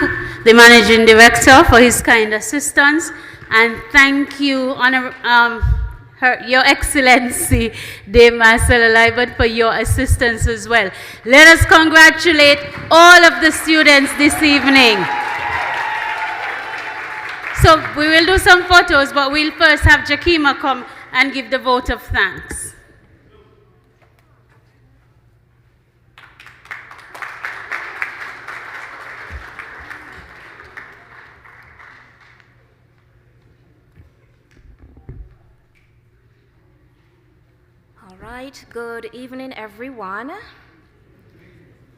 the Managing Director for his kind assistance, and thank you, Your Excellency, Dame Marcella Libert, for your assistance as well. Let us congratulate all of the students this evening. So we will do some photos, but we'll first have Jakima come and give the vote of thanks. Right, good evening, everyone.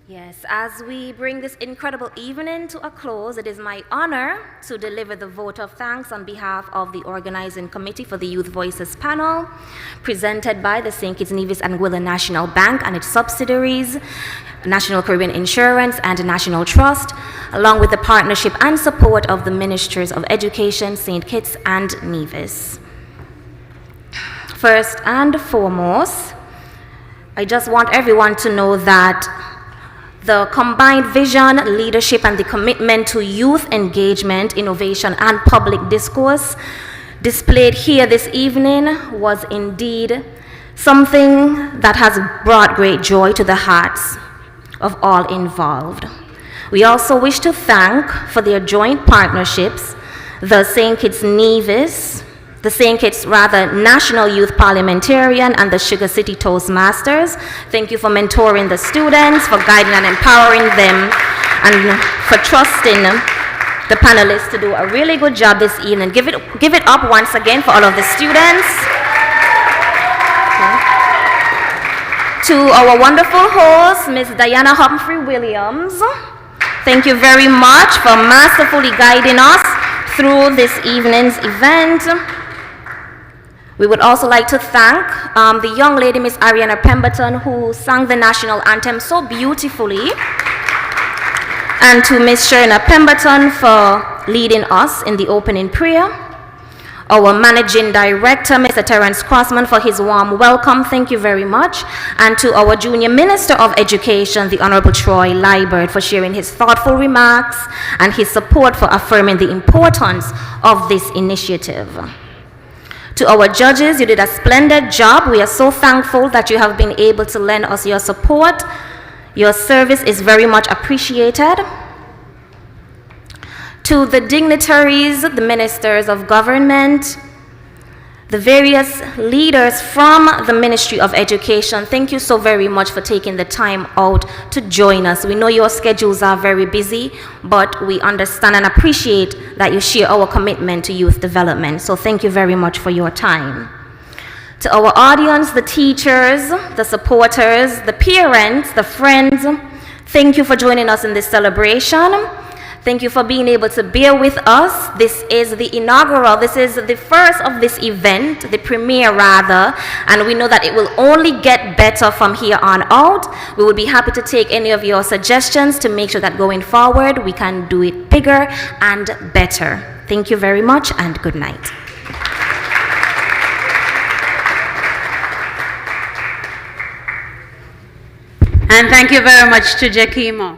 Yes, as we bring this incredible evening to a close, it is my honor to deliver the vote of thanks on behalf of the organizing committee for the Youth Voices panel, presented by the St. Kitts-Nevis-Anguilla National Bank and its subsidiaries, National Caribbean Insurance and National Trust, along with the partnership and support of the Ministries of Education, St. Kitts and Nevis. First and foremost, I just want everyone to know that the combined vision, leadership, and the commitment to youth engagement, innovation, and public discourse displayed here this evening was indeed something that has brought great joy to the hearts of all involved. We also wish to thank for their joint partnerships, the St. Kitts National Youth Parliamentarian and the Sugar City Toastmasters. Thank you for mentoring the students, for guiding and empowering them, and for trusting the panelists to do a really good job this evening. Give it up once again for all of the students. Okay. To our wonderful host, Ms. Diana Humphrey-Williams. Thank you very much for masterfully guiding us through this evening's event. We would also like to thank the young lady, Miss Ariana Pemberton, who sang the national anthem so beautifully. and to Ms. Sherina Pemberton for leading us in the opening prayer. Our Managing Director, Mr. Terence Crossman, for his warm welcome. Thank you very much. And to our Junior Minister of Education, the Honorable Troy Liebert, for sharing his thoughtful remarks and his support for affirming the importance of this initiative. To our judges, you did a splendid job. We are so thankful that you have been able to lend us your support. Your service is very much appreciated. To the dignitaries, the ministers of government, the various leaders from the Ministry of Education, thank you so very much for taking the time out to join us. We know your schedules are very busy, but we understand and appreciate that you share our commitment to youth development. So thank you very much for your time. To our audience, the teachers, the supporters, the parents, the friends, thank you for joining us in this celebration. Thank you for being able to bear with us. This is the inaugural, this is the first of this event, the premiere rather, and we know that it will only get better from here on out. We would be happy to take any of your suggestions to make sure that going forward we can do it bigger and better. Thank you very much and good night. And thank you very much to Jakimo.